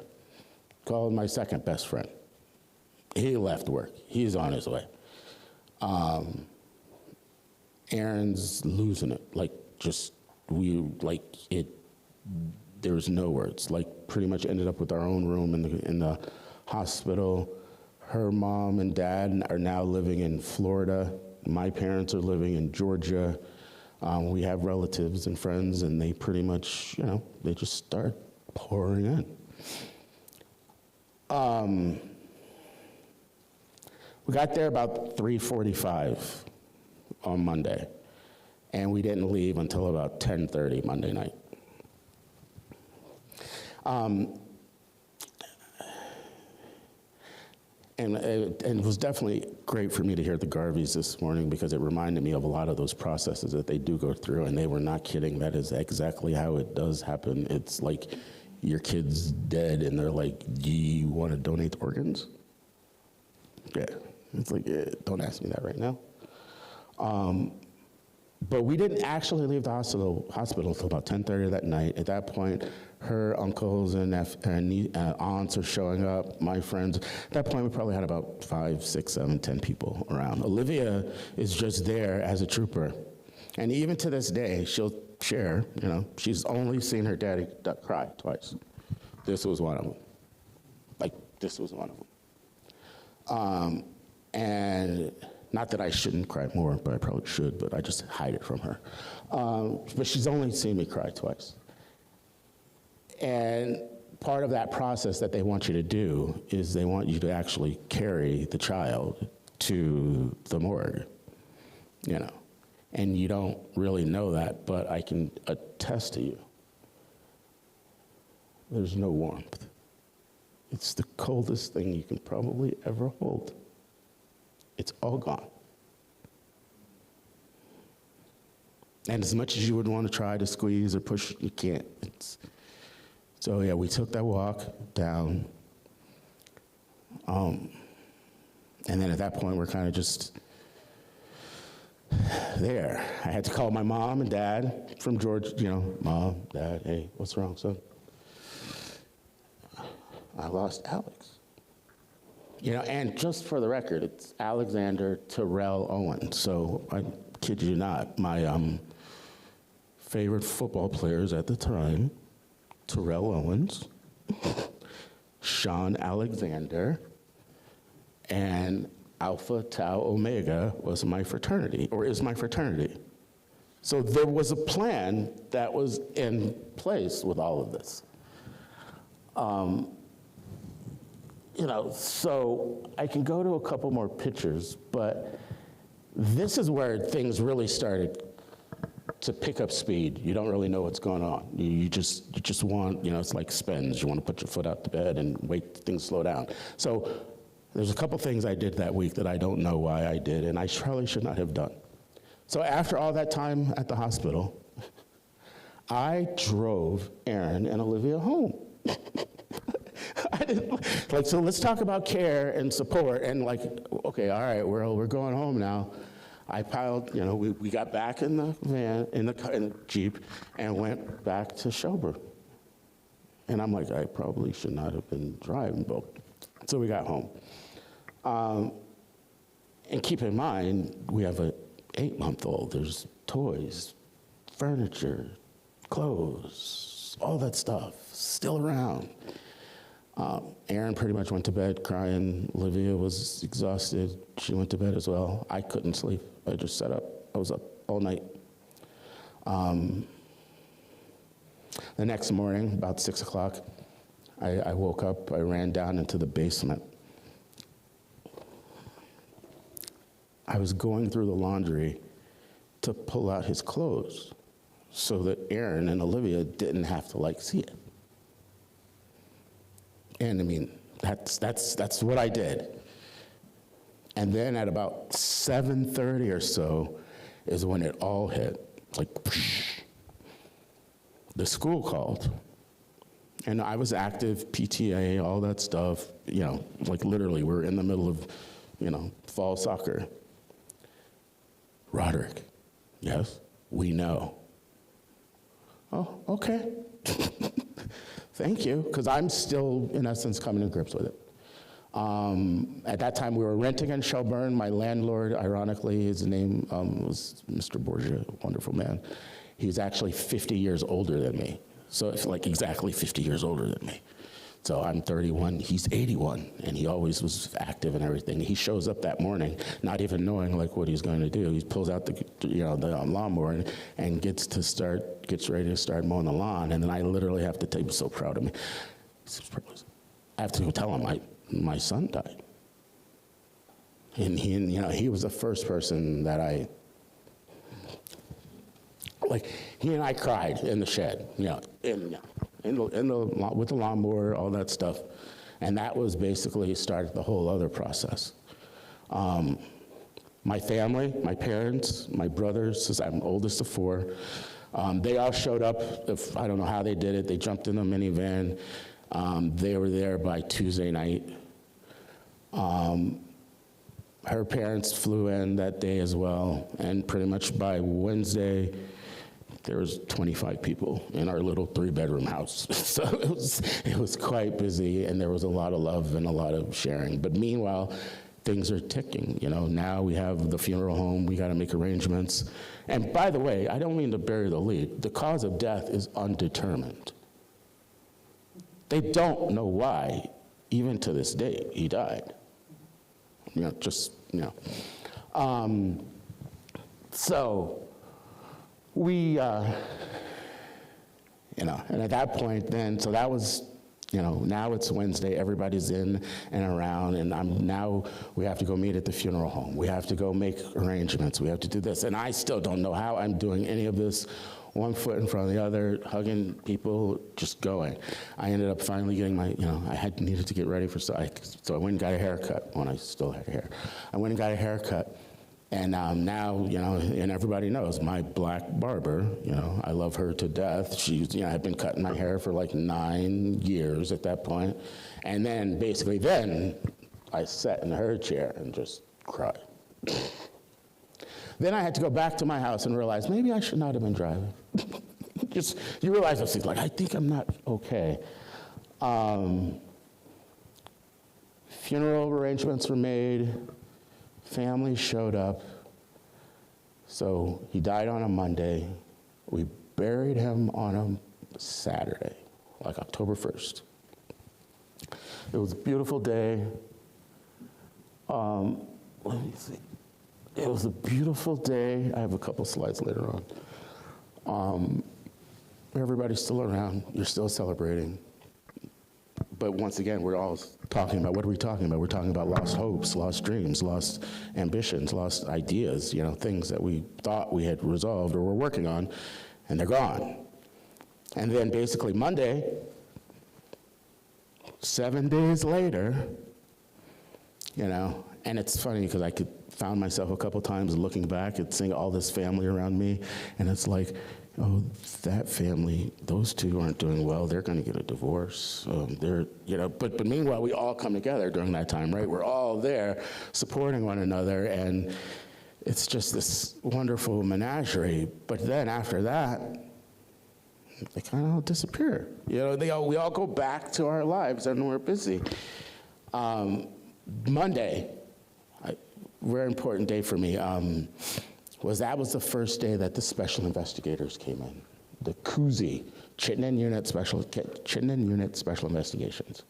Speaker 4: Called my second best friend. He left work. He's on his way. Aaron's losing it. There was no words. Pretty much ended up with our own room in the hospital. Her mom and dad are now living in Florida. My parents are living in Georgia. We have relatives and friends, and they pretty much, they just start pouring in. We got there about 3:45 on Monday, and we didn't leave until about 10:30 Monday night. And it was definitely great for me to hear the Garveys this morning, because it reminded me of a lot of those processes that they do go through, and they were not kidding. That is exactly how it does happen. It's like your kid's dead, and they're like, do you want to donate organs? Yeah, it's like, don't ask me that right now. But we didn't actually leave the hospital until about 10:30 that night. At that point, her uncles and aunts are showing up, my friends. At that point, we probably had about 5, 6, 7, 10 people around. Olivia is just there as a trooper. And even to this day, she'll share, she's only seen her daddy cry twice. This was one of them. This was one of them. And not that I shouldn't cry more, but I probably should, but I just hide it from her. But she's only seen me cry twice. And part of that process that they want you to do is they want you to actually carry the child to the morgue, And you don't really know that, but I can attest to you, there's no warmth. It's the coldest thing you can probably ever hold. It's all gone. And as much as you would want to try to squeeze or push, you can't. So yeah, we took that walk down. And then at that point, we're kind of just there. I had to call my mom and dad from Georgia, Mom, Dad, hey, what's wrong, son? I lost Alex. And just for the record, it's Alexander Terrell Owen. So I kid you not, my favorite football players at the time, Terrell Owens, Sean Alexander, and Alpha Tau Omega was my fraternity, or is my fraternity. So there was a plan that was in place with all of this. You know, so I can go to a couple more pictures, but this is where things really started to pick up speed. You don't really know what's going on. You just want, you know, it's like spins. You want to put your foot out the bed and wait things slow down. So there's a couple things I did that week that I don't know why I did, and I probably should not have done. So after all that time at the hospital, I drove Aaron and Olivia home. I didn't, like, so let's talk about care and support, and like, okay, all right, we're going home now. I piled, you know, we got back in the van, in the Jeep, and went back to Shelburne. And I'm like, I probably should not have been driving, but so we got home. And keep in mind, we have an 8-month-old. There's toys, furniture, clothes, all that stuff still around. Erin pretty much went to bed crying. Olivia was exhausted. She went to bed as well. I couldn't sleep. I just sat up. I was up all night. The next morning, about 6 o'clock, I woke up. I ran down into the basement. I was going through the laundry to pull out his clothes so that Erin and Olivia didn't have to, like, see it. And I mean, that's what I did. And then at about 7:30 or so is when it all hit, like, psh. The school called. And I was active, PTA, all that stuff, you know, like literally we're in the middle of, you know, fall soccer. Roderick, yes, we know. Oh, okay. Thank you, because I'm still, in essence, coming to grips with it. At that time, we were renting in Shelburne. My landlord, ironically, his name was Mr. Borgia, a wonderful man. He's actually 50 years older than me. So it's like exactly 50 years older than me. So I'm 31, he's 81, and he always was active and everything. He shows up that morning, not even knowing like what he's going to do. He pulls out the, you know, the lawnmower and gets ready to start mowing the lawn. And then I literally have to tell him, he's so proud of me. I have to go tell him my son died. And he was the first person that he and I cried in the shed, with the lawnmower, all that stuff. And that was basically started the whole other process. My family, my parents, my brothers, since I'm oldest of 4, they all showed up. I don't know how they did it. They jumped in a minivan. They were there by Tuesday night. Her parents flew in that day as well, and pretty much by Wednesday, there was 25 people in our little 3-bedroom house. So it was quite busy, and there was a lot of love and a lot of sharing. But meanwhile, things are ticking. Now we have the funeral home. We got to make arrangements. And by the way, I don't mean to bury the lead. The cause of death is undetermined. They don't know why, even to this day, he died. So we, and at that point then, so that was, now it's Wednesday, everybody's in and around, and now we have to go meet at the funeral home. We have to go make arrangements. We have to do this. And I still don't know how I'm doing any of this, one foot in front of the other, hugging people, just going. I ended up finally getting my, I needed to get ready for, so I went and got a haircut when I still had hair. I went and got a haircut. And now, and everybody knows, my black barber, I love her to death. She's, I've been cutting my hair for like 9 years at that point. And then basically I sat in her chair and just cried. Then I had to go back to my house and realize maybe I should not have been driving. You realize those things, like, I think I'm not okay. Funeral arrangements were made. Family showed up. So he died on a Monday. We buried him on a Saturday, like October 1st. It was a beautiful day. Let me see. It was a beautiful day. I have a couple slides later on. Everybody's still around. You're still celebrating. But once again, we're all talking about, what are we talking about? We're talking about lost hopes, lost dreams, lost ambitions, lost ideas, things that we thought we had resolved or were working on, and they're gone. And then basically Monday, 7 days later, and it's funny because I found myself a couple times looking back and seeing all this family around me, and it's like, oh, that family, those two aren't doing well. They're going to get a divorce. But meanwhile, we all come together during that time, right? We're all there supporting one another, and it's just this wonderful menagerie. But then after that, they kind of all disappear. We all go back to our lives, and we're busy. Monday, very important day for me, was the first day that the special investigators came in, the CUSI, Chittenden Unit Special Investigations.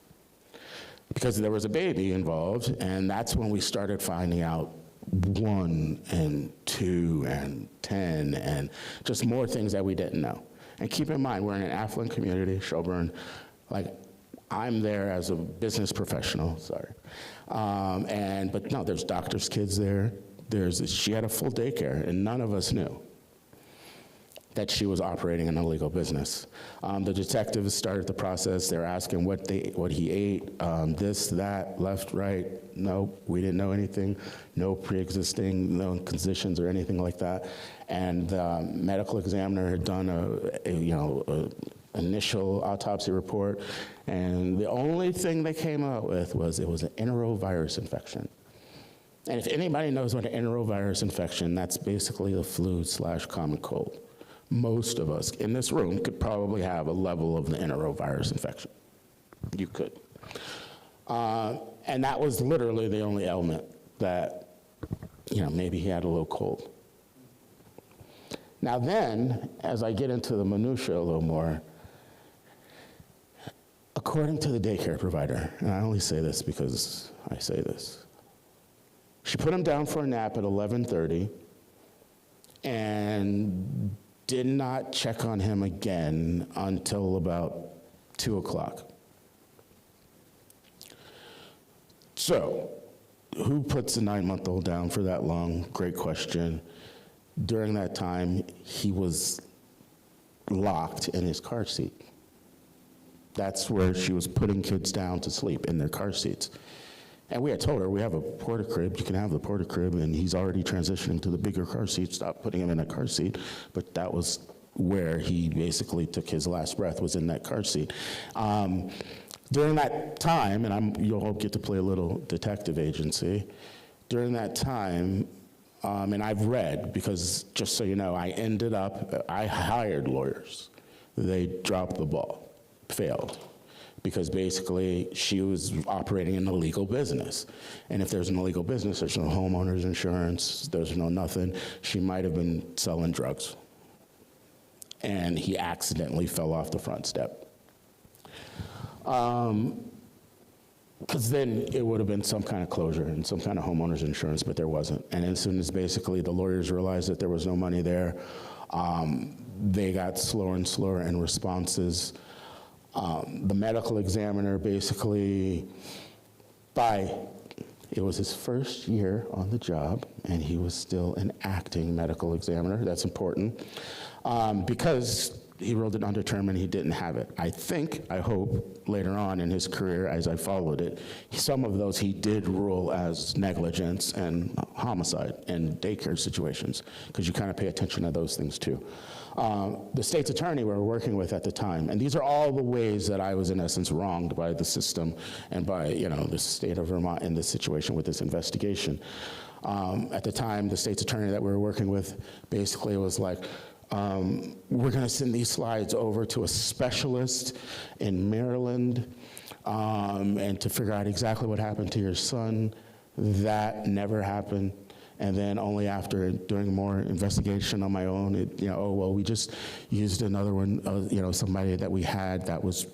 Speaker 4: Because there was a baby involved, and that's when we started finding out 1 and 2 and 10 and just more things that we didn't know. And keep in mind, we're in an affluent community, Shelburne. I'm there as a business professional, but no, there's doctors' kids there. She had a full daycare, and none of us knew that she was operating an illegal business. The detectives started the process. They're asking what he ate, this, that, left, right. No, we didn't know anything. No pre-existing known conditions or anything like that. And the medical examiner had done a initial autopsy report, and the only thing they came out with was it was an enterovirus infection. And if anybody knows what an enterovirus infection, that's basically the flu/common cold. Most of us in this room could probably have a level of the enterovirus infection. You could. And that was literally the only ailment that, maybe he had a little cold. Now then, as I get into the minutia a little more, according to the daycare provider, and I only say this because I say this, she put him down for a nap at 11:30 and did not check on him again until about 2 o'clock. So, who puts a 9-month-old down for that long? Great question. During that time, he was locked in his car seat. That's where she was putting kids down to sleep, in their car seats. And we had told her, we have a porta crib, you can have the porta crib, and he's already transitioning to the bigger car seat, stop putting him in a car seat. But that was where he basically took his last breath, was in that car seat. During that time, and you'll all get to play a little detective agency, during that time, and I've read, because just so you know, I hired lawyers. They dropped the ball, failed. Because basically she was operating an illegal business. And if there's an illegal business, there's no homeowner's insurance, there's no nothing. She might have been selling drugs. And he accidentally fell off the front step. Because then it would have been some kind of closure and some kind of homeowner's insurance, but there wasn't. And as soon as basically the lawyers realized that there was no money there, they got slower and slower in responses. The medical examiner basically, it was his first year on the job, and he was still an acting medical examiner. That's important, because he ruled it undetermined, he didn't have it. I hope, later on in his career, as I followed it, some of those he did rule as negligence and homicide in daycare situations, because you kind of pay attention to those things too. The state's attorney we were working with at the time, and these are all the ways that I was in essence wronged by the system and by the state of Vermont in this situation with this investigation. At the time, the state's attorney that we were working with basically was like, we're going to send these slides over to a specialist in Maryland and to figure out exactly what happened to your son. That never happened. And then only after doing more investigation on my own, we just used another one, somebody that we had that was,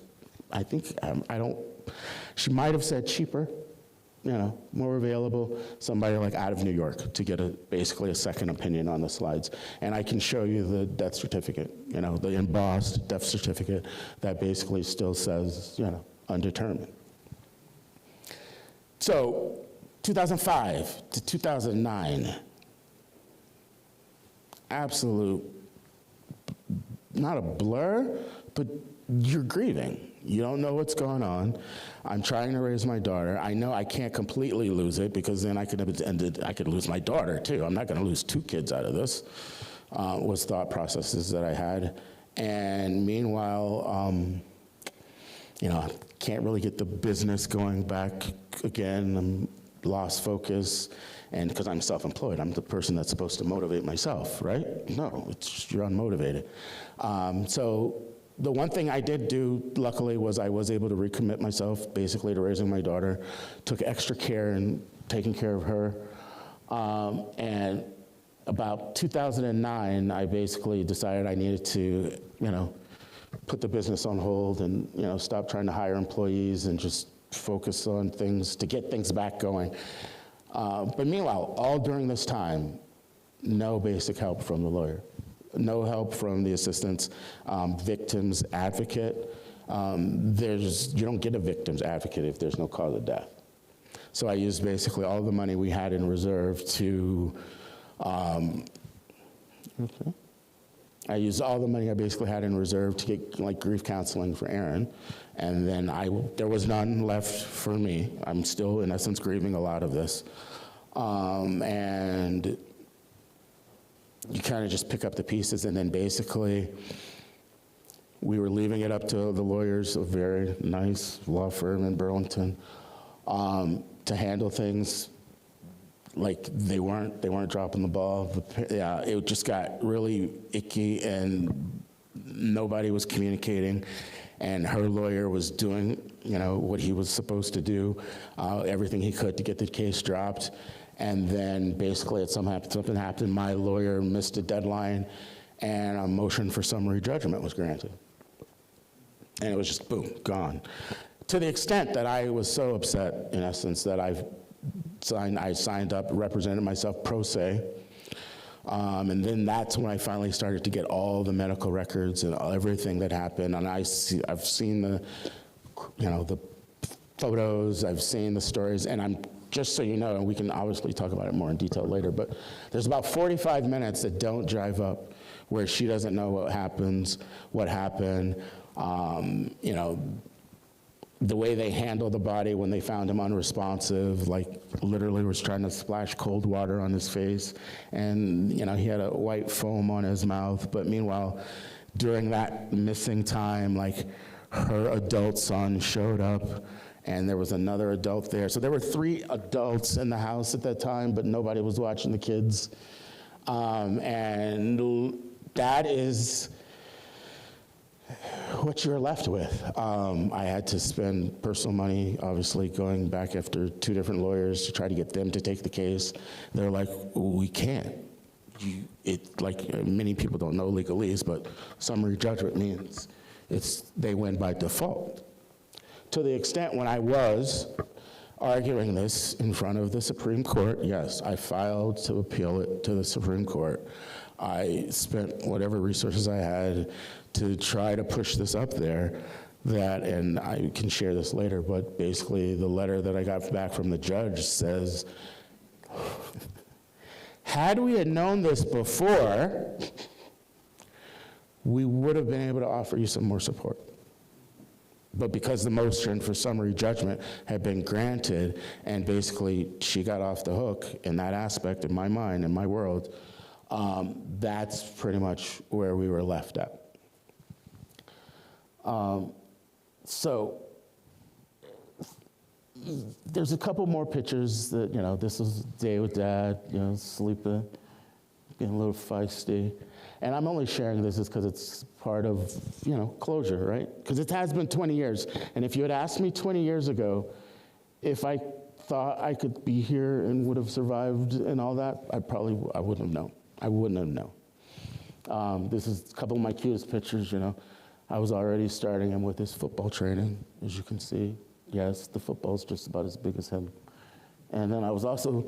Speaker 4: she might have said cheaper, more available, somebody like out of New York to get basically a second opinion on the slides. And I can show you the death certificate, the embossed death certificate that basically still says, undetermined. So 2005 to 2009, absolute, not a blur, but you're grieving. You don't know what's going on. I'm trying to raise my daughter. I know I can't completely lose it because then I could lose my daughter too. I'm not going to lose 2 kids out of this, was thought processes that I had. And meanwhile, I can't really get the business going back again. I'm lost focus. And because I'm self-employed, I'm the person that's supposed to motivate myself, right? No, it's you're unmotivated. So the one thing I did do, luckily, was I was able to recommit myself basically to raising my daughter, took extra care in taking care of her. And about 2009, I basically decided I needed to, put the business on hold and, stop trying to hire employees and just focus on things to get things back going. But meanwhile, all during this time, no basic help from the lawyer. No help from the assistance victim's advocate. You don't get a victim's advocate if there's no cause of death. So I used basically all the money we had in reserve to, I used all the money I basically had in reserve to get grief counseling for Aaron. And then there was none left for me. I'm still, in essence, grieving a lot of this. And you kind of just pick up the pieces, and then basically we were leaving it up to the lawyers, a very nice law firm in Burlington, to handle things. Like they weren't dropping the ball. Yeah, it just got really icky, and nobody was communicating. And her lawyer was doing, what he was supposed to do, everything he could to get the case dropped. And then basically something happened, my lawyer missed a deadline, and a motion for summary judgment was granted. And it was just, boom, gone. To the extent that I was so upset, in essence, that I signed up, represented myself pro se. And then that's when I finally started to get all the medical records and everything that happened. And I've seen the photos, I've seen the stories, and I'm, just so you know, and we can obviously talk about it more in detail later, but there's about 45 minutes that don't drive up where she doesn't know what happened, the way they handled the body when they found him unresponsive, like literally was trying to splash cold water on his face, and he had a white foam on his mouth. But meanwhile, during that missing time, like her adult son showed up, and there was another adult there. So there were 3 adults in the house at that time, but nobody was watching the kids. And that is what you're left with. I had to spend personal money, obviously, going back after 2 different lawyers to try to get them to take the case. They're like, we can't. Many people don't know legalese, but summary judgment means they win by default. To the extent when I was arguing this in front of the Supreme Court, yes, I filed to appeal it to the Supreme Court. I spent whatever resources I had to try to push this up there, and I can share this later, but basically the letter that I got back from the judge says, had we had known this before, we would have been able to offer you some more support. But because the motion for summary judgment had been granted, and basically she got off the hook in that aspect in my mind, in my world, that's pretty much where we were left at. So there's a couple more pictures that, this is day with Dad, sleeping, getting a little feisty. And I'm only sharing this because it's part of, closure, right? Because it has been 20 years. And if you had asked me 20 years ago if I thought I could be here and would have survived and all that, I wouldn't have known. I wouldn't have known. This is a couple of my cutest pictures, I was already starting him with his football training, as you can see. Yes, the football's just about as big as him. And then I was also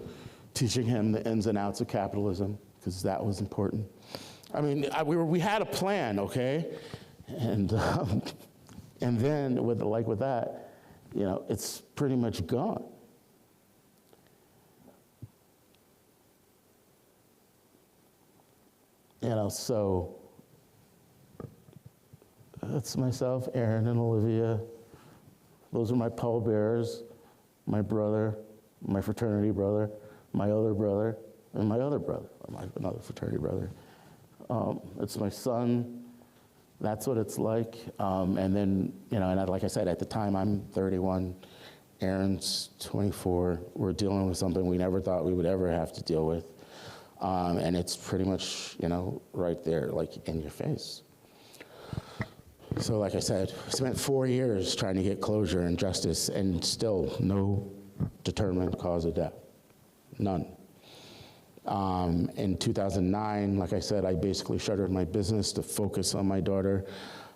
Speaker 4: teaching him the ins and outs of capitalism, because that was important. I mean, we had a plan, okay? And then with that, it's pretty much gone. So that's myself, Aaron, and Olivia. Those are my pallbearers, my brother, my fraternity brother, my other brother, and my other brother, another fraternity brother. It's my son. That's what it's like. And then, and like I said, at the time, I'm 31. Aaron's 24. We're dealing with something we never thought we would ever have to deal with. And it's pretty much, right there, like in your face. So like I said, I spent 4 years trying to get closure and justice, and still no determined cause of death. None. In 2009, like I said, I basically shuttered my business to focus on my daughter.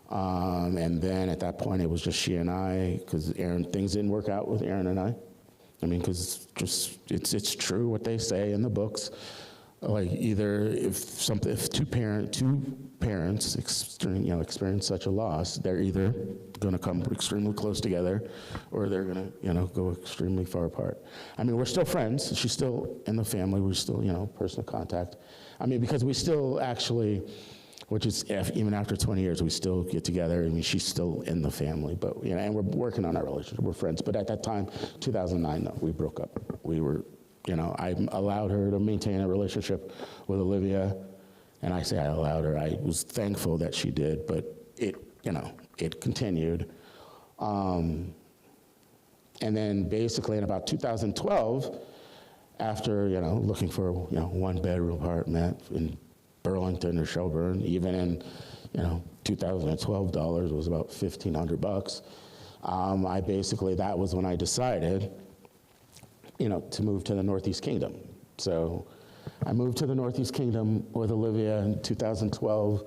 Speaker 4: And then at that point, it was just she and I, because things didn't work out with Aaron and I. I mean, because it's true what they say in the books. Like either if two parents experience such a loss, they're either going to come extremely close together, or they're going to go extremely far apart. I mean, we're still friends. She's still in the family. We're still personal contact. I mean, because we still actually, which is even after 20 years, we still get together. I mean, she's still in the family, but and we're working on our relationship. We're friends. But at that time, 2009, no, we broke up. We were. I allowed her to maintain a relationship with Olivia, and I say I allowed her. I was thankful that she did, but it continued. And then basically in about 2012, after, looking for, one-bedroom apartment in Burlington or Shelburne, even in, 2012 dollars was about $1,500. That was when I decided to move to the Northeast Kingdom. So I moved to the Northeast Kingdom with Olivia in 2012.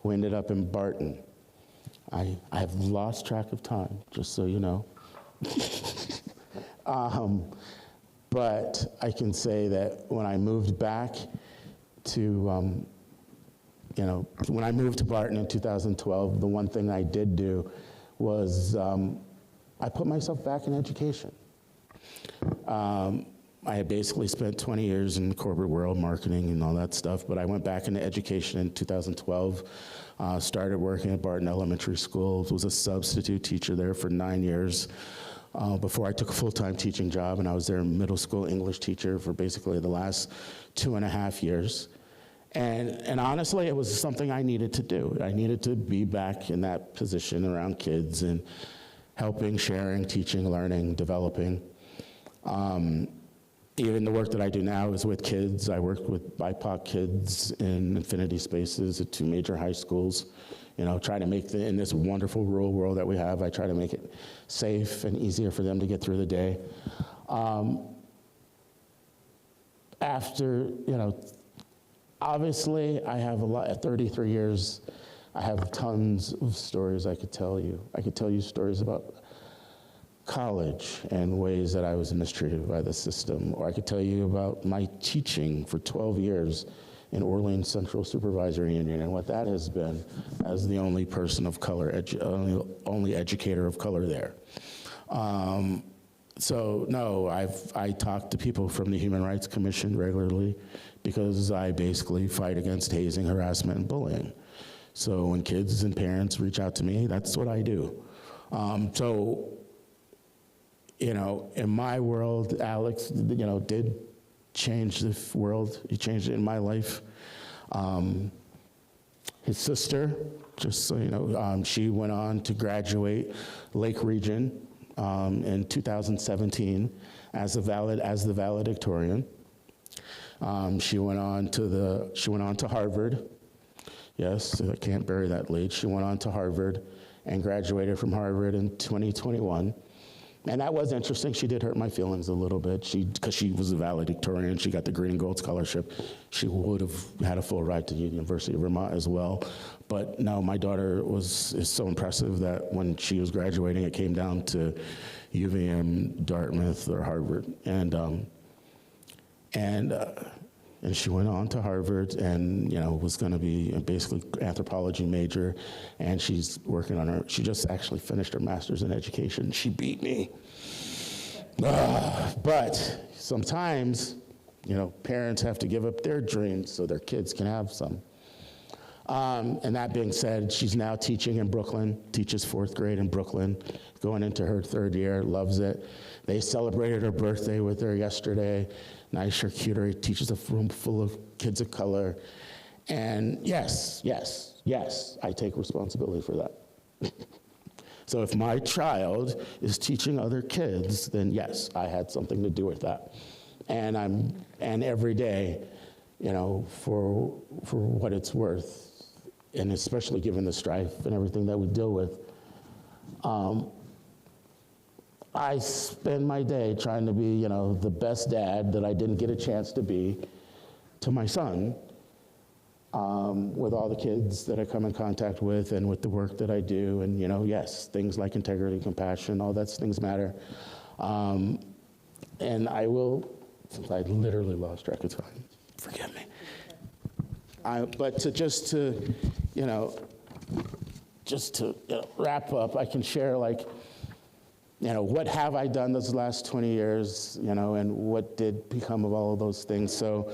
Speaker 4: We ended up in Barton. I have lost track of time, just so you know. But I can say that when I moved back to, when I moved to Barton in 2012, the one thing I did do was I put myself back in education. I had basically spent 20 years in the corporate world, marketing and all that stuff, but I went back into education in 2012, started working at Barton Elementary School, was a substitute teacher there for 9 years before I took a full-time teaching job, and I was their middle school English teacher for basically the last 2.5 years. And honestly, it was something I needed to do. I needed to be back in that position around kids and helping, sharing, teaching, learning, developing. Even the work that I do now is with kids. I work with BIPOC kids in infinity spaces at 2 major high schools. Try to make in this wonderful rural world that we have, I try to make it safe and easier for them to get through the day. After, obviously I have a lot, at 33 years, I have tons of stories I could tell you. I could tell you stories about college and ways that I was mistreated by the system, or I could tell you about my teaching for 12 years in Orleans Central Supervisory Union and what that has been as the only person of color, only educator of color there. So no, I talk to people from the Human Rights Commission regularly because I basically fight against hazing, harassment, and bullying. So when kids and parents reach out to me, that's what I do. In my world, Alex, did change the world. He changed it in my life. His sister, just so you know, she went on to graduate Lake Region in 2017 as the valedictorian. She went on to Harvard. Yes, I can't bury that late. She went on to Harvard and graduated from Harvard in 2021. And that was interesting. She did hurt my feelings a little bit. Because she was a valedictorian, she got the Green and Gold Scholarship. She would have had a full ride to the University of Vermont as well. But no, my daughter is so impressive that when she was graduating, it came down to UVM, Dartmouth, or Harvard. And and she went on to Harvard and, was going to be basically anthropology major, and she's working on she just actually finished her master's in education. She beat me. But sometimes, parents have to give up their dreams so their kids can have some. And that being said, she's now teaching in Brooklyn, teaches 4th grade in Brooklyn, going into her 3rd year, loves it. They celebrated her birthday with her yesterday. Nice charcuterie, teaches a room full of kids of color. And yes, I take responsibility for that. So if my child is teaching other kids, then yes, I had something to do with that. And every day, for what it's worth, and especially given the strife and everything that we deal with, I spend my day trying to be, the best dad that I didn't get a chance to be to my son, with all the kids that I come in contact with and with the work that I do. And, yes, things like integrity, compassion, all those things matter. And I will, since I literally lost track of time, forgive me. But just to wrap up, I can share, what have I done those last 20 years, and what did become of all of those things. So,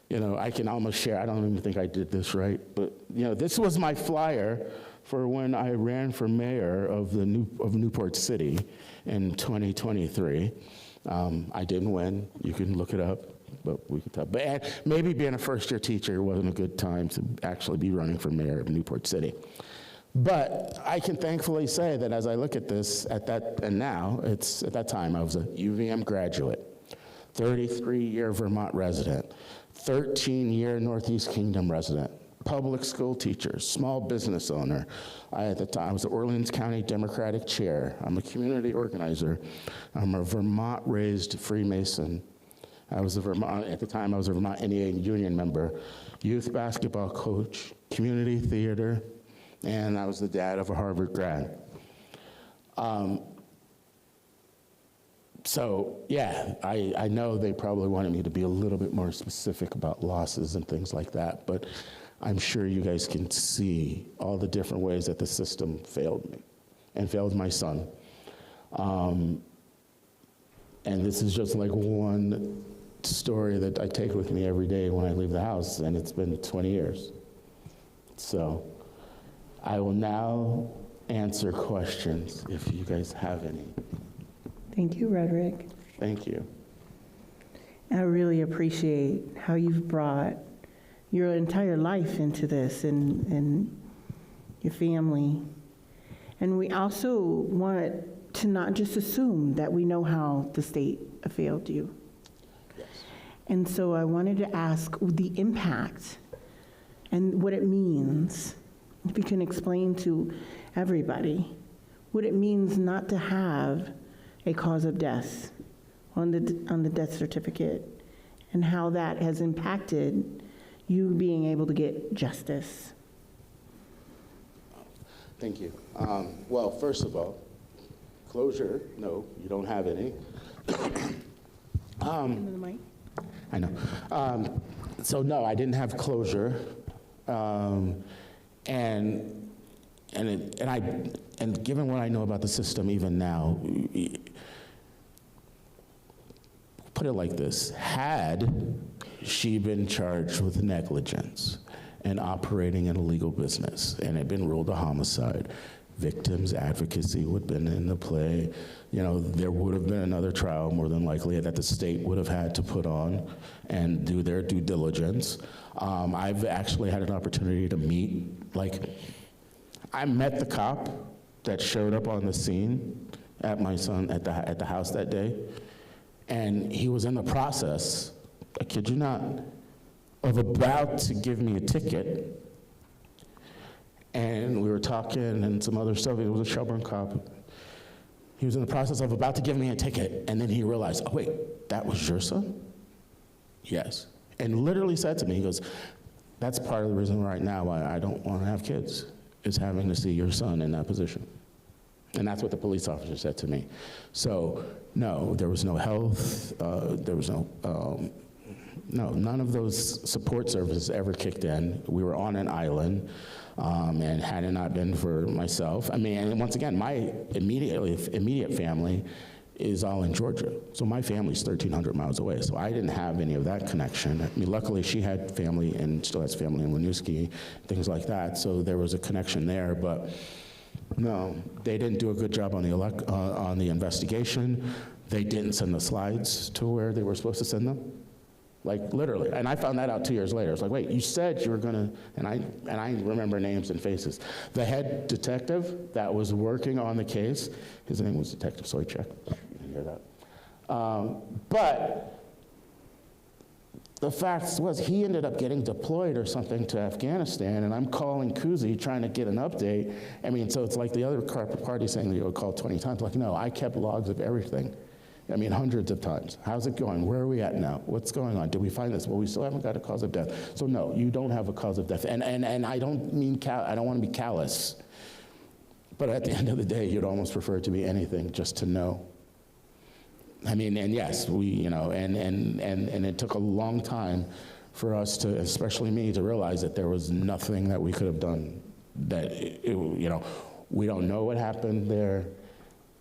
Speaker 4: I can almost share, I don't even think I did this right, but, this was my flyer for when I ran for mayor of Newport City in 2023. I didn't win. You can look it up, but we can tell. But maybe being a first-year teacher wasn't a good time to actually be running for mayor of Newport City. But I can thankfully say that as I look at this, at that time, I was a UVM graduate, 33-year Vermont resident, 13-year Northeast Kingdom resident, public school teacher, small business owner. At the time, I was the Orleans County Democratic Chair. I'm a community organizer. I'm a Vermont-raised Freemason. At the time, I was a Vermont NEA union member, youth basketball coach, community theater, and I was the dad of a Harvard grad. So, yeah, I know they probably wanted me to be a little bit more specific about losses and things like that, but I'm sure you guys can see all the different ways that the system failed me and failed my son. And this is just like one story that I take with me every day when I leave the house, and it's been 20 years. So I will now answer questions if you guys have any.
Speaker 2: Thank you, Roderick.
Speaker 4: Thank you.
Speaker 2: I really appreciate how you've brought your entire life into this and your family. And we also want to not just assume that we know how the state failed you.
Speaker 4: Yes.
Speaker 2: And so I wanted to ask the impact and what it means. If you can explain to everybody what it means not to have a cause of death on the death certificate, and how that has impacted you being able to get justice.
Speaker 4: Thank you. Well, first of all, closure, no, you don't have any.
Speaker 2: The mic.
Speaker 4: I know. So no, I didn't have closure. And given what I know about the system even now, put it like this: had she been charged with negligence and operating an illegal business and had been ruled a homicide, victims advocacy would have been in the play. There would have been another trial, more than likely, that the state would have had to put on and do their due diligence. I've actually had an opportunity to meet, I met the cop that showed up on the scene at my son at the house that day, and he was in the process, I kid you not, of about to give me a ticket. And we were talking and some other stuff. It was a Shelburne cop. He was in the process of about to give me a ticket, and then he realized, oh wait, that was your son? Yes. And literally said to me, he goes, that's part of the reason right now why I don't want to have kids, is having to see your son in that position. And that's what the police officer said to me. So no, there was no health, there was no No, none of those support services ever kicked in. We were on an island, and had it not been for myself, I mean, and once again, my immediate family is all in Georgia. So my family's 1,300 miles away, so I didn't have any of that connection. I mean, luckily she had family and still has family in Winooski, things like that, so there was a connection there, but no, they didn't do a good job on the investigation. They didn't send the slides to where they were supposed to send them. Like, literally. And I found that out 2 years later. It's like, wait, you said you were gonna, and I remember names and faces. The head detective that was working on the case, his name was Detective Soychek. You didn't hear that. But the fact was he ended up getting deployed or something to Afghanistan, and I'm calling Kuzi trying to get an update. I mean, so it's like the other party saying that you would call 20 times. Like, no, I kept logs of everything. I mean, hundreds of times. How's it going? Where are we at now? What's going on? Did we find this? Well, we still haven't got a cause of death. So no, you don't have a cause of death. And I don't mean, I don't want to be callous, but at the end of the day, you'd almost prefer it to be anything just to know. I mean, and yes, we, you know, and it took a long time for us to, especially me, to realize that there was nothing that we could have done, that, you know, we don't know what happened there.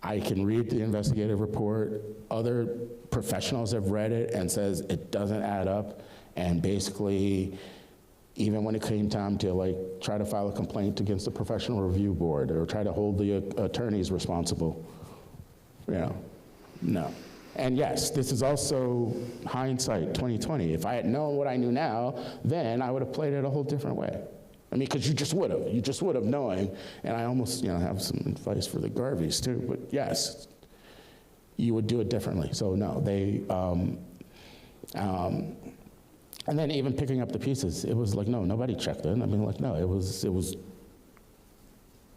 Speaker 4: I can read the investigative report. Other professionals have read it and says it doesn't add up. And basically, even when it came time to like try to file a complaint against the professional review board or try to hold the attorneys responsible, you know, no. And yes, this is also hindsight 2020. If I had known what I knew now, then I would have played it a whole different way. I mean, because you just would have knowing, and I almost, you know, have some advice for the Garveys too, but yes, you would do it differently. So no, they, and then even picking up the pieces, it was like, no, nobody checked in. I mean, like, no, it was,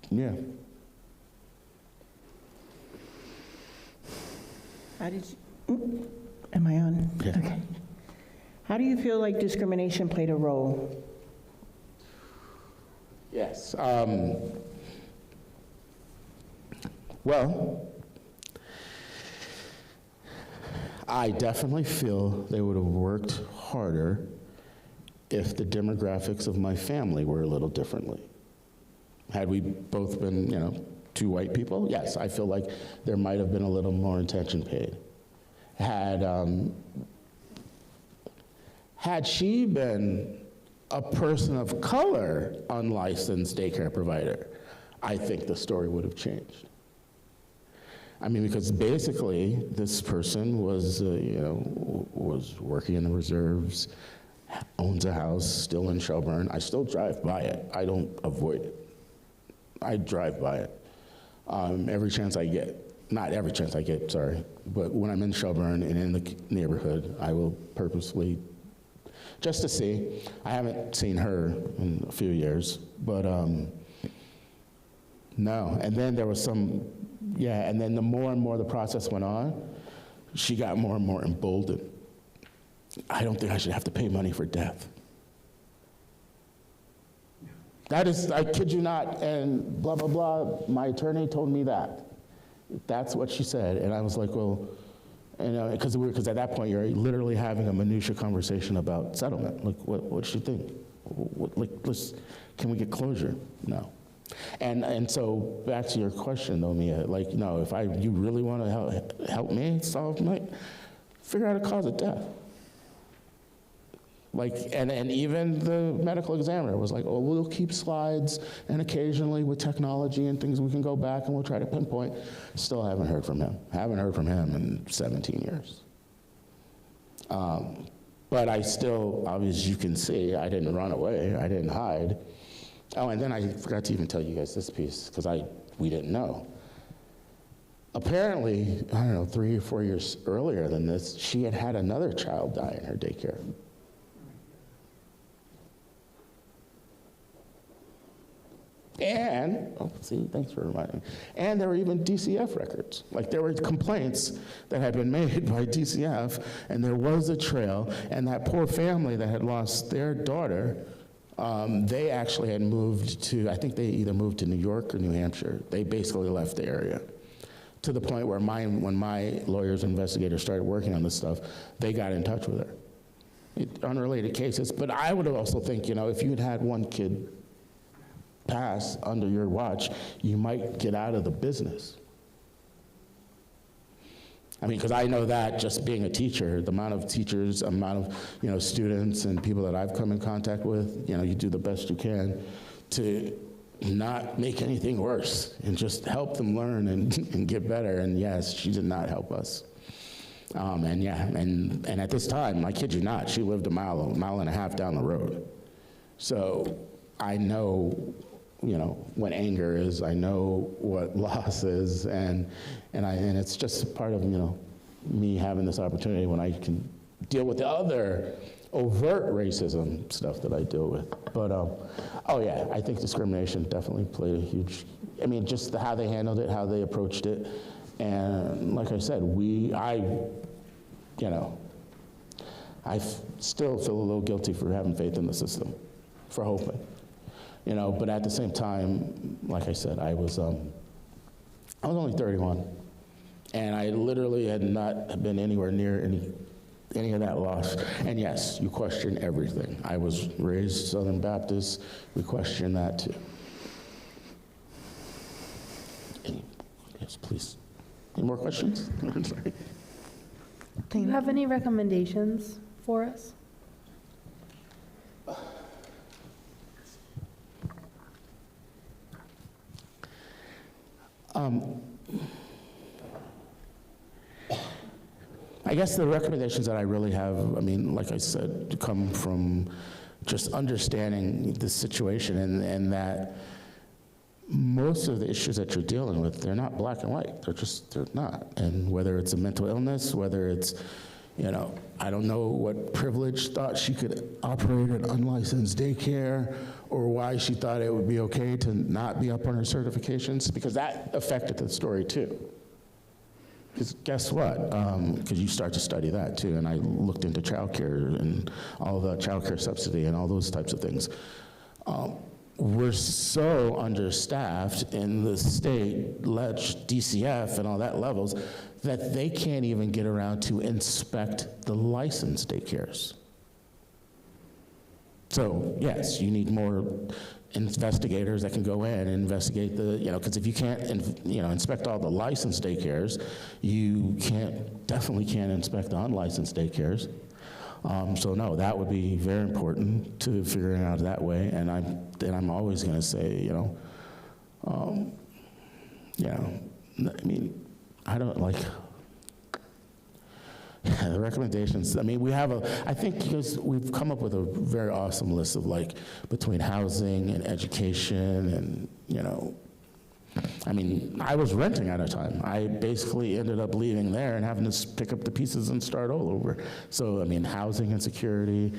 Speaker 4: yeah.
Speaker 2: How did you, am I on?
Speaker 4: Yeah.
Speaker 2: Okay. How do you feel like discrimination played a role?
Speaker 4: Yes. Well, I definitely feel they would have worked harder if the demographics of my family were a little differently. Had we both been, you know, two white people, yes, I feel like there might have been a little more attention paid. Had she been a person of color, unlicensed daycare provider, I think the story would have changed. I mean, because basically this person was, you know, was working in the reserves, owns a house still in Shelburne. I still drive by it. I don't avoid it. I drive by it every chance I get. Not every chance I get, sorry, but when I'm in Shelburne and in the neighborhood, I will purposely, just to see. I haven't seen her in a few years, but no. And then there was some, yeah, and then the more and more the process went on, she got more and more emboldened. I don't think I should have to pay money for death. That is, I kid you not, and blah, blah, blah, my attorney told me that. That's what she said, and I was like, well, you know, because at that point you're literally having a minutia conversation about settlement. Like, what should you think? Like, can we get closure? No. And so back to your question though, Mia, like, no, if you really want to help me solve my, figure out a cause of death. Like, and even the medical examiner was like, oh, we'll keep slides, and occasionally with technology and things we can go back and we'll try to pinpoint. Still haven't heard from him. Haven't heard from him in 17 years. But I still, obviously, you can see, I didn't run away, I didn't hide. Oh, and then I forgot to even tell you guys this piece, because we didn't know. Apparently, I don't know, 3 or 4 years earlier than this, she had had another child die in her daycare. And, oh, see, thanks for reminding me. And there were even DCF records. Like, there were complaints that had been made by DCF, and there was a trail, and that poor family that had lost their daughter, they actually had moved to, I think they either moved to New York or New Hampshire. They basically left the area. To the point where when my lawyers and investigators started working on this stuff, they got in touch with her. unrelated cases. But I would also think, if you had had one kid pass under your watch, you might get out of the business. I mean, because I know that just being a teacher, the amount of teachers, amount of, students and people that I've come in contact with, you do the best you can to not make anything worse and just help them learn and get better. And yes, she did not help us. And at this time, I kid you not, she lived a mile and a half down the road. So I know, what anger is, I know what loss is, and it's just part of, me having this opportunity when I can deal with the other overt racism stuff that I deal with. But, I think discrimination definitely played a huge, just how they handled it, how they approached it. And like I said, I still feel a little guilty for having faith in the system, for hoping. But at the same time, like I said, I was only 31, and I literally had not been anywhere near any of that loss. And yes, you question everything. I was raised Southern Baptist. We question that too. Yes, please. Any more questions? Sorry.
Speaker 3: Do you have any recommendations for us?
Speaker 4: I guess the recommendations that I really have, like I said, come from just understanding the situation and that most of the issues that you're dealing with, they're not black and white. They're not. And whether it's a mental illness, whether it's, I don't know what privilege thought she could operate an unlicensed daycare, or why she thought it would be okay to not be up on her certifications, because that affected the story too. Because guess what? Because you start to study that too, and I looked into childcare and all the childcare subsidy and all those types of things. We're so understaffed in the state, DCF and all that levels, that they can't even get around to inspect the licensed daycares. So yes, you need more investigators that can go in and investigate because if you can't, inspect all the licensed daycares, you definitely can't inspect the unlicensed daycares. So no, that would be very important to figuring out that way. And I'm always going to say, I don't like the recommendations. I think because we've come up with a very awesome list of between housing and education and, I was renting at a time. I basically ended up leaving there and having to pick up the pieces and start all over. So, housing and security,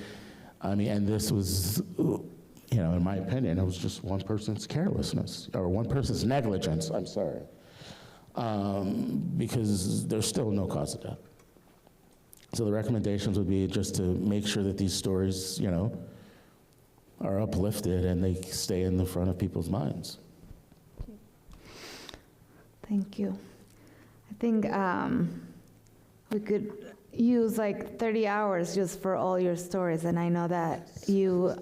Speaker 4: and this was, in my opinion, it was just one person's carelessness, or one person's negligence, I'm sorry, because there's still no cause of death. So the recommendations would be just to make sure that these stories, are uplifted and they stay in the front of people's minds.
Speaker 6: Thank you. I think we could use 30 hours just for all your stories, and I know that you,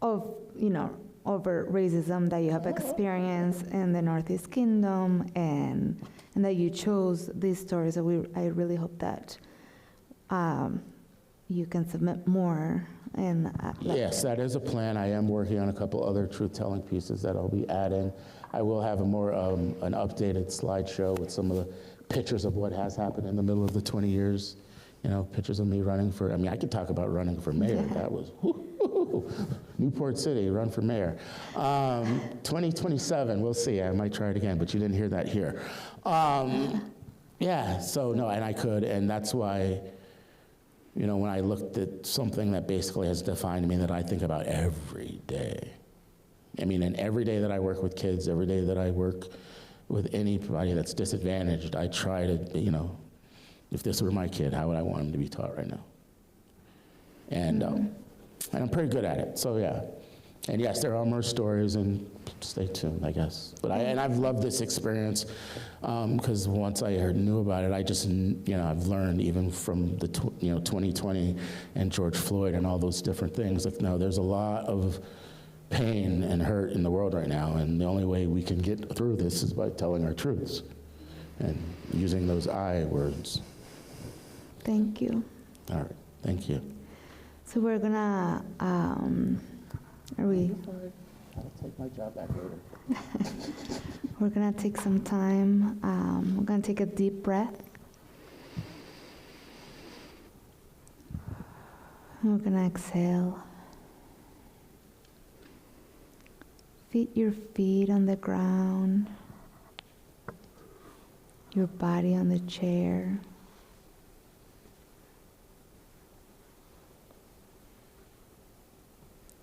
Speaker 6: over racism that you have experienced in the Northeast Kingdom, and that you chose these stories. So I really hope that you can submit more. And
Speaker 4: yes, that is a plan. I am working on a couple other truth-telling pieces that I'll be adding. I will have a more an updated slideshow with some of the pictures of what has happened in the middle of the 20 years. Pictures of me running for, I could talk about running for mayor. Yeah. That was, Newport City, run for mayor. 2027, we'll see. I might try it again, but you didn't hear that here. Yeah, so no, and I could, and that's why, when I looked at something that basically has defined me that I think about every day. And every day that I work with kids, every day that I work with anybody that's disadvantaged, I try to, if this were my kid, how would I want him to be taught right now? And I'm pretty good at it, so yeah. And yes, there are more stories, and stay tuned, I guess. But I've loved this experience because once I knew about it, I just, I've learned even from the 2020 and George Floyd and all those different things. Like, no, there's a lot of pain and hurt in the world right now, and the only way we can get through this is by telling our truths and using those I words.
Speaker 6: Thank you.
Speaker 4: All right, thank you.
Speaker 6: So we're gonna,
Speaker 4: I'll take my job back later.
Speaker 6: we're gonna take some time. We're gonna take a deep breath. We're gonna exhale. Feet your feet on the ground, your body on the chair.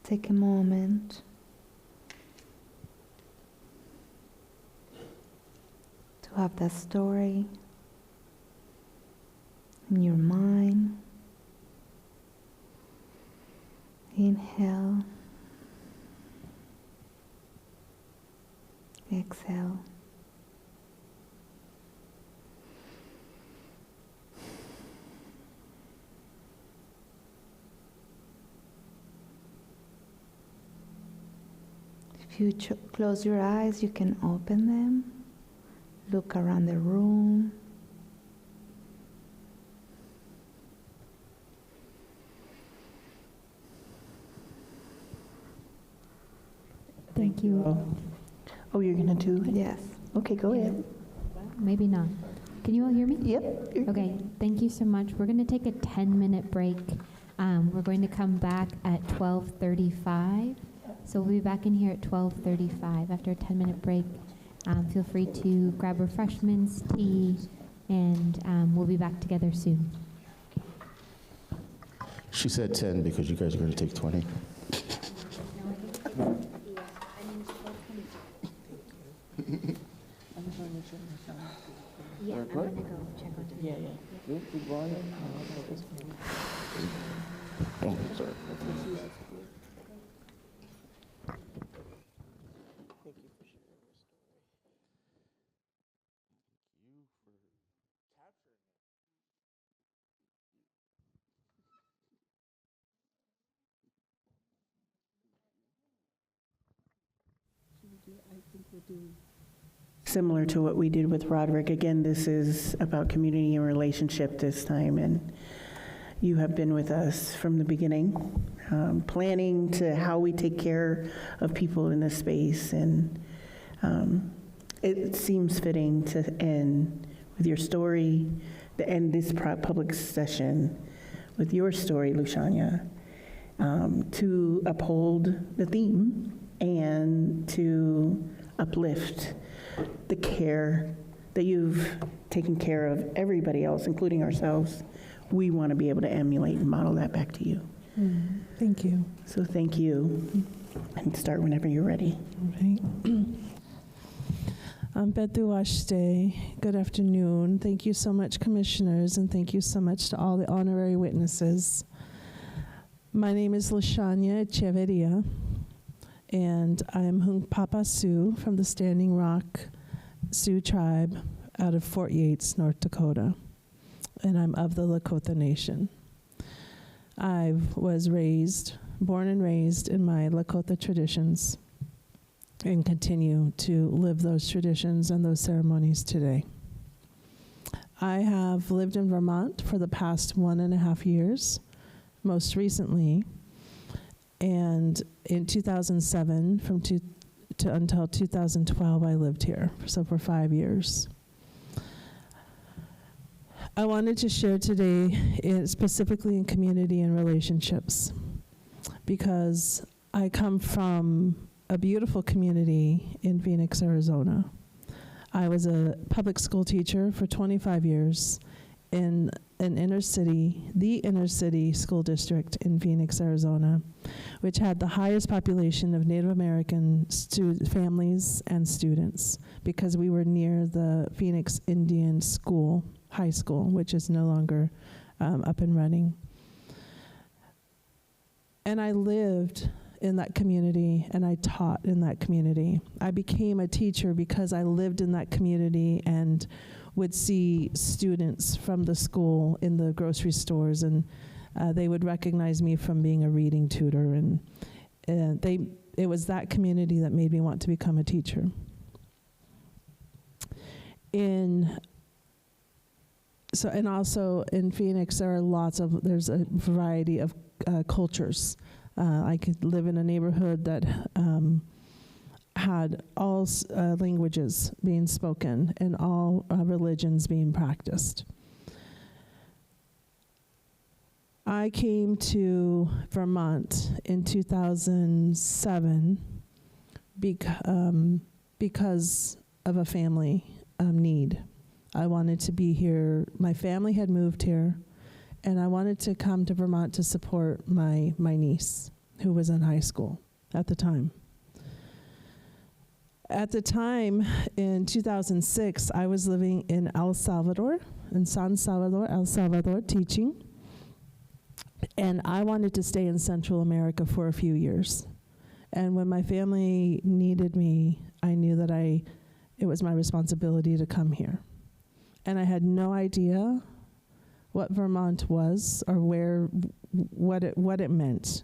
Speaker 6: Take a moment to have that story in your mind. Inhale. Exhale. If you close your eyes, you can open them. Look around the room.
Speaker 1: Thank you.
Speaker 2: Oh, you're gonna do it?
Speaker 6: Yes.
Speaker 2: Okay, go ahead.
Speaker 1: Maybe not. Can you all hear me?
Speaker 2: Yep.
Speaker 1: Okay, thank you so much. We're going to take a 10-minute break. We're going to come back at 12:35. So we'll be back in here at 12:35 after a 10-minute break. Feel free to grab refreshments, tea, and we'll be back together soon.
Speaker 4: She said 10 because you guys are going to take 20.
Speaker 1: Yeah, I'm going to go check on it.
Speaker 4: Oh, sorry.
Speaker 2: Similar to what we did with Roderick. Again, this is about community and relationship this time, and you have been with us from the beginning, planning to how we take care of people in this space, and it seems fitting to end with your story, to end this public session with your story, Lushanya, to uphold the theme and to uplift the care that you've taken care of everybody else, including ourselves. We want to be able to emulate and model that back to you.
Speaker 11: Thank you.
Speaker 2: So thank you. And start whenever you're ready.
Speaker 11: Okay. Bedduashte, good afternoon. Thank you so much, commissioners, and thank you so much to all the honorary witnesses. My name is Lushanya Echeverria, and I'm Hunkpapa Sioux from the Standing Rock Sioux tribe out of Fort Yates, North Dakota, and I'm of the Lakota Nation. I was born and raised in my Lakota traditions and continue to live those traditions and those ceremonies today. I have lived in Vermont for the past 1.5 years, most recently, and in 2007, until 2012, I lived here, so for 5 years. I wanted to share today specifically in community and relationships, because I come from a beautiful community in Phoenix, Arizona. I was a public school teacher for 25 years in the inner city school district in Phoenix, Arizona, which had the highest population of Native American families and students, because we were near the Phoenix Indian High School, which is no longer up and running. And I lived in that community, and I taught in that community. I became a teacher because I lived in that community and would see students from the school in the grocery stores, and they would recognize me from being a reading tutor, and it was that community that made me want to become a teacher. And also in Phoenix, there's a variety of cultures. I could live in a neighborhood that had all languages being spoken and all religions being practiced. I came to Vermont in 2007 because of a family need. I wanted to be here. My family had moved here, and I wanted to come to Vermont to support my niece, who was in high school at the time. At the time, in 2006, I was living in El Salvador, in San Salvador, El Salvador, teaching. And I wanted to stay in Central America for a few years. And when my family needed me, I knew that it was my responsibility to come here. And I had no idea what Vermont was or what it meant.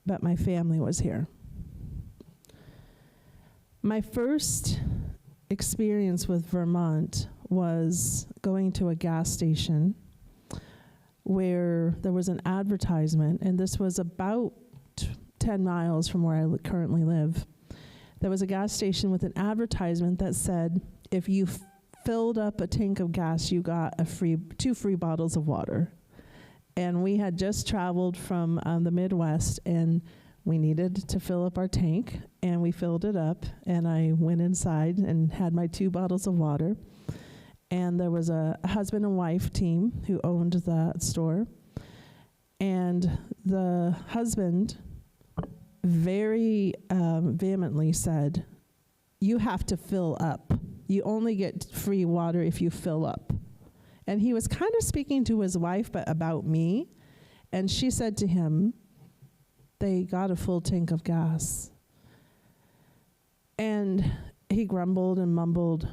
Speaker 11: But my family was here. My first experience with Vermont was going to a gas station where there was an advertisement, and this was about 10 miles from where I currently live. There was a gas station with an advertisement that said, if you filled up a tank of gas, you got 2 free bottles of water. And we had just traveled from the Midwest, and we needed to fill up our tank, and we filled it up, and I went inside and had my 2 bottles of water. And there was a husband and wife team who owned the store. And the husband very vehemently said, you have to fill up. You only get free water if you fill up. And he was kind of speaking to his wife, but about me. And she said to him, they got a full tank of gas. And he grumbled and mumbled.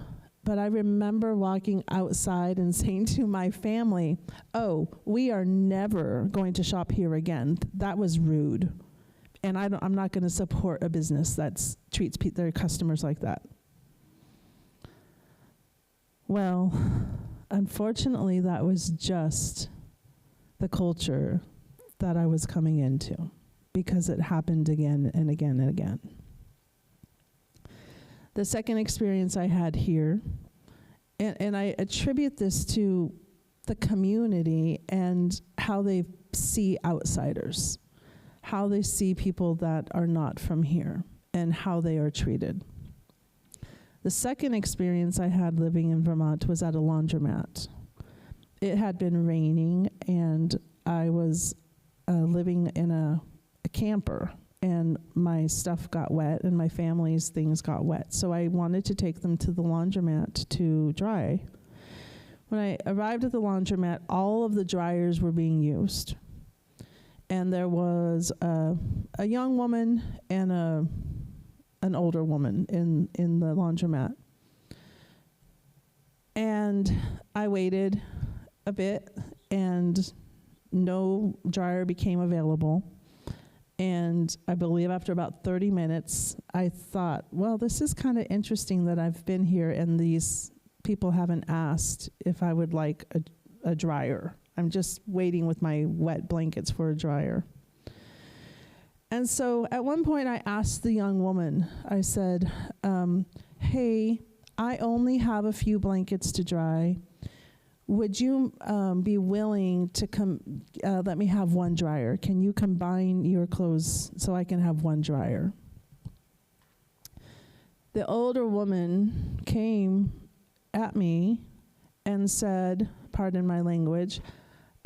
Speaker 11: But I remember walking outside and saying to my family, oh, we are never going to shop here again. That was rude. And I'm not going to support a business that treats their customers like that. Well, unfortunately, that was just the culture that I was coming into, because it happened again and again and again. The second experience I had here, and I attribute this to the community and how they see outsiders, how they see people that are not from here, and how they are treated. The second experience I had living in Vermont was at a laundromat. It had been raining, and I was living in a camper, and my stuff got wet, and my family's things got wet. So I wanted to take them to the laundromat to dry. When I arrived at the laundromat, all of the dryers were being used. And there was a young woman and an older woman in the laundromat. And I waited a bit, and no dryer became available. And I believe after about 30 minutes, I thought, well, this is kind of interesting that I've been here and these people haven't asked if I would like a dryer. I'm just waiting with my wet blankets for a dryer. And so at one point I asked the young woman, I said, hey, I only have a few blankets to dry. Would you be willing to let me have one dryer? Can you combine your clothes so I can have one dryer? The older woman came at me and said, pardon my language,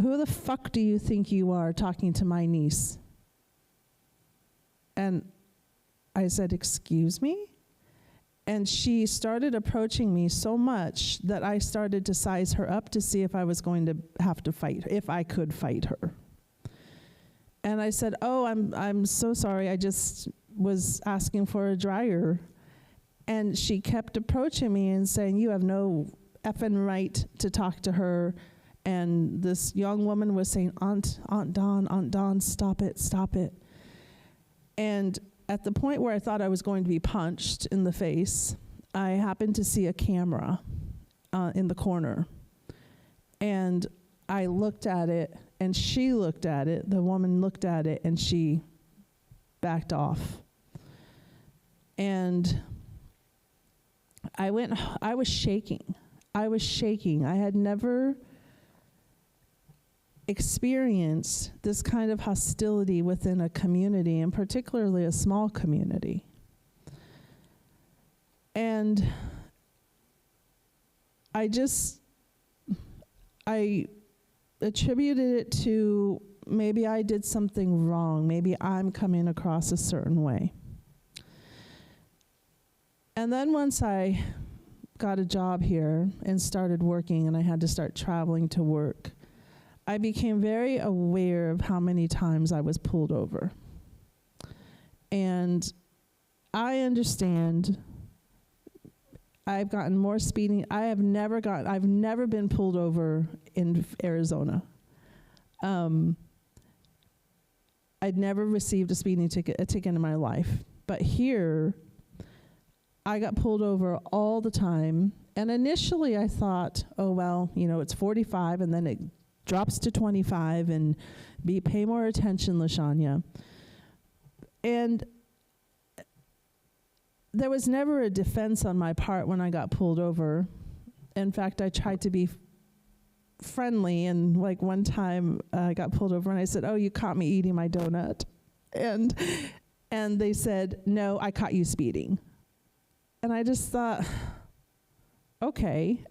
Speaker 11: who the fuck do you think you are talking to my niece? And I said, excuse me? And she started approaching me so much that I started to size her up to see if I was going to have to fight her, if I could fight her. And I said, oh, I'm so sorry, I just was asking for a dryer. And she kept approaching me and saying, you have no effing right to talk to her. And this young woman was saying, Aunt Dawn, stop it. And at the point where I thought I was going to be punched in the face, I happened to see a camera in the corner. And I looked at it, and she looked at it, the woman looked at it, and she backed off. And I was shaking. I had never experienced this kind of hostility within a community, and particularly a small community. And I attributed it to maybe I did something wrong. Maybe I'm coming across a certain way. And then once I got a job here and started working, and I had to start traveling to work, I became very aware of how many times I was pulled over. And I understand I've gotten more speeding. I've never been pulled over in Arizona. I'd never received a ticket in my life. But here, I got pulled over all the time. And initially I thought, oh, well, it's 45, and then it drops to 25, and pay more attention, LaShanya. And there was never a defense on my part when I got pulled over. In fact, I tried to be friendly, and like one time I got pulled over and I said, oh, you caught me eating my donut. And they said, no, I caught you speeding. And I just thought, okay.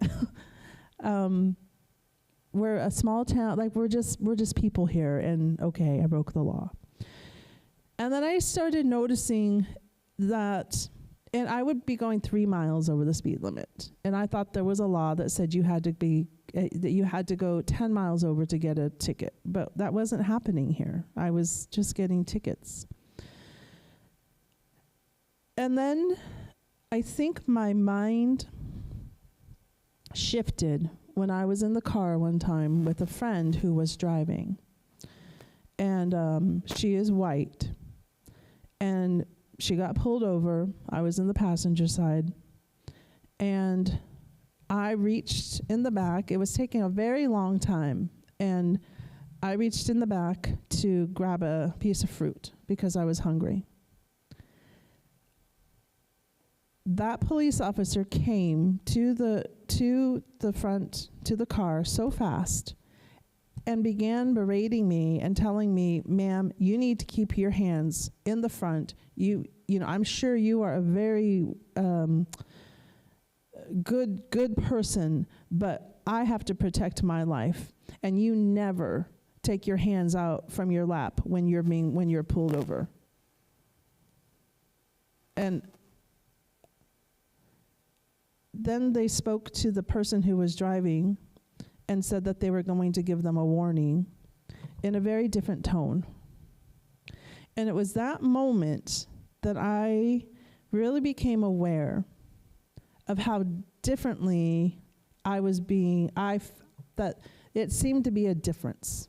Speaker 11: We're a small town, like we're just people here, and okay, I broke the law. And then I started noticing that, and I would be going 3 miles over the speed limit, and I thought there was a law that said you had to go 10 miles over to get a ticket, but that wasn't happening here. I was just getting tickets. And then I think my mind shifted when I was in the car one time with a friend who was driving. And she is white. And she got pulled over. I was in the passenger side. And I reached in the back. It was taking a very long time. And I reached in the back to grab a piece of fruit because I was hungry. That police officer came to the front, to the car so fast, and began berating me and telling me, ma'am, you need to keep your hands in the front. I'm sure you are a very good person, but I have to protect my life, and you never take your hands out from your lap when you're pulled over. And then they spoke to the person who was driving and said that they were going to give them a warning in a very different tone. And it was that moment that I really became aware of how differently I was being, that it seemed to be a difference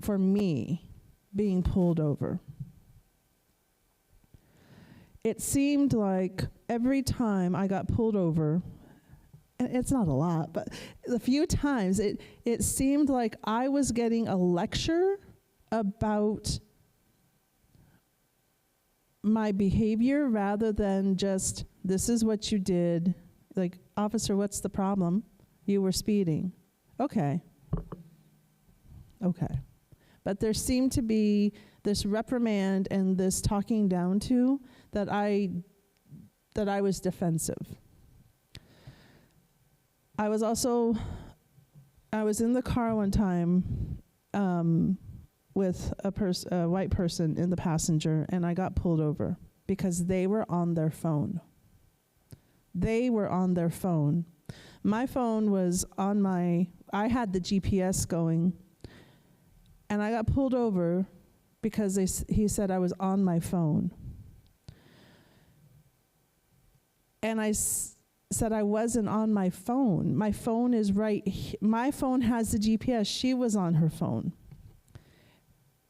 Speaker 11: for me being pulled over. It seemed like every time I got pulled over, and it's not a lot, but a few times, it seemed like I was getting a lecture about my behavior rather than just, this is what you did. Like, officer, what's the problem? You were speeding. Okay. But there seemed to be this reprimand and this talking down to that I was defensive. I was in the car one time with a white person in the passenger, and I got pulled over because they were on their phone. My phone was I had the GPS going, and I got pulled over because he said I was on my phone. And I said I wasn't on my phone. My phone is my phone has the GPS. She was on her phone.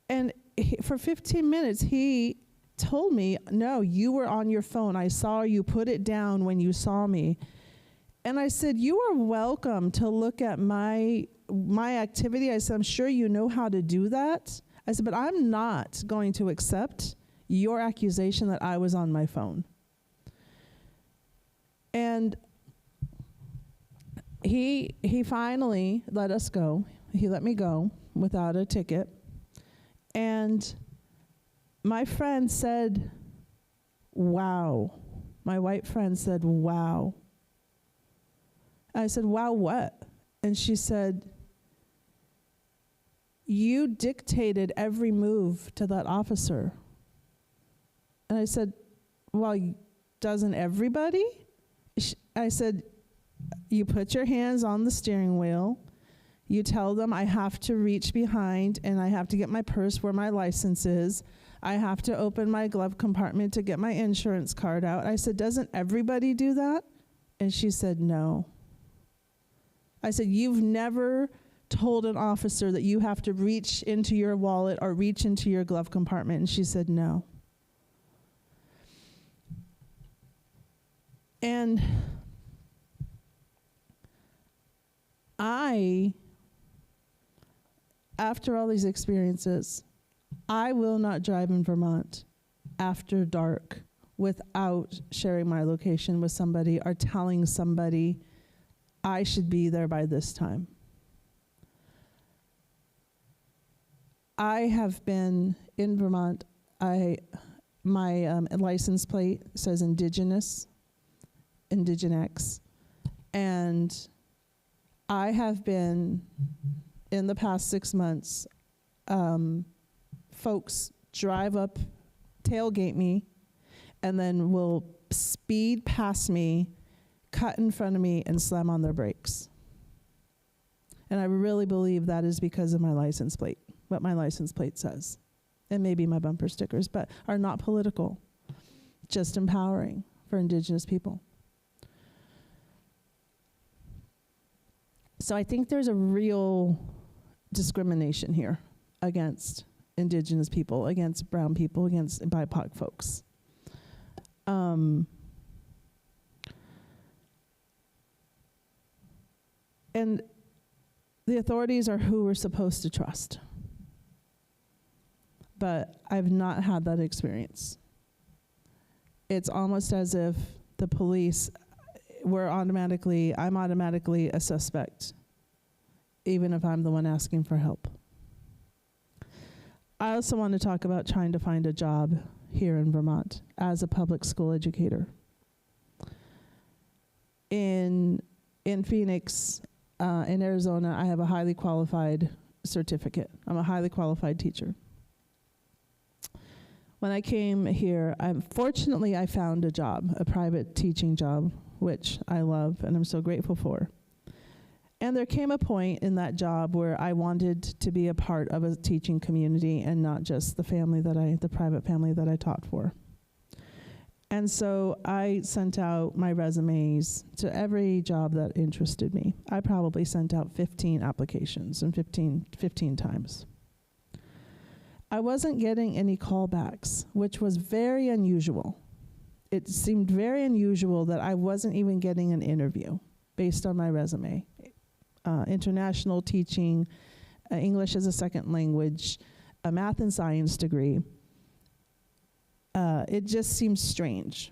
Speaker 11: And for 15 minutes, he told me, no, you were on your phone. I saw you put it down when you saw me. And I said, you are welcome to look at my activity. I said, I'm sure you know how to do that. I said, but I'm not going to accept your accusation that I was on my phone. And he finally let us go. He let me go without a ticket. And my friend said, wow. My white friend said, wow. I said, wow, what? And she said, you dictated every move to that officer. And I said, well, doesn't everybody? I said, you put your hands on the steering wheel. You tell them I have to reach behind and I have to get my purse where my license is. I have to open my glove compartment to get my insurance card out. I said, doesn't everybody do that? And she said, no. I said, you've never told an officer that you have to reach into your wallet or reach into your glove compartment. And she said, no. And after all these experiences, I will not drive in Vermont after dark without sharing my location with somebody or telling somebody I should be there by this time. I have been in Vermont. My license plate says Indigenous, Indigenex, and I have been, in the past 6 months, folks drive up, tailgate me, and then will speed past me, cut in front of me, and slam on their brakes. And I really believe that is because of my license plate, what my license plate says. And maybe my bumper stickers, but are not political, just empowering for Indigenous people. So I think there's a real discrimination here against Indigenous people, against brown people, against BIPOC folks. And the authorities are who we're supposed to trust. But I've not had that experience. It's almost as if the police I'm automatically a suspect, even if I'm the one asking for help. I also want to talk about trying to find a job here in Vermont as a public school educator. In Phoenix, in Arizona, I have a highly qualified certificate. I'm a highly qualified teacher. When I came here, fortunately I found a job, a private teaching job, which I love and I'm so grateful for. And there came a point in that job where I wanted to be a part of a teaching community and not just the private family that I taught for. And so I sent out my resumes to every job that interested me. I probably sent out 15 applications and 15 times. I wasn't getting any callbacks, which was very unusual. It seemed very unusual that I wasn't even getting an interview based on my resume. International teaching, English as a second language, a math and science degree. It just seems strange.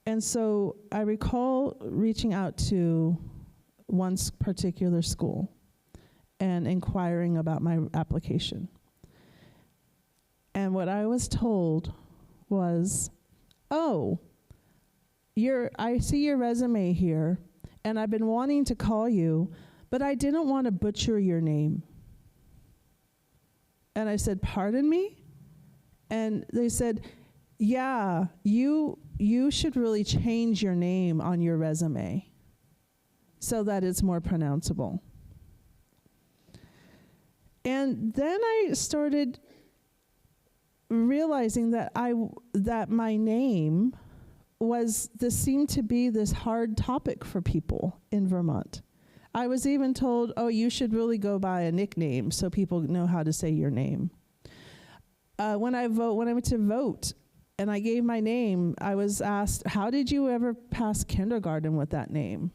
Speaker 11: And so I recall reaching out to one particular school and inquiring about my application. And what I was told was, oh, I see your resume here, and I've been wanting to call you, but I didn't want to butcher your name. And I said, pardon me? And they said, yeah, you should really change your name on your resume so that it's more pronounceable. And then I started realizing that that my name seemed to be this hard topic for people in Vermont. I was even told, oh, you should really go by a nickname so people know how to say your name. When I went to vote and I gave my name, I was asked, how did you ever pass kindergarten with that name?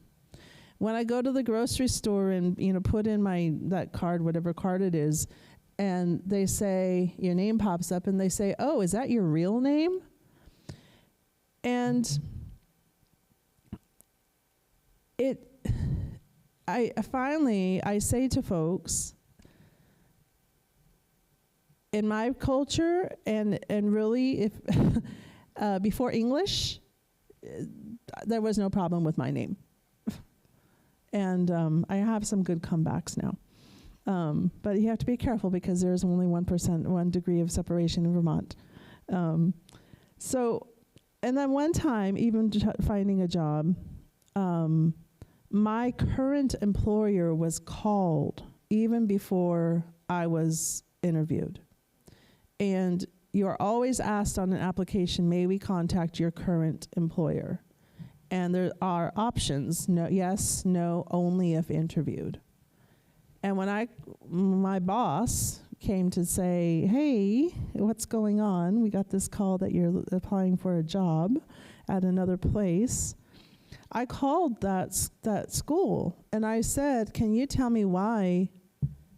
Speaker 11: When I go to the grocery store and put in that card, whatever card it is, and they say, your name pops up and they say, oh, is that your real name? And I say to folks, in my culture and really if before English, there was no problem with my name. And I have some good comebacks now. But you have to be careful because there's only 1 degree of separation in Vermont. And then one time, even finding a job, my current employer was called even before I was interviewed. And you're always asked on an application, may we contact your current employer? And there are options, no, yes, no, only if interviewed. And when my boss came to say, hey, what's going on? We got this call that you're applying for a job at another place. I called that school and I said, can you tell me why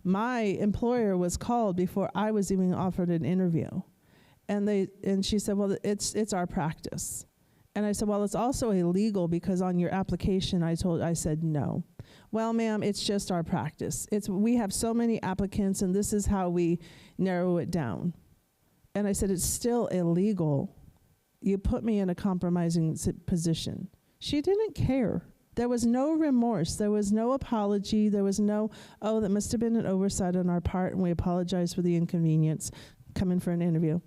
Speaker 11: my employer was called before I was even offered an interview? And she said, well, it's our practice. And I said, well, it's also illegal because on your application, I said no. Well, ma'am, it's just our practice. We have so many applicants, and this is how we narrow it down. And I said, it's still illegal. You put me in a compromising position. She didn't care. There was no remorse. There was no apology. There was no, oh, that must have been an oversight on our part, and we apologize for the inconvenience. Come in for an interview.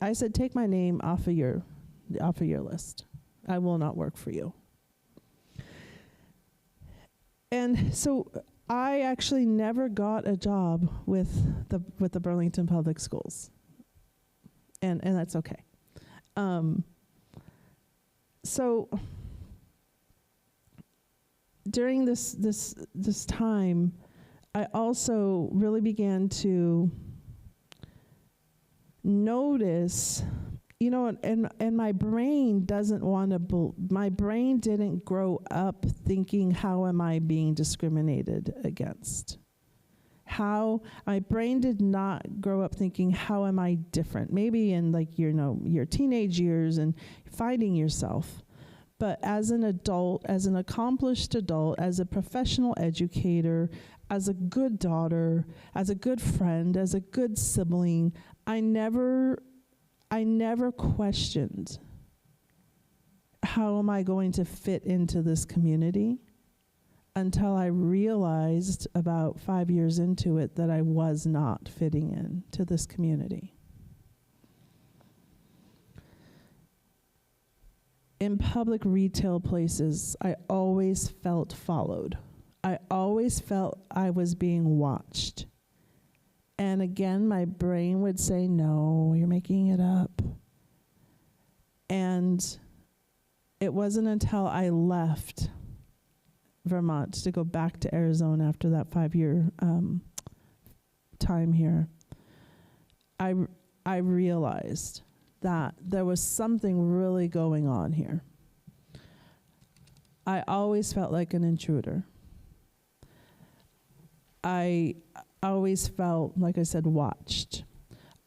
Speaker 11: I said, take my name off of your list. I will not work for you. And so I actually never got a job with the Burlington Public Schools. And that's okay. So during this time, I also really began to notice, and my brain my brain didn't grow up thinking, how am I being discriminated against? My brain did not grow up thinking, how am I different? Maybe in your teenage years and finding yourself. But as an adult, as an accomplished adult, as a professional educator, as a good daughter, as a good friend, as a good sibling, I never questioned, how am I going to fit into this community? Until I realized about 5 years into it that I was not fitting into this community. In public retail places, I always felt followed. I always felt I was being watched. And again, my brain would say, no, you're making it up. And it wasn't until I left Vermont to go back to Arizona after that 5-year time here, I realized that there was something really going on here. I always felt like an intruder. I always felt, like I said, watched.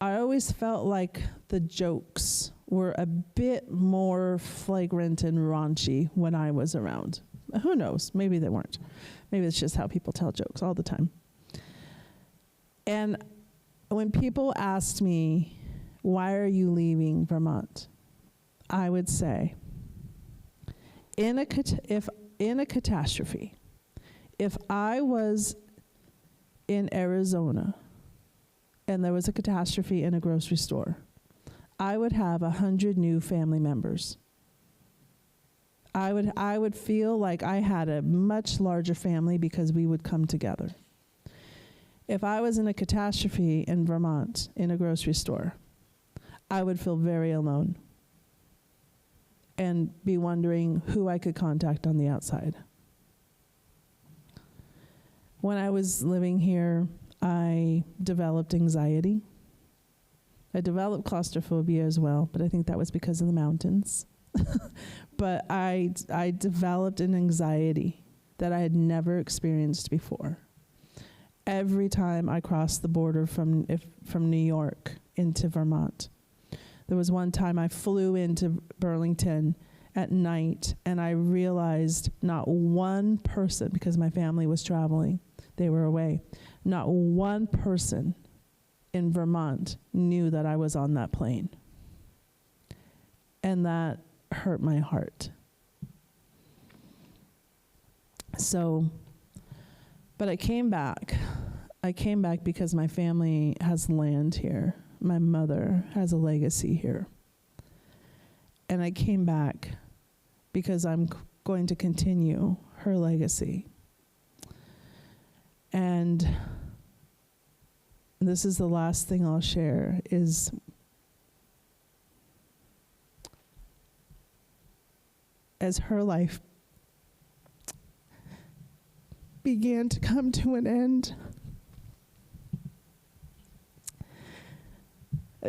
Speaker 11: I always felt like the jokes were a bit more flagrant and raunchy when I was around. Who knows? Maybe they weren't. Maybe it's just how people tell jokes all the time. And when people asked me, why are you leaving Vermont? I would say, in a catastrophe, if I was in Arizona and there was a catastrophe in a grocery store, I would have 100 new family members. I would feel like I had a much larger family because we would come together. If I was in a catastrophe in Vermont in a grocery store, I would feel very alone and be wondering who I could contact on the outside. When I was living here, I developed anxiety. I developed claustrophobia as well, but I think that was because of the mountains. But I developed an anxiety that I had never experienced before. Every time I crossed the border from New York into Vermont. There was one time I flew into Burlington at night, and I realized not one person, because my family was traveling, they were away, not one person in Vermont knew that I was on that plane. And that hurt my heart. So, but I came back. I came back because my family has land here. My mother has a legacy here. And I came back because I'm going to continue her legacy. And this is the last thing I'll share is as her life began to come to an end,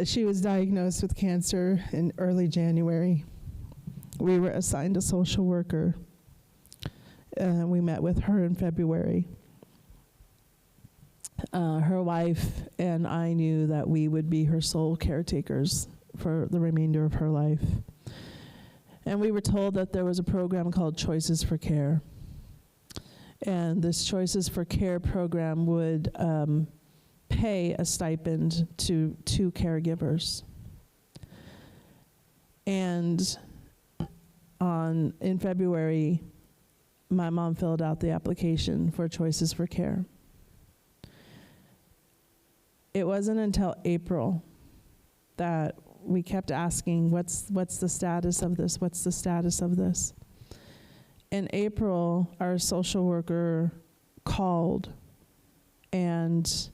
Speaker 11: she was diagnosed with cancer in early January. We were assigned a social worker. We met with her in February. Her wife and I knew that we would be her sole caretakers for the remainder of her life. And we were told that there was a program called Choices for Care. And this Choices for Care program would pay a stipend to 2 caregivers. And in February, my mom filled out the application for Choices for Care. It wasn't until April that we kept asking, what's the status of this? What's the status of this? In April, our social worker called and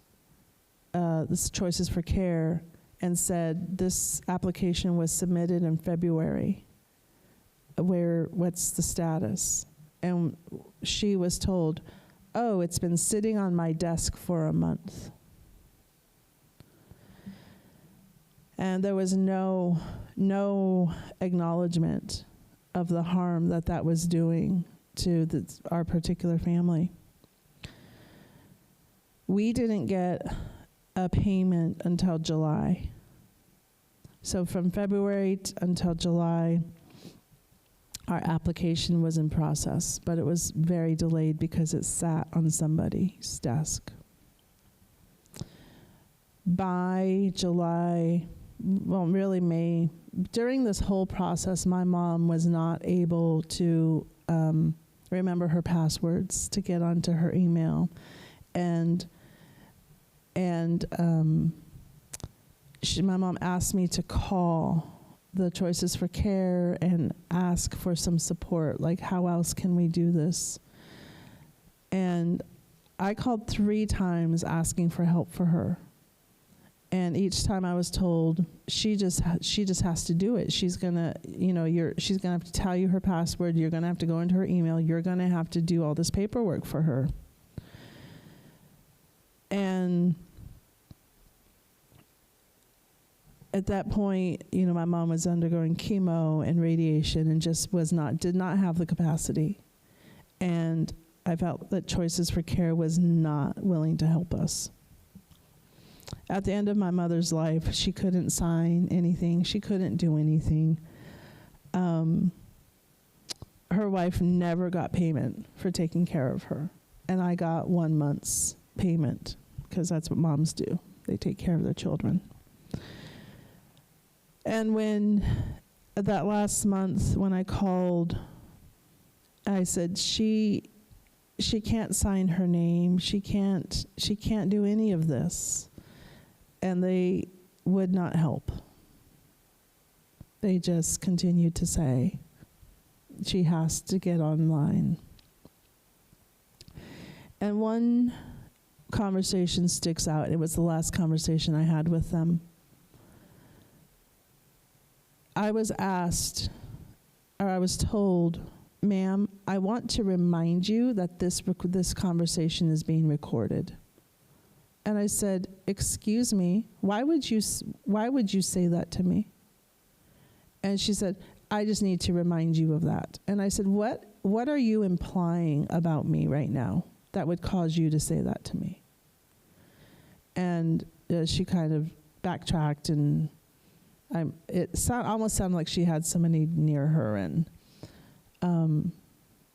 Speaker 11: this Choices for Care and said this application was submitted in February. What's the status? And she was told, oh, it's been sitting on my desk for a month. And there was no acknowledgement of the harm that was doing to our particular family. We didn't get a payment until July. So from February until July, our application was in process, but it was very delayed because it sat on somebody's desk. By July, well, really May, during this whole process, my mom was not able to remember her passwords to get onto her email. And my mom asked me to call the Choices for Care and ask for some support, like how else can we do this? And I called 3 times asking for help for her. And each time I was told, she just has to do it. She's gonna, she's gonna have to tell you her password. You're gonna have to go into her email. You're gonna have to do all this paperwork for her. And at that point, my mom was undergoing chemo and radiation and just did not have the capacity. And I felt that Choices for Care was not willing to help us. At the end of my mother's life, she couldn't sign anything. She couldn't do anything. Her wife never got payment for taking care of her. And I got 1 month's payment because that's what moms do. They take care of their children. And when that last month, when I called, I said, she can't sign her name. She can't do any of this. And they would not help. They just continued to say, she has to get online. And one conversation sticks out. It was the last conversation I had with them. I was asked, or I was told, ma'am, I want to remind you that this conversation is being recorded. And I said, excuse me, why would you say that to me? And she said, I just need to remind you of that. And I said, what are you implying about me right now that would cause you to say that to me? And she kind of backtracked, and almost sounded like she had somebody near her, and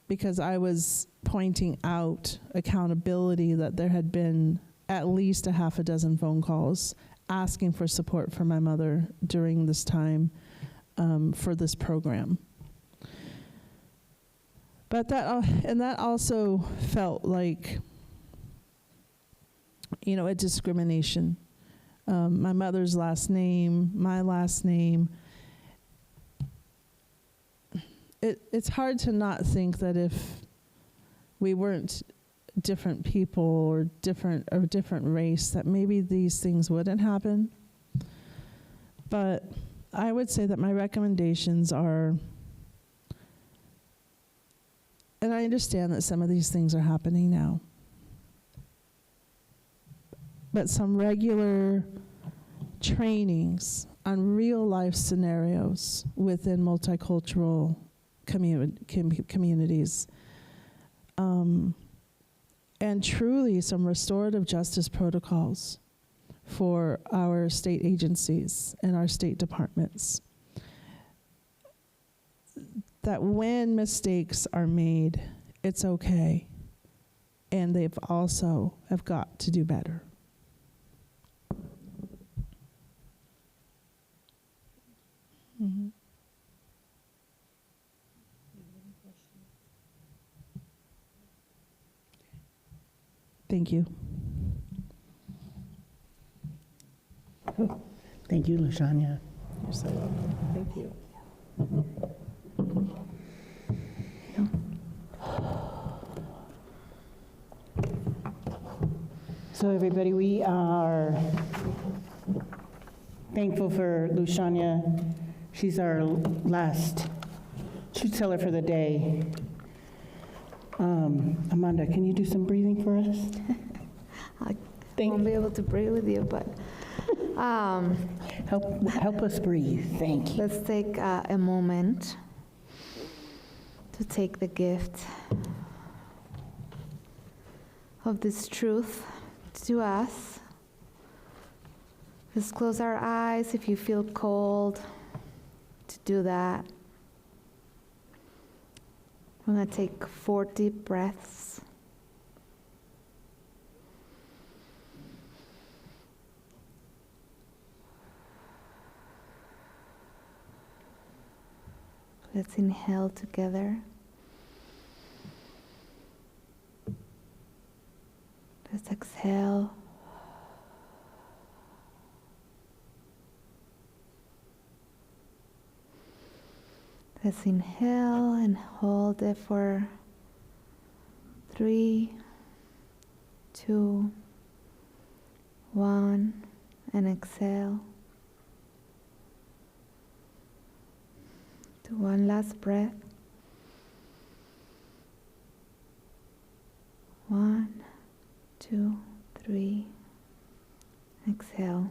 Speaker 11: because I was pointing out accountability, that there had been at least a half a dozen phone calls asking for support for my mother during this time for this program. But that also felt like, a discrimination. My mother's last name, my last name. It's hard to not think that if we weren't different people or different race, that maybe these things wouldn't happen. But I would say that my recommendations are, and I understand that some of these things are happening now, but some regular trainings on real life scenarios within multicultural communities, and truly some restorative justice protocols for our state agencies and our state departments. That when mistakes are made, it's okay, and they've also have got to do better. Mm-hmm. Thank you.
Speaker 2: Thank you, LaShanya.
Speaker 11: You're so welcome. Thank you.
Speaker 2: So everybody, we are thankful for LaShanya. She's our last truth teller for the day. Amanda, can you do some breathing for us?
Speaker 6: I won't be able to breathe with you, but
Speaker 2: help us breathe. Thank you.
Speaker 6: Let's take a moment to take the gift of this truth to us. Just close our eyes if you feel cold to do that. We're going to take 4 deep breaths. Let's inhale together. Let's exhale. Let's inhale and hold it for 3, 2, 1, and exhale. Do one last breath. 1, 2, 3. Exhale.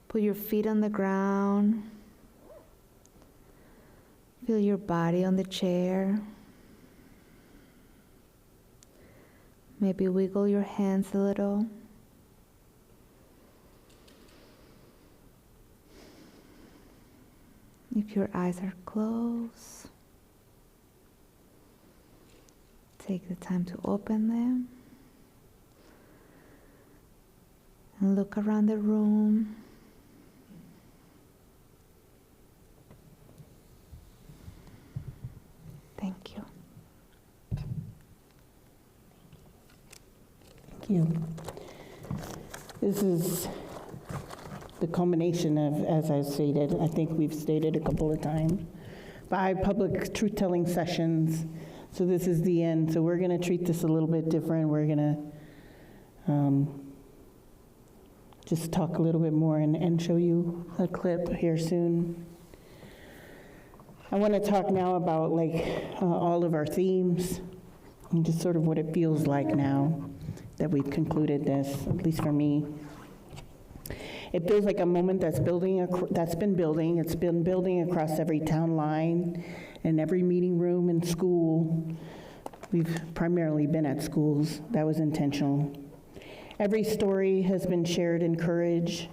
Speaker 6: Put your feet on the ground. Feel your body on the chair. Maybe wiggle your hands a little. If your eyes are closed, take the time to open them and look around the room. Thank you.
Speaker 2: Thank you. This is the culmination of, as I stated, I think we've stated a couple of times, 5 public truth-telling sessions So this is the end. So we're going to treat this a little bit different. We're going to just talk a little bit more and show you a clip here soon. I want to talk now about all of our themes and just sort of what it feels like now that we've concluded this, at least for me. It feels like a moment that's been building. It's been building across every town line and every meeting room and school. We've primarily been at schools. That was intentional. Every story has been shared in courage.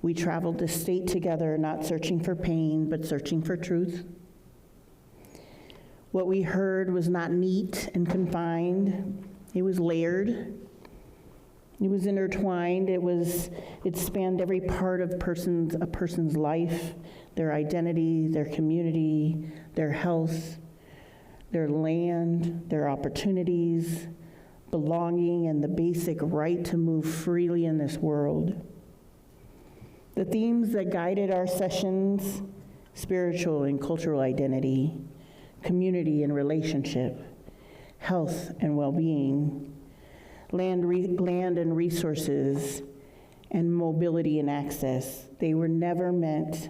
Speaker 2: We traveled the state together, not searching for pain, but searching for truth. What we heard was not neat and confined. It was layered. It was intertwined. It spanned every part of a person's life, their identity, their community, their health, their land, their opportunities, belonging, and the basic right to move freely in this world. The themes that guided our sessions: spiritual and cultural identity, community and relationship, health and well-being, land and resources, and mobility and access. They were never meant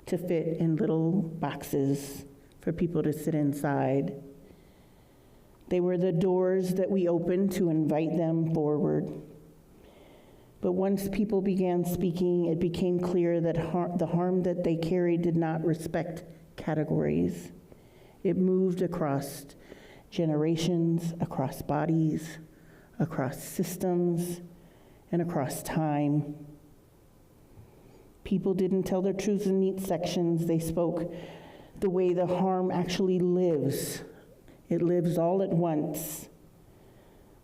Speaker 2: to fit in little boxes for people to sit inside. They were the doors that we opened to invite them forward. But once people began speaking, it became clear that the harm that they carried did not respect categories. It moved across generations, across bodies, across systems, and across time. People didn't tell their truths in neat sections. They spoke the way the harm actually lives. It lives all at once.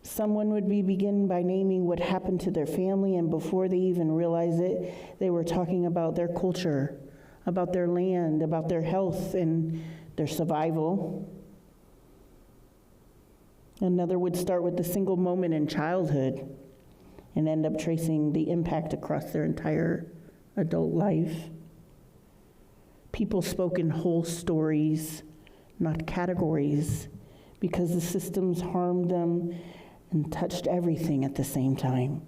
Speaker 2: Someone would begin by naming what happened to their family, and before they even realized it, they were talking about their culture, about their land, about their health and their survival. Another would start with a single moment in childhood and end up tracing the impact across their entire adult life. People spoke in whole stories, not categories, because the systems harmed them and touched everything at the same time.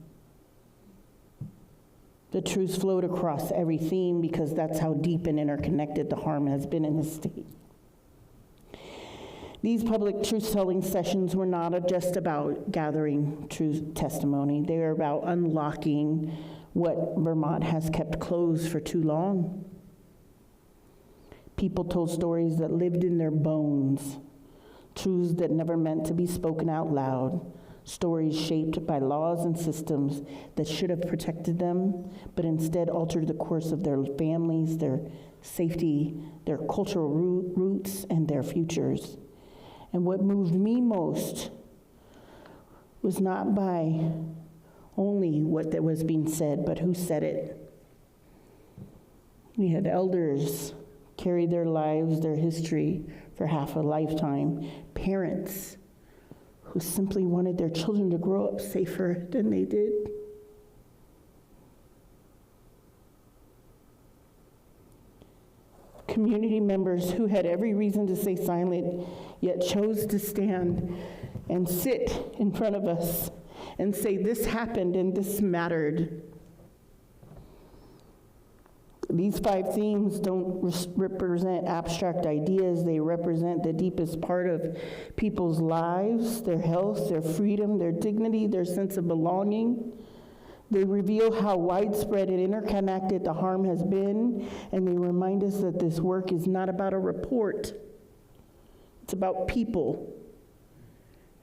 Speaker 2: The truths flowed across every theme because that's how deep and interconnected the harm has been in the state. These public truth-telling sessions were not just about gathering truth testimony. They were about unlocking what Vermont has kept closed for too long. People told stories that lived in their bones, truths that never meant to be spoken out loud, stories shaped by laws and systems that should have protected them, but instead altered the course of their families, their safety, their cultural roots, and their futures. And what moved me most was not by only what that was being said, but who said it. We had elders carry their lives, their history for half a lifetime. Parents who simply wanted their children to grow up safer than they did. Community members who had every reason to stay silent, yet chose to stand and sit in front of us and say, this happened and this mattered. These 5 themes don't represent abstract ideas. They represent the deepest part of people's lives, their health, their freedom, their dignity, their sense of belonging. They reveal how widespread and interconnected the harm has been, and they remind us that this work is not about a report. It's about people.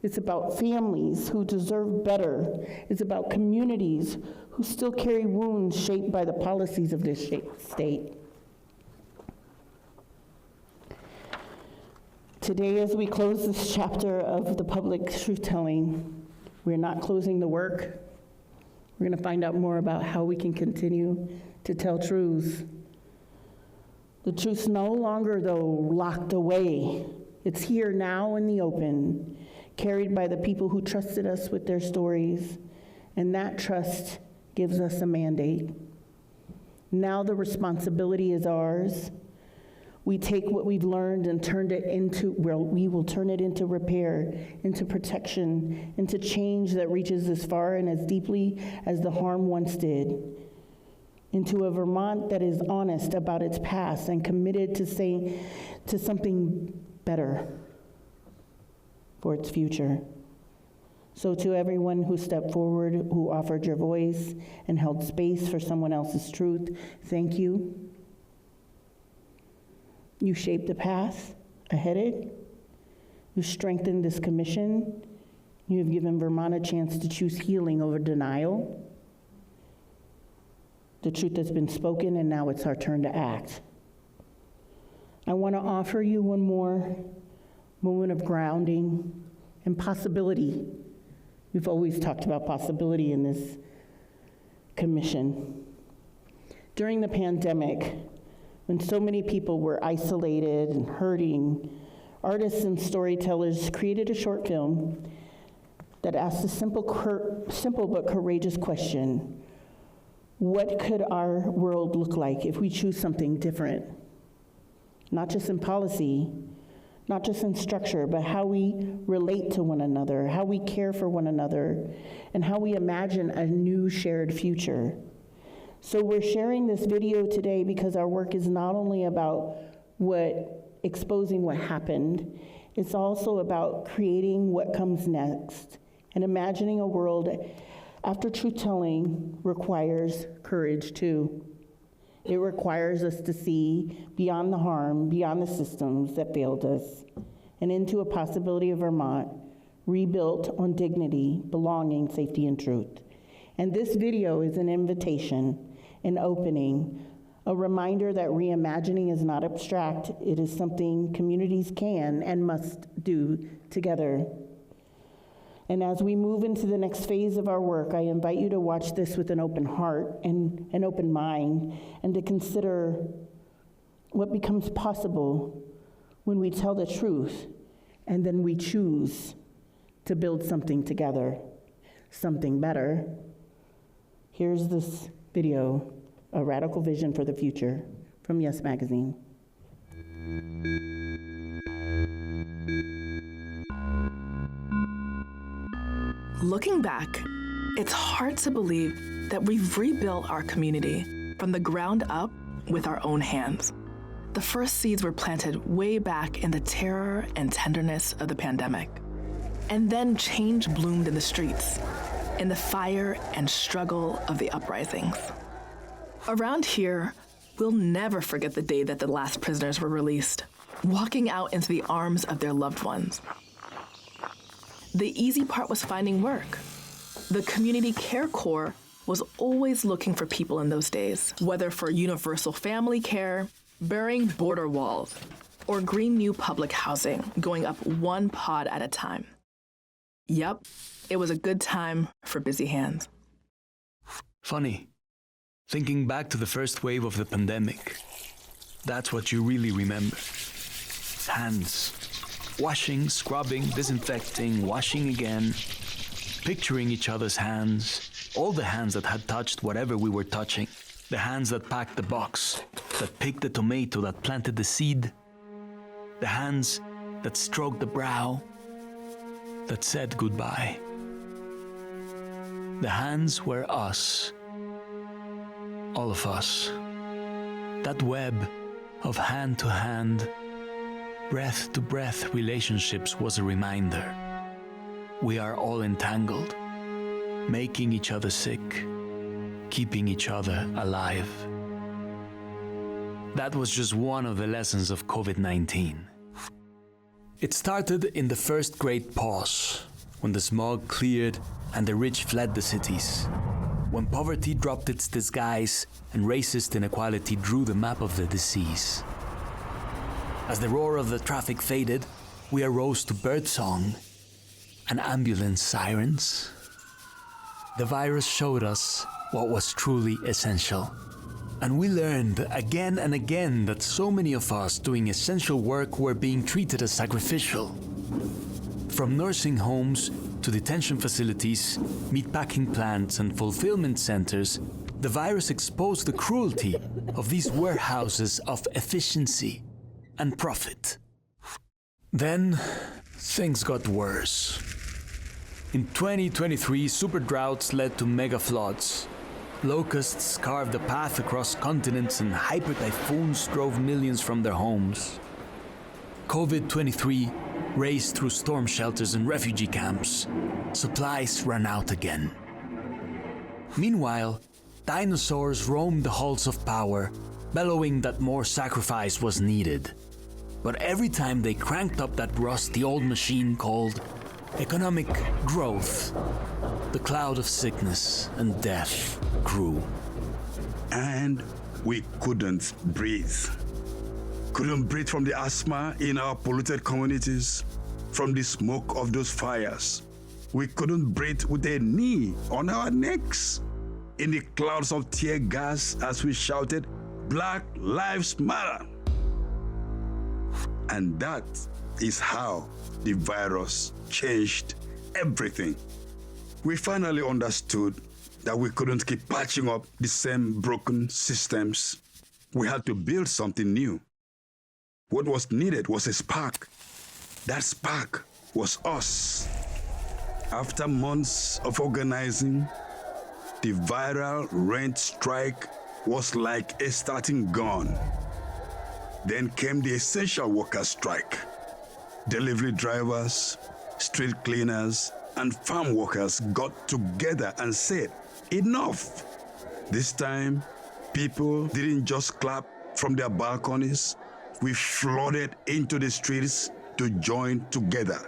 Speaker 2: It's about families who deserve better. It's about communities who still carry wounds shaped by the policies of this state. Today, as we close this chapter of the public truth-telling, we're not closing the work. We're going to find out more about how we can continue to tell truths. The truth's no longer, though, locked away. It's here now in the open, carried by the people who trusted us with their stories, and that trust gives us a mandate. Now the responsibility is ours. We take what we've learned and we will turn it into repair, into protection, into change that reaches as far and as deeply as the harm once did, into a Vermont that is honest about its past and committed to something better for its future. So to everyone who stepped forward, who offered your voice and held space for someone else's truth, thank you. You shaped the path ahead. You strengthened this commission. You have given Vermont a chance to choose healing over denial. The truth has been spoken, and now it's our turn to act. I want to offer you one more moment of grounding and possibility. We've always talked about possibility in this commission. During the pandemic, when so many people were isolated and hurting, artists and storytellers created a short film that asked a simple but courageous question: what could our world look like if we choose something different? Not just in policy, not just in structure, but how we relate to one another, how we care for one another, and how we imagine a new shared future. So we're sharing this video today because our work is not only about exposing what happened, it's also about creating what comes next and imagining a world after truth-telling requires courage too. It requires us to see beyond the harm, beyond the systems that failed us, and into a possibility of Vermont rebuilt on dignity, belonging, safety, and truth. And this video is an invitation, an opening, a reminder that reimagining is not abstract. It is something communities can and must do together. And as we move into the next phase of our work, I invite you to watch this with an open heart and an open mind, and to consider what becomes possible when we tell the truth and then we choose to build something together, something better. Here's this video, A Radical Vision for the Future, from Yes Magazine.
Speaker 12: Looking back, it's hard to believe that we've rebuilt our community from the ground up with our own hands. The first seeds were planted way back in the terror and tenderness of the pandemic. And then change bloomed in the streets, in the fire and struggle of the uprisings. Around here, we'll never forget the day that the last prisoners were released, walking out into the arms of their loved ones. The easy part was finding work. The Community Care Corps was always looking for people in those days, whether for universal family care, burying border walls, or green new public housing, going up one pod at a time. Yep, it was a good time for busy hands.
Speaker 13: Funny, thinking back to the first wave of the pandemic, that's what you really remember. Hands. Washing, scrubbing, disinfecting, washing again, picturing each other's hands, all the hands that had touched whatever we were touching, the hands that packed the box, that picked the tomato, that planted the seed, the hands that stroked the brow, that said goodbye. The hands were us, all of us. That web of hand-to-hand, breath-to-breath relationships was a reminder. We are all entangled, making each other sick, keeping each other alive. That was just one of the lessons of COVID-19. It started in the first great pause, when the smog cleared and the rich fled the cities, when poverty dropped its disguise and racist inequality drew the map of the disease. As the roar of the traffic faded, we arose to birdsong and ambulance sirens. The virus showed us what was truly essential. And we learned again and again that so many of us doing essential work were being treated as sacrificial. From nursing homes to detention facilities, meatpacking plants and fulfillment centers, the virus exposed the cruelty of these warehouses of efficiency. and profit. Then, things got worse. In 2023, super droughts led to mega floods. Locusts carved a path across continents and hyper typhoons drove millions from their homes. COVID-23 raced through storm shelters and refugee camps. Supplies ran out again. Meanwhile, dinosaurs roamed the halls of power, bellowing that more sacrifice was needed. But every time they cranked up that rusty old machine called economic growth, the cloud of sickness and death grew.
Speaker 14: And we couldn't breathe. Couldn't breathe from the asthma in our polluted communities, from the smoke of those fires. We couldn't breathe with a knee on our necks, in the clouds of tear gas as we shouted, "Black Lives Matter." And that is how the virus changed everything. We finally understood that we couldn't keep patching up the same broken systems. We had to build something new. What was needed was a spark. That spark was us. After months of organizing, the viral rent strike was like a starting gun. Then came the essential workers' strike. Delivery drivers, street cleaners, and farm workers got together and said, "Enough." This time, people didn't just clap from their balconies. We flooded into the streets to join together.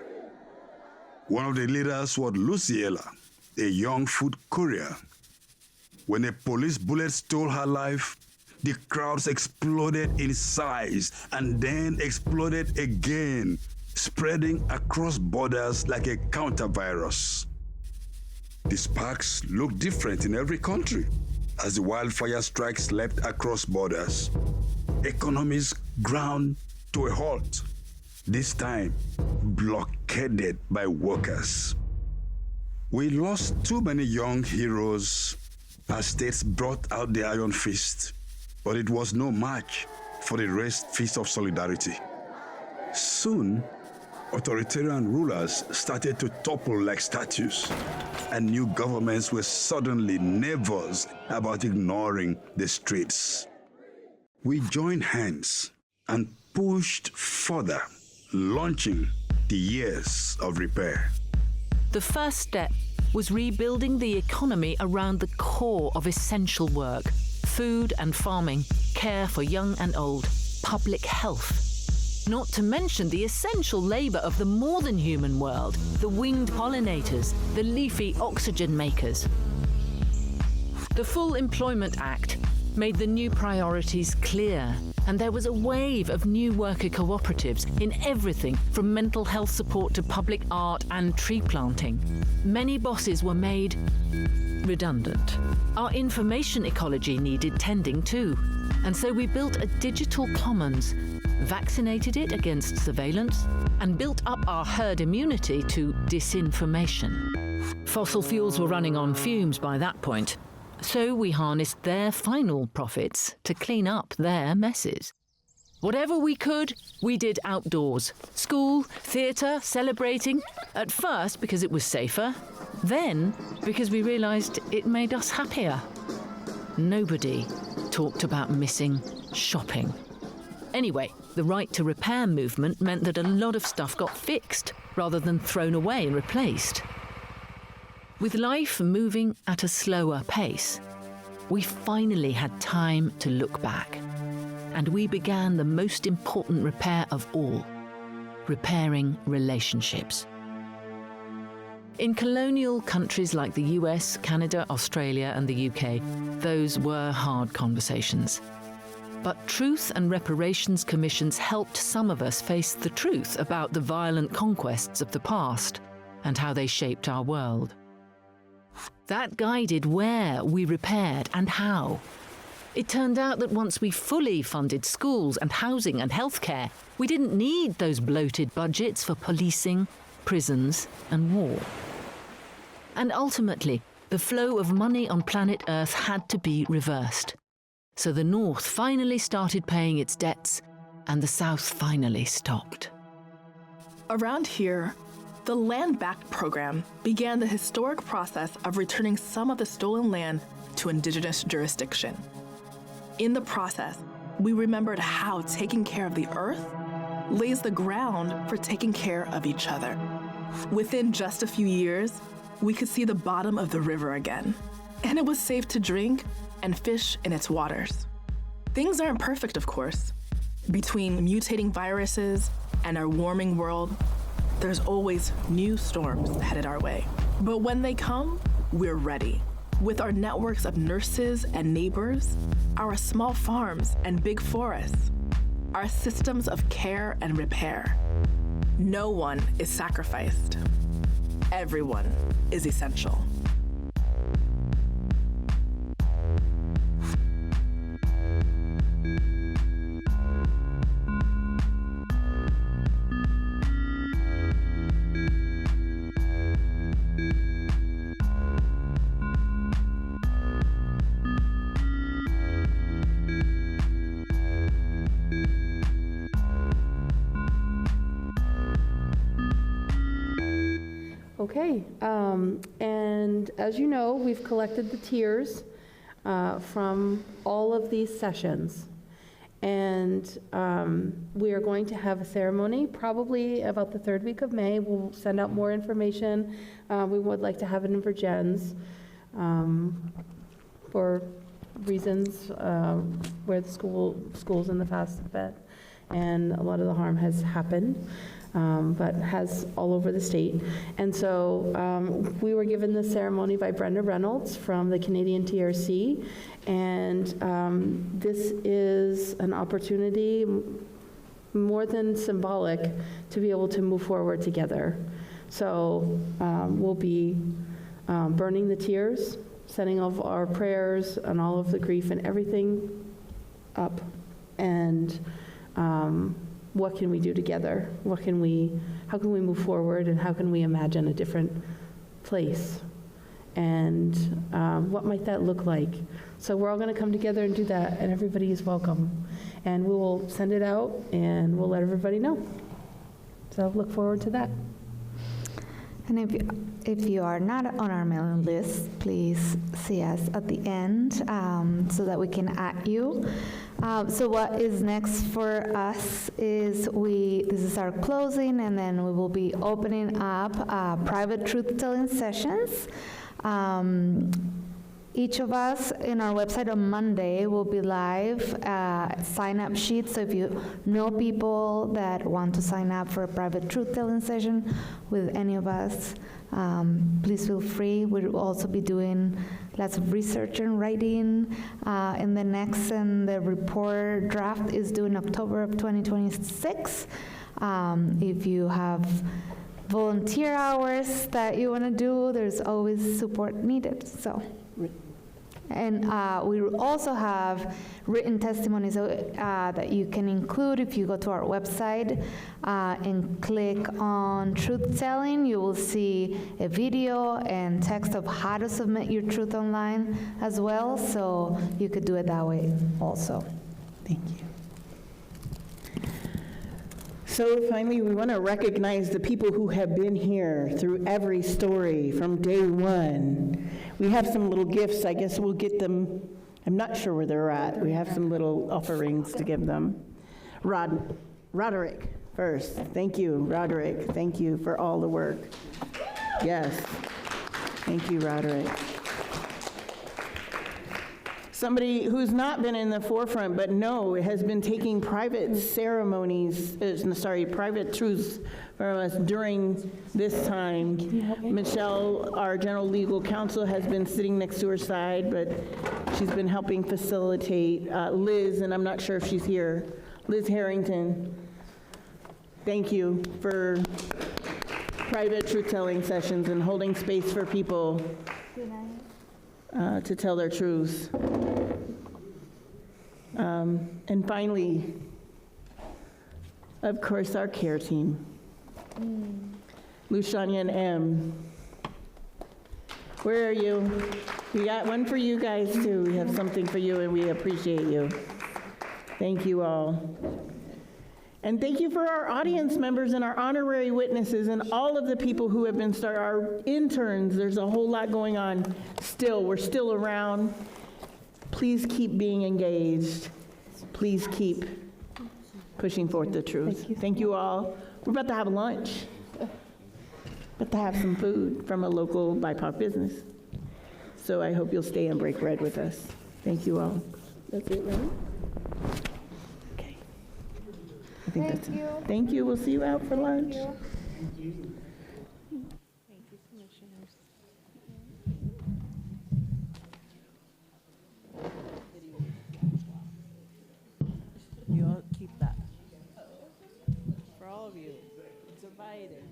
Speaker 14: One of the leaders was Luciela, a young food courier. When a police bullet stole her life, the crowds exploded in size and then exploded again, spreading across borders like a counter-virus. The sparks look different in every country as the wildfire strikes leapt across borders. Economies ground to a halt, this time blockaded by workers. We lost too many young heroes as states brought out the iron fist, but it was no match for the raised fist of solidarity. Soon, authoritarian rulers started to topple like statues, and new governments were suddenly nervous about ignoring the streets. We joined hands and pushed further, launching the years of repair.
Speaker 15: The first step was rebuilding the economy around the core of essential work: food and farming, care for young and old, public health. Not to mention the essential labor of the more than human world, the winged pollinators, the leafy oxygen makers. The Full Employment Act made the new priorities clear, and there was a wave of new worker cooperatives in everything from mental health support to public art and tree planting. Many bosses were made redundant. Our information ecology needed tending too, and so we built a digital commons, vaccinated it against surveillance, and built up our herd immunity to disinformation. Fossil fuels were running on fumes by that point, so we harnessed their final profits to clean up their messes. Whatever we could, we did outdoors. School, theatre, celebrating. At first because it was safer, then because we realised it made us happier. Nobody talked about missing shopping. Anyway, the right to repair movement meant that a lot of stuff got fixed rather than thrown away and replaced. With life moving at a slower pace, we finally had time to look back. And we began the most important repair of all: repairing relationships. In colonial countries like the US, Canada, Australia, and the UK, those were hard conversations. But truth and reparations commissions helped some of us face the truth about the violent conquests of the past and how they shaped our world. That guided where we repaired and how. It turned out that once we fully funded schools and housing and healthcare, we didn't need those bloated budgets for policing, prisons, and war. And ultimately, the flow of money on planet Earth had to be reversed. So the North finally started paying its debts, and the South finally stopped.
Speaker 12: Around here, the Land Back program began the historic process of returning some of the stolen land to Indigenous jurisdiction. In the process, we remembered how taking care of the earth lays the ground for taking care of each other. Within just a few years, we could see the bottom of the river again, and it was safe to drink and fish in its waters. Things aren't perfect, of course. Between mutating viruses and our warming world, there's always new storms headed our way. But when they come, we're ready. With our networks of nurses and neighbors, our small farms and big forests, our systems of care and repair, no one is sacrificed. Everyone is essential.
Speaker 3: Okay, and as you know, we've collected the tiers from all of these sessions. And we are going to have a ceremony probably about the 3rd week of May. We'll send out more information. We would like to have it in Virgins for reasons where the schools in the past have been, and a lot of the harm has happened. But has all over the state. And so we were given this ceremony by Brenda Reynolds from the Canadian TRC, and this is an opportunity more than symbolic to be able to move forward together. So we'll be burning the tears, sending all of our prayers and all of the grief and everything up, and what can we do together? How can we move forward, and how can we imagine a different place? And what might that look like? So we're all going to come together and do that, and everybody is welcome. And we will send it out, and we'll let everybody know. So look forward to that.
Speaker 6: And if you are not on our mailing list, please see us at the end so that we can add you. So what is next for us is this is our closing, and then we will be opening up private truth-telling sessions. Each of us in our website on Monday will be live sign-up sheets. So if you know people that want to sign up for a private truth-telling session with any of us, please feel free. We'll also be doing lots of research and writing in the next, and the report draft is due in October of 2026. If you have volunteer hours that you want to do, there's always support needed. So. And we also have written testimonies that you can include. If you go to our website and click on truth telling, you will see a video and text of how to submit your truth online as well. So you could do it that way also.
Speaker 2: Thank you. So finally, we want to recognize the people who have been here through every story from day one. We have some little gifts. I guess we'll get them. I'm not sure where they're at. We have some little offerings to give them. Roderick first. Thank you, Roderick. Thank you for all the work. Yes. Thank you, Roderick. Somebody who's not been in the forefront, but has been taking private private truths from us during this time. Michelle, our general legal counsel, has been sitting next to her side, but she's been helping facilitate. Liz, and I'm not sure if she's here, Liz Harrington, thank you for private truth-telling sessions and holding space for people to tell their truths. And finally, of course, our care team. Lushanya and M. Where are you? We got one for you guys too. We have something for you, and we appreciate you. Thank you all. And thank you for our audience members and our honorary witnesses and all of the people who have been our interns. There's a whole lot going on still. We're still around. Please keep being engaged. Please keep pushing forth the truth. Thank you all. We're about to have lunch. About to have some food from a local BIPOC business. So I hope you'll stay and break bread with us. Thank you all. That's it, right? Okay. I think that's it. Thank you. We'll see you out for lunch.
Speaker 3: Thank you, commissioners.
Speaker 16: You all keep that. For all of you, it's invited.